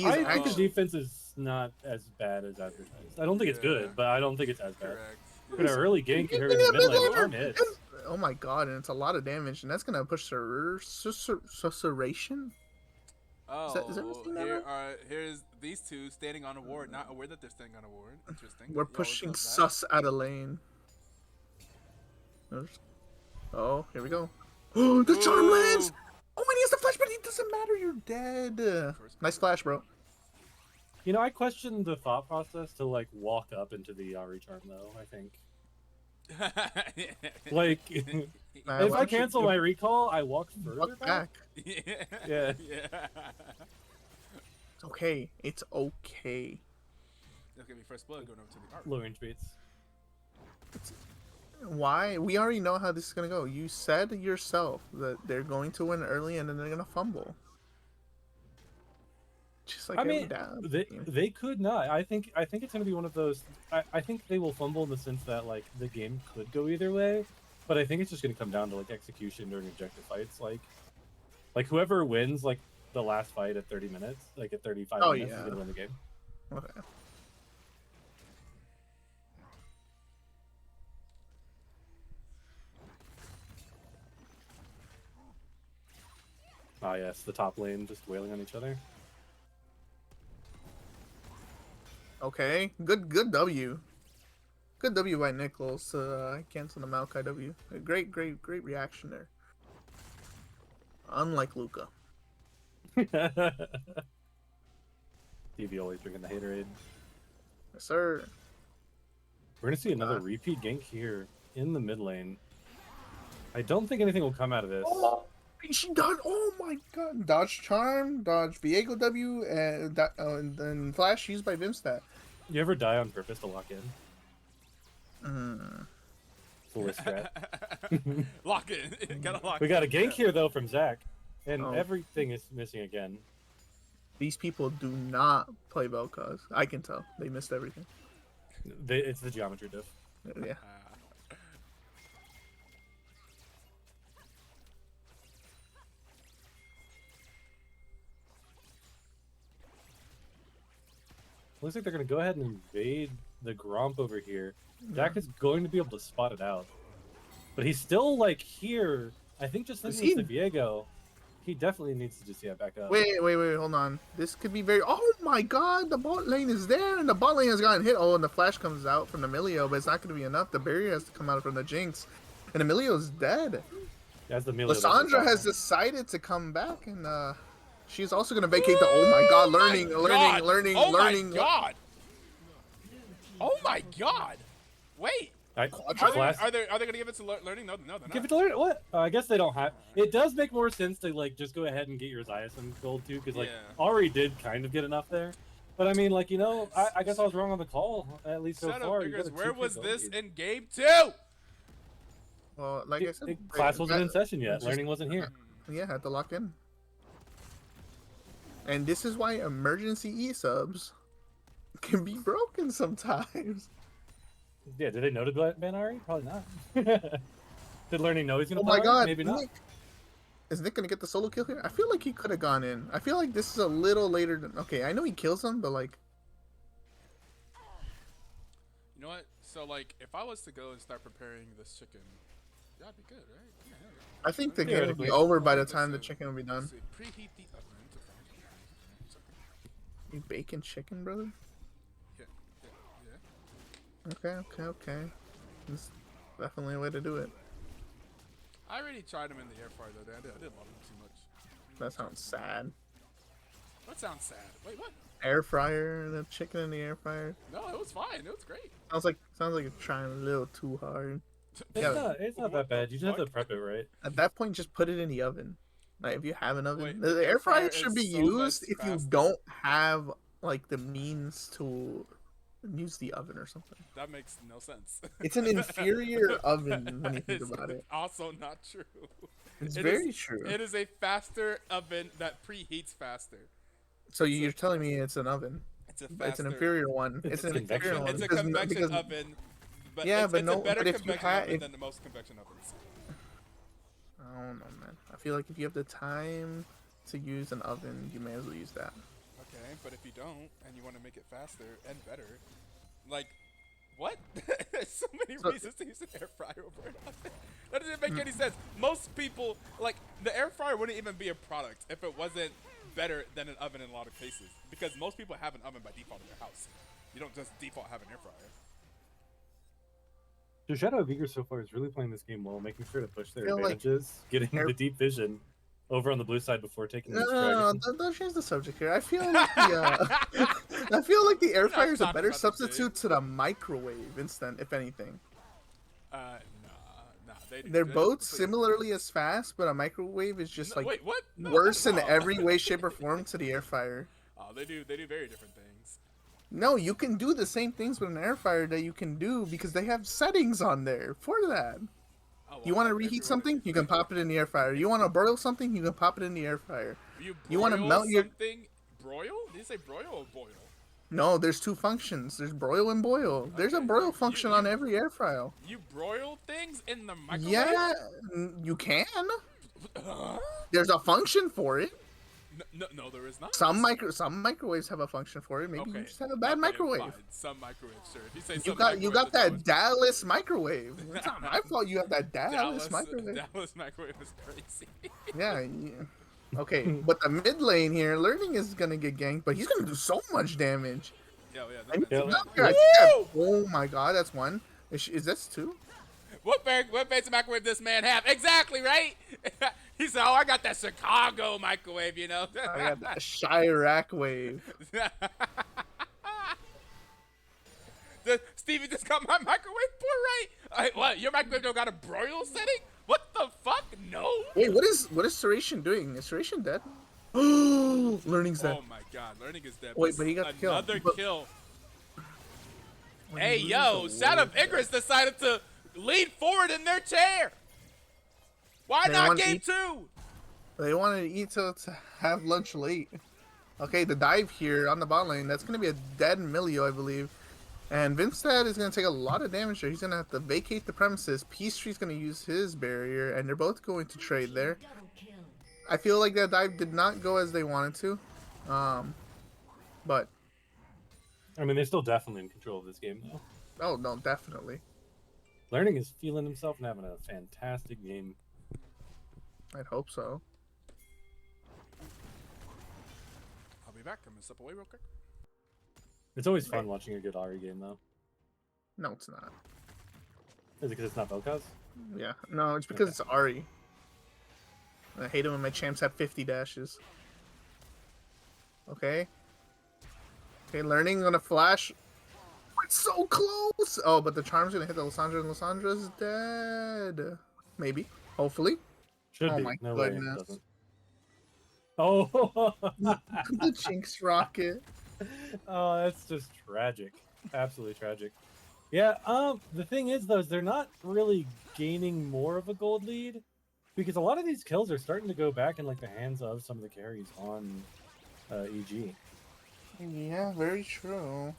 I think the actually. defense is not as bad as advertised. I don't think it's Yeah. good, but I don't think it's as bad. Correct. But an early gank here in Yeah, the but mid lane, like, arm hits. Oh my god, and it's a lot of damage, and that's gonna push Susurration. Oh, is that what's the name? here's these two standing on a ward, not aware that they're standing on a ward. Interesting. We're You always pushing know that. Sus out of lane. Oh, here we go. Oh, the charm lands! Oh man, he has the flash, but it doesn't matter. You're dead. Nice flash, bro. You know, I question the thought process to like walk up into the Yari charm though. I think like if Why I don't you cancel go my recall, I walk further Walk back. yeah. Yeah. Yeah. It's okay. It's okay. Look at me, first blood going over to the art. Low range beats. Why? We already know how this is gonna go. You said yourself that they're going to win early and then they're gonna fumble. Just like I every mean, down. they could not. I think it's gonna be one of those. I think they will fumble in the sense that like the game could go either way, but I think it's just gonna come down to like execution during objective fights. Like whoever wins like the last fight at 30 minutes, like at 35 Oh, minutes, yeah. is gonna win the game. Okay. Ah yes, the top lane just wailing on each other. Okay. Good W. Good W by Nichols to cancel the Maokai W. A great reaction there. Unlike Luka. DB always drinking the haterade. Yes, sir. We're gonna see another repeat gank here in the mid lane. I don't think anything will come out of this. Oh, she done. Oh my god. Dodge Charm, dodge Viego W, and then Flash used by Vimstat. You ever die on purpose to lock in? Foolish strat. Lock it. Gotta lock We got a it. gank here though from Zach, and Oh. everything is missing again. These people do not play Vel'Koz. I can tell. They missed everything. It's the geometry diff. Yeah. Looks like they're going to go ahead and invade the Gromp over here. Jack is going to be able to spot it out. But he's still, like, here. I think just thinking with the Viego, he definitely needs to just, back up. Wait, hold on. This could be very... Oh my god, the bot lane is there, and the bot lane has gotten hit. Oh, and the flash comes out from the Emilio, but it's not going to be enough. The barrier has to come out from the Jinx. And Emilio's dead. As the Emilio Lissandra has decided to come back, and she's also going to vacate the... Oh my god, learning. Oh my god! Oh my god! Wait! Are they gonna give it to learning? No, they're not. Give it to learning? What? I guess they don't have. It does make more sense to like just go ahead and get your Xayah gold too, because like Ari did kind of get enough there. But I mean, like I guess I was wrong on the call at least so far. Igris, where was this in game 2? Well, like I said, class wasn't in session yet. Learning wasn't here. Yeah, had to lock in. And this is why emergency E-subs can be broken sometimes. Yeah, did they know to ban Ari? Probably not. Did Learning know he's gonna? Oh my god, maybe not. Is Nick gonna get the solo kill here? I feel like he could have gone in. I feel like this is a little later than. Okay, I know he kills him, but like. You know what? So like, if I was to go and start preparing this chicken, that'd be good, right? Yeah. I think the game would be over by the time the chicken will be done. Preheat the oven to You bacon chicken, brother? Yeah. Okay. That's definitely a way to do it. I already tried them in the air fryer though. I didn't love them too much. That sounds sad. What sounds sad? Wait, what? Air fryer, the chicken in the air fryer. No, it was fine. It was great. Sounds like you're trying a little too hard. It's not that bad. You just have to prep it right. At that point, just put it in the oven. Like if you have an oven, Wait, the air fryer should is be so used much if you faster. don't have like the means to use the oven or something. That makes no sense. It's an inferior oven when you think about it. Also not true. It's It very is- true. It is a faster oven that preheats faster. So you're telling me it's an oven? It's a But it's an faster- inferior one. It's an convection. inferior one. It's a because- convection because- oven. But Yeah, it's, but it's no- a better but if you convection had- oven if- than the most convection ovens. I don't know, man. I feel like if you have the time to use an oven, you may as well use that. Okay, but if you don't and you want to make it faster and better, like, what? There's so many reasons to use an air fryer over an oven. That doesn't make any sense. Most people, like, the air fryer wouldn't even be a product if it wasn't better than an oven in a lot of cases. Because most people have an oven by default in their house. You don't just default have an air fryer. So Shadow of Igris so far is really playing this game well, making sure to push their Feel like advantages, getting the deep vision over on the blue side before taking this No, dragon. don't change the subject here. I feel like I feel like the air fryer is a talking better about this, substitute to the microwave instant, if anything. Nah. They're both similarly as fast, but a microwave is just like wait, what? No, worse in not at all. every way, shape, or form to the air fryer. Oh, they do very different things. No, you can do the same things with an air fryer that you can do because they have settings on there for that. Oh, well, You want to everyone- reheat something? You can pop it in the air fryer. You want to broil something? You can pop it in the air fryer. You wanna broil melt your- something? Broil? Did you say broil or boil? No, there's two functions. There's broil and boil. There's a Okay. broil function on every air fryer. You broil things in the microwave? Yeah, you can. There's a function for it. No, there is not. Some microwaves have a function for it. Maybe you just have a bad Okay, microwave. fine. Some microwave, sure. If you say You some got microwave, that it's Dallas microwave. It's not my fault you have that Dallas Dallas microwave. Dallas microwave is crazy. Yeah. Okay, but the mid lane here, Learning is gonna get ganked, but he's gonna do so much damage. Yeah. I need to Yeah. knock her. I think that- Oh my god, that's one. Is this two? What fancy microwave this man have? Exactly, right? He said, "Oh, I got that Chicago microwave, you know." I got that Chirac wave. Stevie just got my microwave port right. What? Your microwave don't got a broil setting? What the fuck? No. Wait, what is Suration doing? Is Suration dead? Oh, Learning's dead. Oh my god, Learning is dead. Wait, but he got the kill. Another But- kill. When Hey, you yo, lose a Shadow of wave, Igris decided to lean forward in their chair. Why They not want game each- 2? They wanted Etoe to have lunch late. Okay, the dive here on the bot lane, that's going to be a dead Milio, I believe. And Vinstad is going to take a lot of damage there. He's going to have to vacate the premises. Peachtree's going to use his barrier, and they're both going to trade there. Double kill. I feel like that dive did not go as they wanted to. But I mean, they're still definitely in control of this game, though. Oh no, definitely. Learning is feeling himself and having a fantastic game. I'd hope so. I'll be back. I'm gonna step away real quick. It's always fun watching a good Ari game, though. No, it's not. Is it because it's not Vel'Koz? Yeah, no, it's because Okay. it's Ari. I hate it when my champs have 50 dashes. Okay. Okay, learning on a flash. It's so close! Oh, but the charm's gonna hit the Lysandra, and Lysandra's dead. Maybe. Hopefully. Should Oh be. my No way it goodness. doesn't. Oh! The Jinx rocket. Oh, that's just tragic. Absolutely tragic. Yeah, the thing is though, is they're not really gaining more of a gold lead because a lot of these kills are starting to go back in like the hands of some of the carries on EG. Yeah, very true.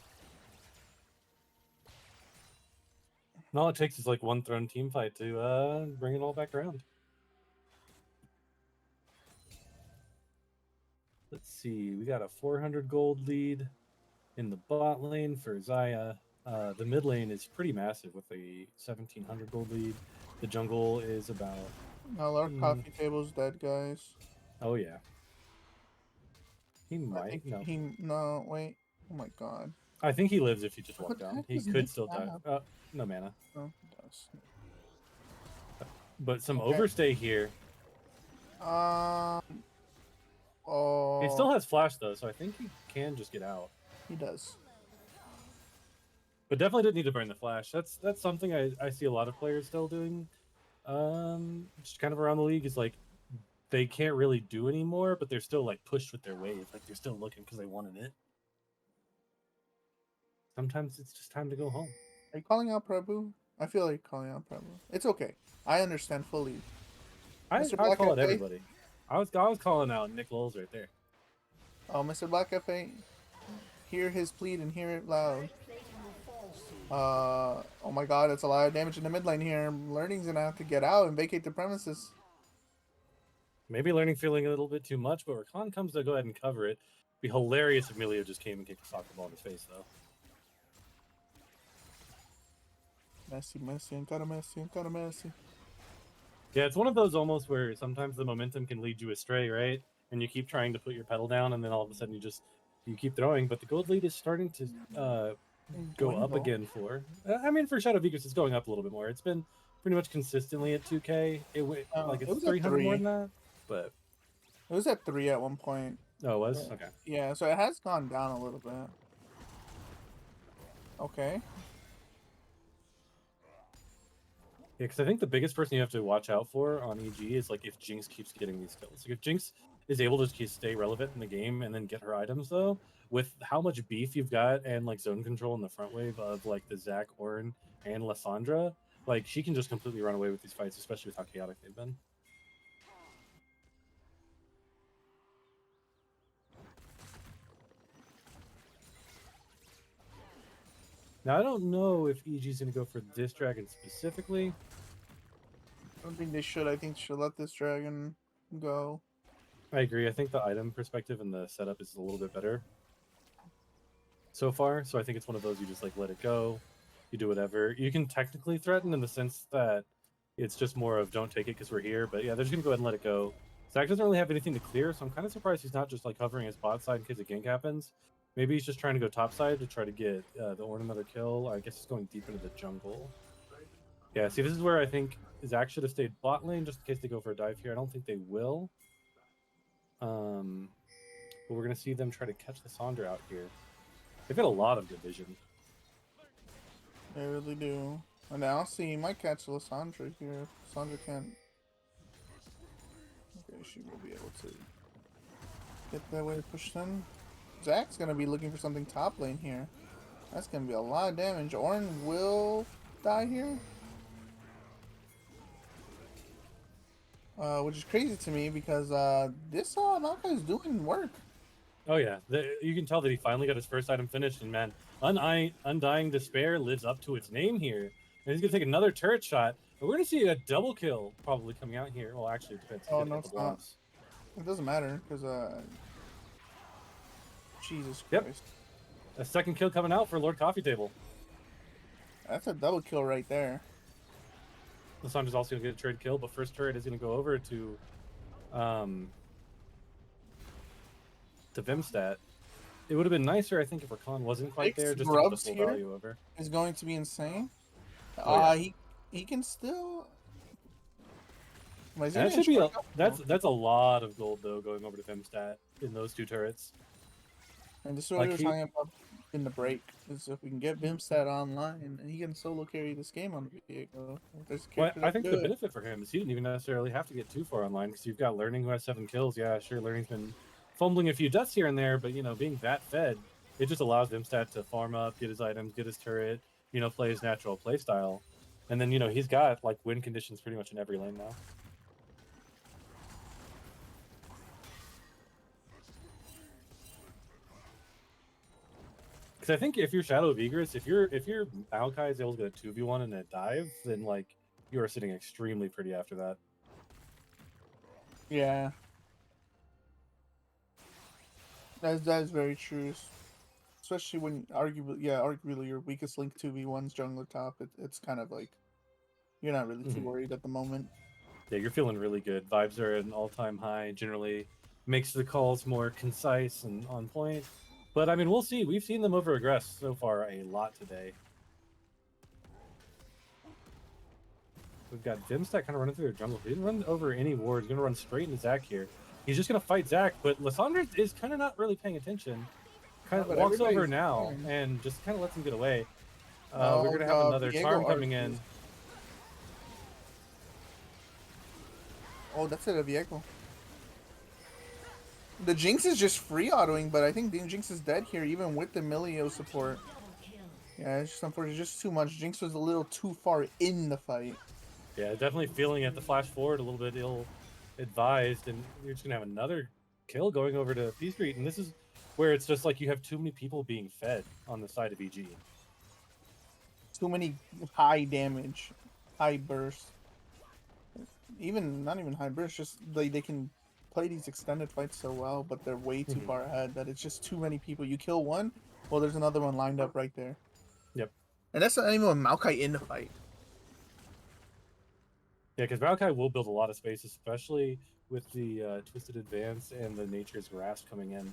And all it takes is like one thrown team fight to bring it all back around. Let's see, we got a 400 gold lead in the bot lane for Xayah. The mid lane is pretty massive with a 1700 gold lead. The jungle is about, Now our coffee table's dead, guys. oh yeah. He I might, think no. no, wait. Oh my god. I think he lives if you just walk What the down. heck He does could Nick still die. have? No mana. No, it does. But some Okay. overstay here. Oh. He still has flash though, so I think he can just get out. He does. But definitely didn't need to burn the flash. That's something I see a lot of players still doing. Just kind of around the league is like they can't really do anymore, but they're still like pushed with their wave. Like they're still looking because they wanted it. Sometimes it's just time to go home. Are you calling out Prabhu? I feel like calling out Prabhu. It's okay. I understand fully. I Mr. call Black it FA? everybody. I was calling out Nick Lowell's right there. Oh, Mr. Black FA, hear his plead and hear it loud. Oh my god, it's a lot of damage in the mid lane here. Learning's gonna have to get out and vacate the premises. Maybe learning feeling a little bit too much, but Rakan comes to go ahead and cover it. Be hilarious if Emilio just came and kicked a soccer ball in his face, though. Messi, Messi. Yeah, it's one of those almost where sometimes the momentum can lead you astray, right? And you keep trying to put your pedal down, and then all of a sudden you keep throwing. But the gold lead is starting to go up Dwindle. again for. I mean, for Shadow of Igris, it's going up a little bit more. It's been pretty much consistently at 2K. Like it it's was at 300 more 3. than that, but It was at 3 at one point. oh, it was okay. Yeah, so it has gone down a little bit. Okay. Yeah, because I think the biggest person you have to watch out for on EG is like if Jinx keeps getting these kills. Like if Jinx is able to stay relevant in the game and then get her items though, with how much beef you've got and like zone control in the front wave of like the Zac, Ornn, and Lysandra, like she can just completely run away with these fights, especially with how chaotic they've been. Now I don't know if EG's gonna go for this dragon specifically. I don't think they should. I think they should let this dragon go. I agree. I think the item perspective and the setup is a little bit better so far. So I think it's one of those you just like let it go. You do whatever. You can technically threaten in the sense that it's just more of don't take it because we're here. But yeah, they're just gonna go ahead and let it go. Zac doesn't really have anything to clear, so I'm kind of surprised he's not just like hovering his bot side in case a gank happens. Maybe he's just trying to go top side to try to get the Ornn another kill. I guess he's going deep into the jungle. Yeah, see, this is where I think Zac should have stayed bot lane just in case they go for a dive here. I don't think they will. But we're going to see them try to catch the Sandra out here. They've got a lot of good vision. They really do. And now see, he might catch Lysandra here. Lysandra can't. Okay, she will be able to get that way pushed in. Zac's gonna be looking for something top lane here. That's gonna be a lot of damage. Ornn will die here. Which is crazy to me because this Malka is doing work. Oh yeah, you can tell that he finally got his first item finished, and man, Undying Despair lives up to its name here. And he's gonna take another turret shot, and we're gonna see a double kill probably coming out here. Well, actually, it depends. Oh no, it's not. It doesn't matter because Jesus Yep. Christ. A second kill coming out for Lord Coffee Table. That's a double kill right there. Lissandra's also going to get a trade kill, but first turret is going to go over to Vimstat. It would have been nicer, I think, if Rakan wasn't quite there, just to get the Grubs full here value over. is going to be insane. Oh, yeah. He can still. That should be that's a lot of gold though going over to Vimstat in those two turrets. And this is what Like we were talking about in the break. Is if we can get Vimstat online, and he can solo carry this game on the vehicle. Well, I think the benefit for him is he didn't even necessarily have to get too far online because you've got Learning who has 7 kills. Yeah, sure, Learning's been fumbling a few deaths here and there, but you know, being that fed, it just allows Vimstat to farm up, get his items, get his turret, you know, play his natural play style, and then you know he's got like win conditions pretty much in every lane now. Because I think if you're Shadow of Igris, if your Maokai is able to get a 2v1 and a dive, then like you are sitting extremely pretty after that. Yeah. That is very true. Especially when arguably your weakest link 2v1's jungler top. It's kind of like you're not really too worried at the moment. Yeah, you're feeling really good. Vibes are at an all-time high. Generally makes the calls more concise and on point. But I mean, we'll see. We've seen them over-aggress so far a lot today. We've got Vimstat kind of running through their jungle. He didn't run over any ward. He's going to run straight into Zac here. He's just going to fight Zac, but Lissandra is kind of not really paying attention. Kind of walks over now and just kind of lets him get away. We're going to have another charm coming in. Oh, that's it, a vehicle. The Jinx is just free autoing, but I think Jinx is dead here, even with the Milio support. Yeah, it's just unfortunate, just too much. Jinx was a little too far in the fight. Yeah, definitely feeling at the flash forward a little bit ill-advised, and you're just gonna have another kill going over to P Street, and this is where it's just like you have too many people being fed on the side of EG. Too many high damage, high burst. Not even high burst, just they can play these extended fights so well, but they're way too far ahead that it's just too many people. You kill one, well, there's another one lined up right there. Yep. And that's not even with Maokai in the fight. Yeah, because Maokai will build a lot of space, especially with the Twisted Advance and the Nature's Grasp coming in.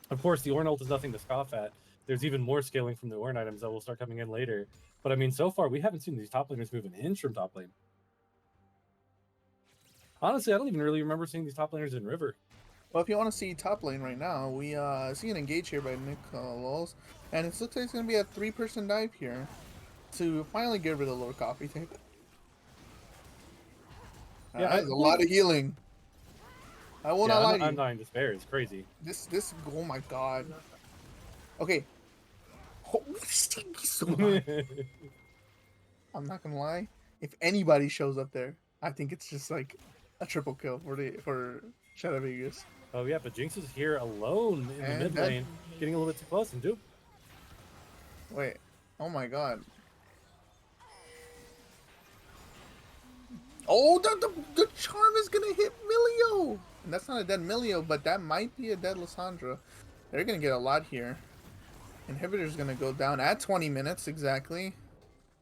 Of course, the Ornn ult is nothing to scoff at. There's even more scaling from the Ornn items that will start coming in later. But I mean, so far, we haven't seen these top laners move an inch from top lane. Honestly, I don't even really remember seeing these top laners in River. Well, if you want to see top lane right now, we see an engage here by Nick Lulz, and it looks like it's going to be a 3-person dive here to finally get rid of the Lord Coffee Table. Yeah, there's a lot of healing. I will not lie to you. Undying Despair is crazy. This, oh my god. Okay. Holy so much. I'm not gonna lie. If anybody shows up there, I think it's just like a triple kill for Shadow of Igris. Oh yeah, but Jinx is here alone in the mid lane, getting a little bit too close and do. Wait. Oh my god. Oh, the charm is gonna hit Milio! And that's not a dead Milio, but that might be a dead Lissandra. They're gonna get a lot here. Inhibitor's gonna go down at 20 minutes exactly.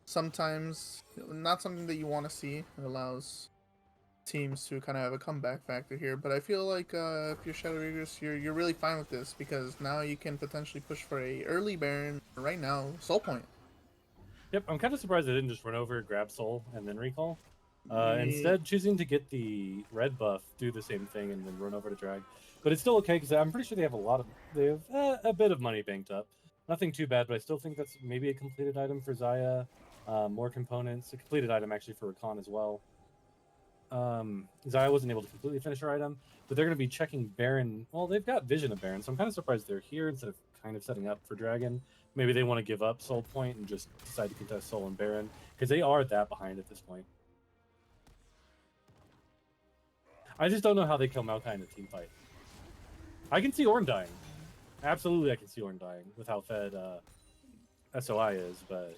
Sometimes not something that you want to see. It allows teams to kind of have a comeback factor here, but I feel like if you're Shadow Igris, you're really fine with this because now you can potentially push for a early Baron right now, Soul Point. Yep, I'm kind of surprised they didn't just run over, grab Soul, and then recall. Instead, choosing to get the red buff, do the same thing, and then run over to drag. But it's still okay because I'm pretty sure they have a bit of money banked up. Nothing too bad, but I still think that's maybe a completed item for Xayah. More components, a completed item actually for Rakan as well. Xayah wasn't able to completely finish her item, but they're going to be checking Baron. Well, they've got Vision of Baron, so I'm kind of surprised they're here instead of kind of setting up for Dragon. Maybe they want to give up Soul Point and just decide to contest Soul and Baron because they are that behind at this point. I just don't know how they kill Maokai in a team fight. I can see Ornn dying. Absolutely, I can see Ornn dying with how fed SOI is, but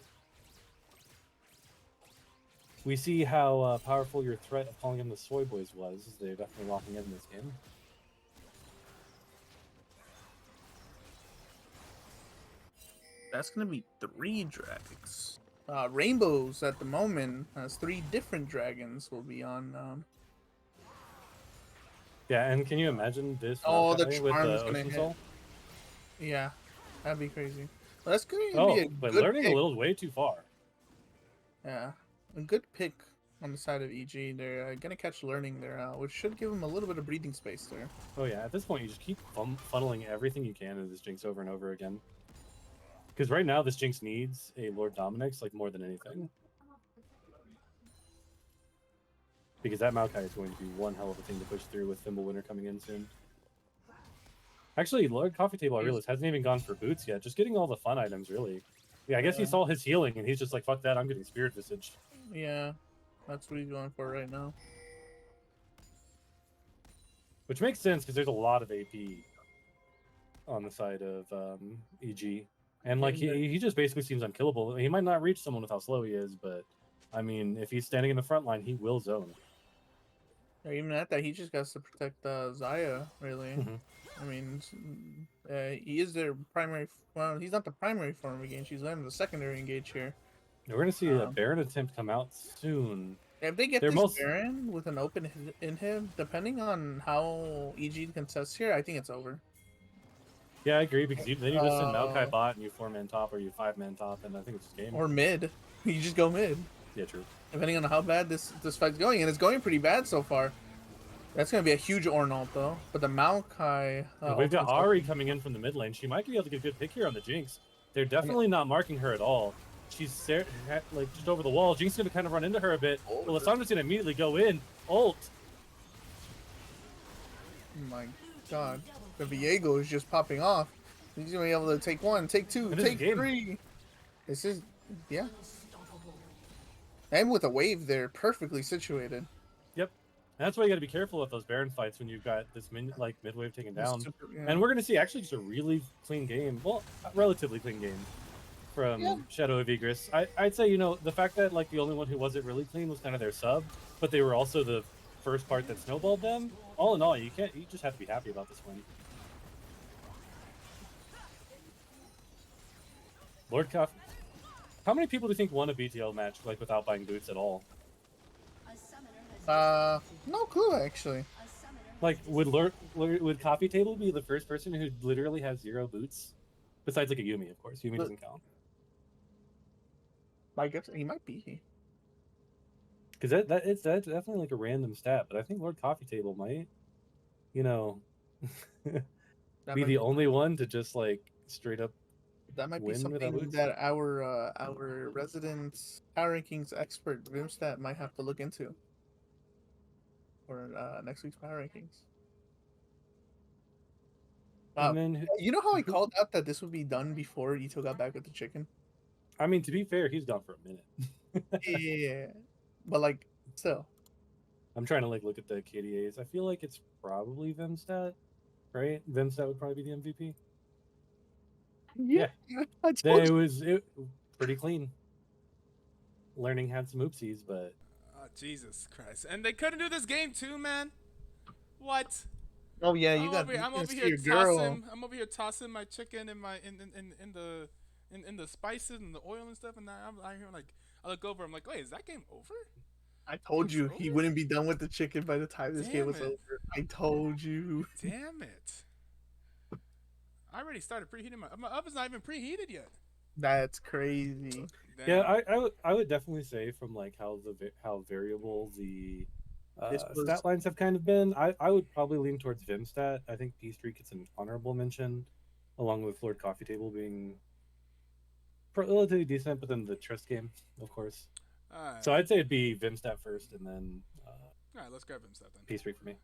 we see how powerful your threat of calling him the Soy Boys was. They're definitely locking in this game. That's gonna be 3 dragons. Rainbows at the moment has 3 different dragons will be on. Yeah, and can you imagine this Oh, the Maokai with charm the is gonna Ocean hit. Soul? Yeah, that'd be crazy. Well, that's gonna be Oh, a but good learning pick. a little way too far. Yeah, a good pick on the side of EG. They're gonna catch learning there, which should give them a little bit of breathing space there. Oh yeah, at this point you just keep funneling everything you can into this Jinx over and over again. Because right now this Jinx needs a Lord Dominix like more than anything. Because that Maokai is going to be one hell of a thing to push through with Thimblewinter coming in soon. Actually, Lord Coffee Table, I realize, hasn't even gone for boots yet. Just getting all the fun items, really. Yeah, I guess he saw his healing, and he's just like, fuck that, I'm getting Spirit Visage. Yeah, that's what he's going for right now. Which makes sense, because there's a lot of AP on the side of EG. And, like, he just basically seems unkillable. He might not reach someone with how slow he is, but, I mean, if he's standing in the front line, he will zone. Or even at that, he just got to protect Zaya, really. Mhm. I mean, he is their primary. Well, he's not the primary form of engage. He's letting the secondary engage here. We're going to see a Baron attempt come out soon. If they get They're this most- Baron with an open in him, depending on how EG contests here, I think it's over. Yeah, I agree, because then you just send Maokai bot, and you 4-man top, or you 5-man top, and I think it's just game. Or mid. You just go mid. Yeah, true. Depending on how bad this fight's going, and it's going pretty bad so far. That's gonna be a huge Ornalt though. But the Maokai. We've got Ari coming in from the mid lane. She might be able to get a good pick here on the Jinx. They're definitely not marking her at all. She's like just over the wall. Jinx is gonna kind of run into her a bit. But Lissandra's gonna immediately go in. Ult. Oh my god. The Viego is just popping off. He's gonna be able to take 1, take 2, take 3. This is, yeah. And with a wave there, perfectly situated. Yep. And that's why you got to be careful with those Baron fights when you've got this mid wave taken down. Yeah. And we're going to see actually just a really clean game. Well, a relatively clean game from Shadow of Igris. I'd say, you know, the fact that like the only one who wasn't really clean was kind of their sub, but they were also the first part that snowballed them. All in all, you just have to be happy about this win. Lord Cuff. How many people do you think won a BTL match like without buying boots at all? No clue actually. Like, would Coffee Table be the first person who literally has 0 boots? Besides, like, a Yumi, of course. Yumi doesn't count. I guess he might be. Because that's definitely, like, a random stat. But I think Lord Coffee Table might, you know, be the only one to just, like, straight up that might be win without something boots. that our resident power rankings expert Vimstat might have to look into for next week's power rankings. And then, You know how I called out that this would be done before Etoe got back with the chicken? I mean, to be fair, he's gone for a minute. Yeah, but like still. I'm trying to like look at the KDAs. I feel like it's probably Vimstat, right? Vimstat would probably be the MVP. Yeah, I told It you. was pretty clean. Learning had some oopsies, but Jesus Christ! And they couldn't do this game too, man. What? Oh yeah, you got. I'm over see here your girl. tossing. I'm over here tossing my chicken in my in the spices and the oil and stuff, and I hear like I look over. I'm like, wait, is that game over? I told you It's he over? wouldn't be done with the chicken by the time this game was Damn it. over. I told you. Damn it! I already started preheating my oven's not even preheated yet. That's crazy. Damn. yeah, I would definitely say from like how variable the stat lines have kind of been. I would probably lean towards Vimstat. I think P Street gets an honorable mention, along with Lord Coffee Table being relatively decent, but then the Trist game, of course. Alright. So I'd say it'd be Vimstat first, and then Alright, let's grab him stuff then. P Street for me.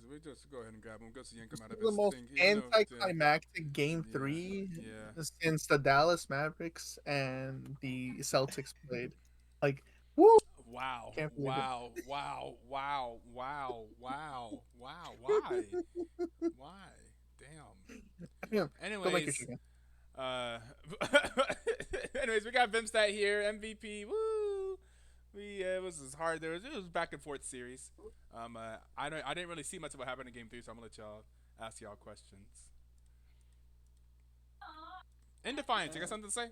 We just go ahead and grab him. Go see him come out of The his most thing. He knows, yeah. anticlimactic game 3 Yeah. since the Dallas Mavericks and the Celtics played. Like, woo! Wow. Can't believe it. Wow. Wow. Wow. Wow. Wow. Wow. Why? Why? Damn. Yeah, go make your Anyways, chicken. anyways, we got Vimstat here, MVP. Woo! It was hard. It was back and forth series. I didn't really see much of what happened in game 3, so I'm gonna let y'all ask y'all questions. In Defiance, you got something to say?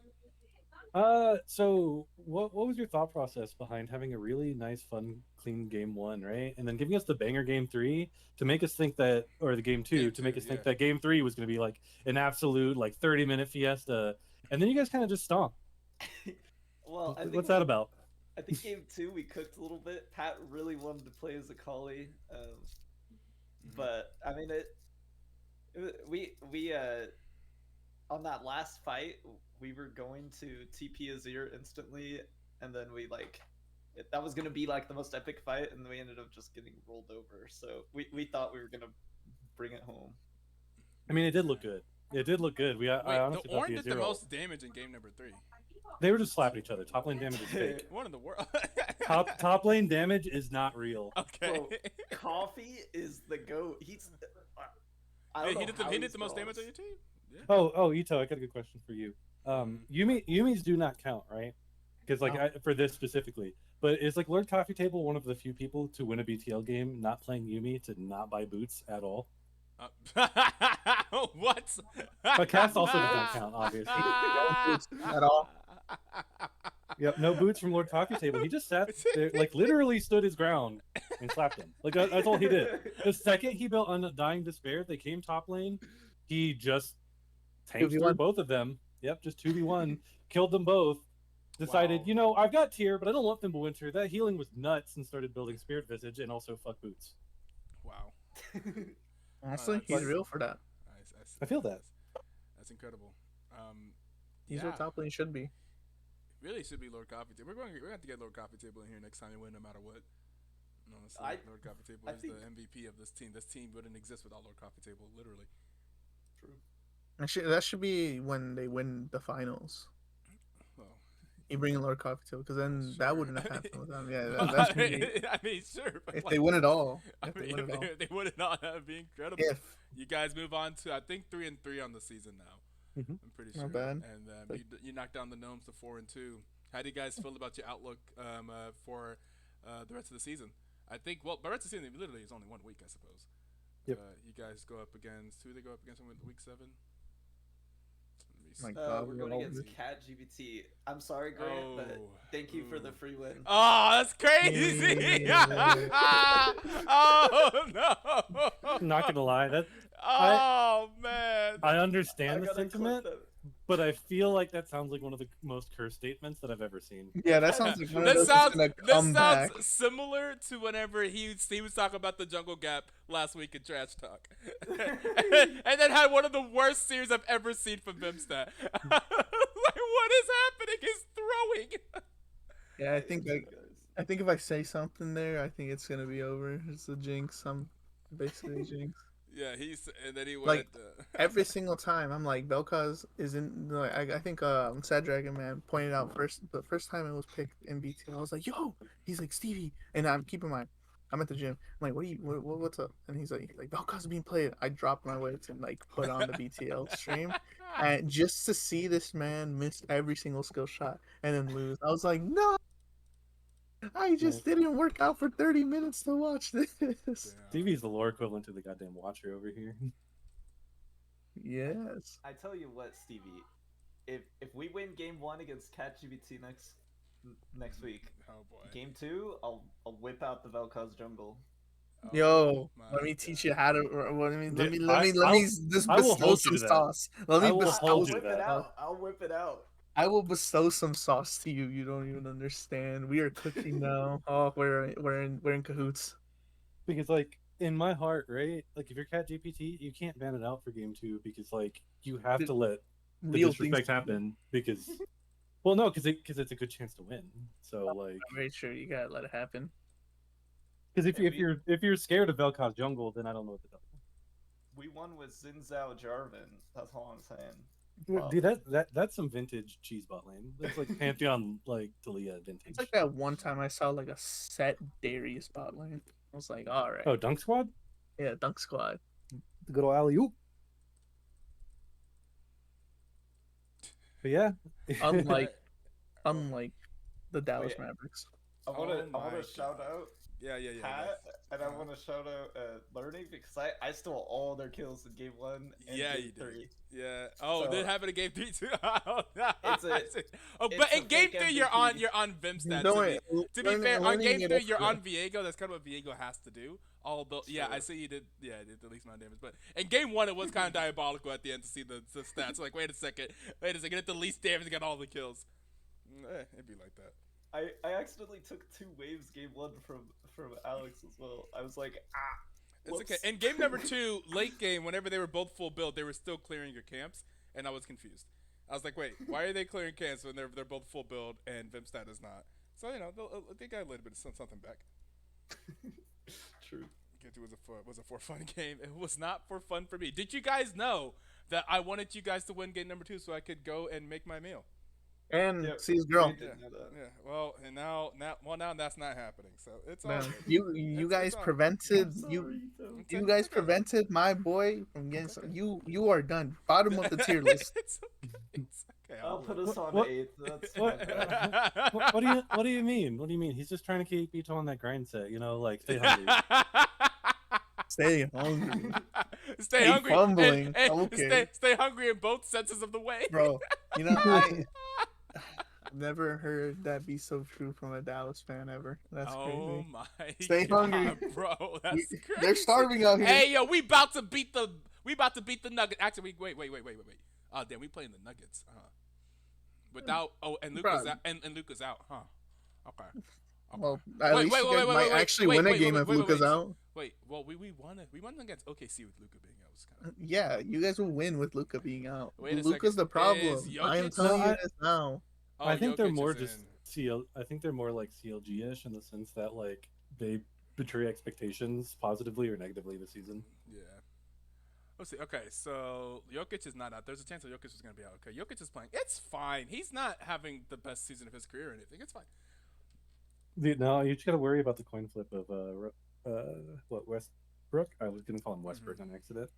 So what was your thought process behind having a really nice, fun, clean game 1, right? And then giving us the banger game 3 to make us think that, or the game 2 Game to make 2, us think yeah. that game 3 was going to be like an absolute like 30-minute fiesta, and then you guys kind of just stomp. Well, I think What's that about? I think game 2 we cooked a little bit. Pat really wanted to play as a collie, but I mean we on that last fight we were going to TP Azir instantly, and then we that was gonna be like the most epic fight, and we ended up just getting rolled over. So we thought we were gonna bring it home. I mean, it did look good. It did look good. Wait, I honestly the thought Ornn the did the Azir most damage in game number 3. They were just slapping each other. Top lane damage is fake. One in the world. Top lane damage is not real. Okay. Bro, Coffee is the goat. He's I Hey, don't he know did, how he did he's the most damage bronze. on your team? Yeah. Oh, Etoe, I got a good question for you. Yumi's do not count, right? Because for this specifically, but is like Lord Coffee Table one of the few people to win a BTL game not playing Yumi to not buy boots at all? What? But Cass also does not count, obviously. At all. Yep, no boots from Lord Coffee Table. He just sat there, like literally stood his ground and slapped him. Like that's all he did. The second he built Undying Despair, they came top lane. He just tanked through 2v1. both of them. Yep, just 2v1, killed them both. Decided, Wow. I've got tier, but I don't want them to winter. That healing was nuts, and started building Spirit Visage and also fuck boots. Wow. Honestly, that's- he's real for that. I feel that. That's incredible. He's yeah. what top lane should be. Really should be Lord Coffee Table. We're going to have to get Lord Coffee Table in here next time we win, no matter what. Honestly, Lord Coffee Table is the MVP of this team. This team wouldn't exist without Lord Coffee Table, literally. True. Actually, that should be when they win the finals. Well, You bring in Lord Coffee Table, because then sure. that wouldn't have happened with them. Yeah, that's gonna be, I mean, sure. But if they win it all. I If mean, they win it all. they would it not have been incredible. If. You guys move on to, I think, 3-3 on the season now. Mhm. I'm pretty sure. Not bad. And you knocked down the Gnomes to 4-2. How do you guys feel about your outlook for the rest of the season? I think, well, the rest of the season literally is only 1 week, I suppose. Yep. You guys go up against, who they go up against in week 7? My God, We're we're going all against good. Cat GBT. I'm sorry, Grant, but thank you for the free win. Oh, that's crazy! Oh no! Not gonna lie, Oh man! I understand the gotta clip sentiment, that. but I feel like that sounds like one of the most cursed statements that I've ever seen. Yeah, that sounds like one of This those that's sounds gonna come back. similar to whenever he was talking about the Jungle Gap last week in Trash Talk, and then had one of the worst series I've ever seen from Vimstat. Like, what is happening? He's throwing. Yeah, I think if I say something there, I think it's gonna be over. It's a jinx. I'm basically a jinx. Yeah, and then he went. Like, every single time, I'm like, Belkaz isn't. Like, I think Sad Dragon Man pointed out the first time it was picked in BTL. I was like, yo, he's like Stevie, and I'm keep in mind, I'm at the gym. I'm like, what's up? And he's like Belkaz is being played. I dropped my weights and like put on the BTL stream, and just to see this man miss every single skill shot and then lose, I was like, no. I just didn't work out for 30 minutes to watch this. Stevie's the lore equivalent to the goddamn Watcher over here. Yes. I tell you what, Stevie, if we win game 1 against Cat GBT next week, Oh boy. game 2, I'll whip out the Vel'Koz jungle. Yo, my let me God. teach you how to. Let me I'll- just I will bestow hold you some to that. sauce. Let me I will bestow. hold you Whip to it that. out. I'll whip it out. I will bestow some sauce to you. You don't even understand. We are cooking now. Oh, we're in cahoots. Because like in my heart, right? Like if you're Cat GPT, you can't ban it out for game 2 because like you have Dude, to let the Real disrespect things. happen because well no, because it's a good chance to win. So like I'm very sure you gotta let it happen. because Yeah, if you're scared of Vel'Koz jungle, then I don't know what to tell We won with Xinzao Jarvan. That's all I'm saying. you. Wow. Dude, that's some vintage cheese bot lane. That's like Pantheon like Dalia vintage. It's like that one time I saw like a set Darius bot lane. I was like, all right, Oh, Dunk Squad? yeah, Dunk Squad. The good old alley oop. But yeah. Unlike the Dallas yeah. Mavericks. I Oh want my to shout out Yeah. Pat, and I Uh-huh. want to shout out Learning because I stole all their kills in game 1 and Yeah, game you did. 3. Yeah. Oh, So- did happen in game 3 too? Oh, no. It's a- I see. Oh, but it's a in game fake 3 MVP. you're on Vim stats. Don't worry, To be fair, on learning game it 3 you're over. on Viego. That's kind of what Viego has to do. Although, yeah, I Sure. see you did. Yeah, did the least amount of damage. But in game 1, it was kind of diabolical at the end to see the stats. Like, wait a second, get the least damage and get all the kills. It'd be like that. I accidentally took 2 waves game 1 from Alex as well. I was like, It's whoops. okay. In game number 2, late game, whenever they were both full build, they were still clearing your camps, and I was confused. I was like, wait, why are they clearing camps when they're both full build and Vimstat is not? So they got a little bit of something back. True. Game 2 was a for fun game. It was not for fun for me. Did you guys know that I wanted you guys to win game number 2 so I could go and make my meal? And Yeah, see his girl. we did know that. Yeah. Well, and now that's not happening. So it's all Man, good. you guys all- prevented I'm you sorry, though. you guys prevented my boy from getting some. You are done. Bottom of the tier list. It's okay. It's okay. I'll put us on What- 8th. That's what- fine. What do you mean? What do you mean? He's just trying to keep Etoe on that grind set, you know, like stay hungry. Stay hungry, Stay Stay hungry. fumbling. And Okay. stay hungry in both senses of the way. bro. You know I've never heard that be so true from a Dallas fan ever. That's Oh crazy. my Stay God, hungry. bro. That's We- crazy. they're starving out here. Hey yo, we about to beat the Nuggets. Actually, wait. Oh damn, we playing the Nuggets. Without and Luke was Bro. out, and Luke was out, huh? Okay. Well, at least you guys might actually win a game if Luka's out. Wait, well, we won against OKC with Luka being out. It was kind of, Yeah, you guys will win with Luka being out. Wait a Luka's second. the problem. Is I am Jokic- telling No, you I- this now. oh, I think they're Jokic more is just in. I think they're more like CLG-ish in the sense that like they betray expectations positively or negatively this season. Yeah. Let's see. Okay, so Jokic is not out. There's a chance that Jokic is going to be out. Okay, Jokic is playing. It's fine. He's not having the best season of his career or anything. It's fine. No, you just got to worry about the coin flip of Westbrook. I was gonna call him Westbrook on accident.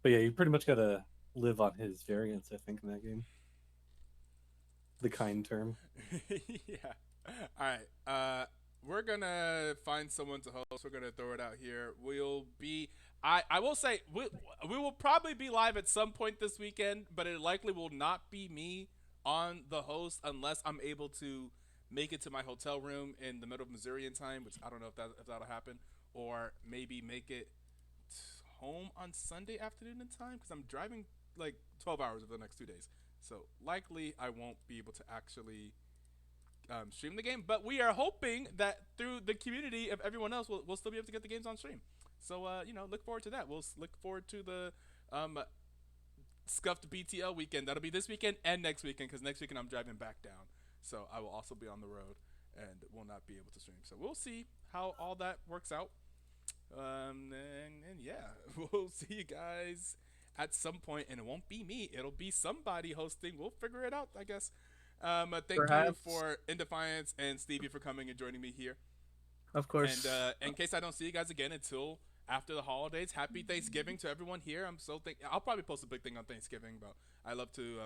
But yeah, you pretty much got to live on his variance, I think, in that game. The kind term. Yeah. All right. We're gonna find someone to host. We're gonna throw it out here. We'll be. I will say we will probably be live at some point this weekend, but it likely will not be me on the host unless I'm able to make it to my hotel room in the middle of Missourian time, which I don't know if that'll happen, or maybe make it home on Sunday afternoon in time because I'm driving like 12 hours over the next 2 days. So likely I won't be able to actually stream the game, but we are hoping that through the community of everyone else, we'll still be able to get the games on stream. So look forward to that. We'll look forward to the scuffed BTL weekend. That'll be this weekend and next weekend because next weekend I'm driving back down. So I will also be on the road and will not be able to stream. So we'll see how all that works out. And yeah, we'll see you guys at some point, and it won't be me. It'll be somebody hosting. We'll figure it out, I guess. Thank Perhaps. you for In Defiance and Stevie for coming and joining me here. Of course. And in case I don't see you guys again until after the holidays, happy Thanksgiving to everyone here. I'll probably post a big thing on Thanksgiving, but I love to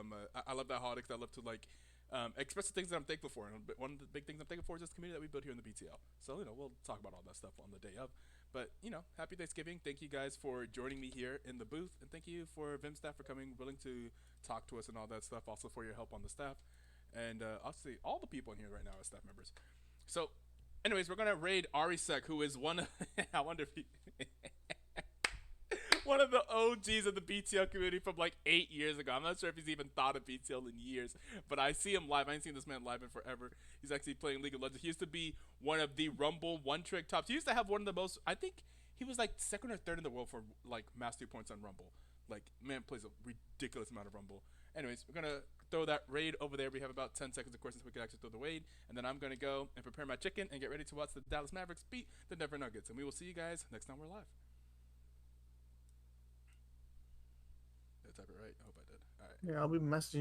I love that holiday because I love to express the things that I'm thankful for. And one of the big things I'm thankful for is this community that we built here in the BTL. So we'll talk about all that stuff on the day of. But happy Thanksgiving. Thank you guys for joining me here in the booth, and thank you for Vim staff for coming, willing to talk to us and all that stuff. Also for your help on the staff, and I'll see all the people in here right now as staff members. So, anyways, we're gonna raid Arisek, who is one of I wonder if he one of the OGs of the BTL community from like 8 years ago. I'm not sure if he's even thought of BTL in years, but I see him live. I ain't seen this man live in forever. He's actually playing League of Legends. He used to be one of the Rumble one-trick tops. He used to have one of the most, I think he was like second or third in the world for like mastery points on Rumble. Like, man plays a ridiculous amount of Rumble. Anyways, we're going to throw that raid over there. We have about 10 seconds, of course, since we can actually throw the raid. And then I'm going to go and prepare my chicken and get ready to watch the Dallas Mavericks beat the Denver Nuggets. And we will see you guys next time we're live. Did I type it right? I hope I did. All right. Yeah, I'll be messaging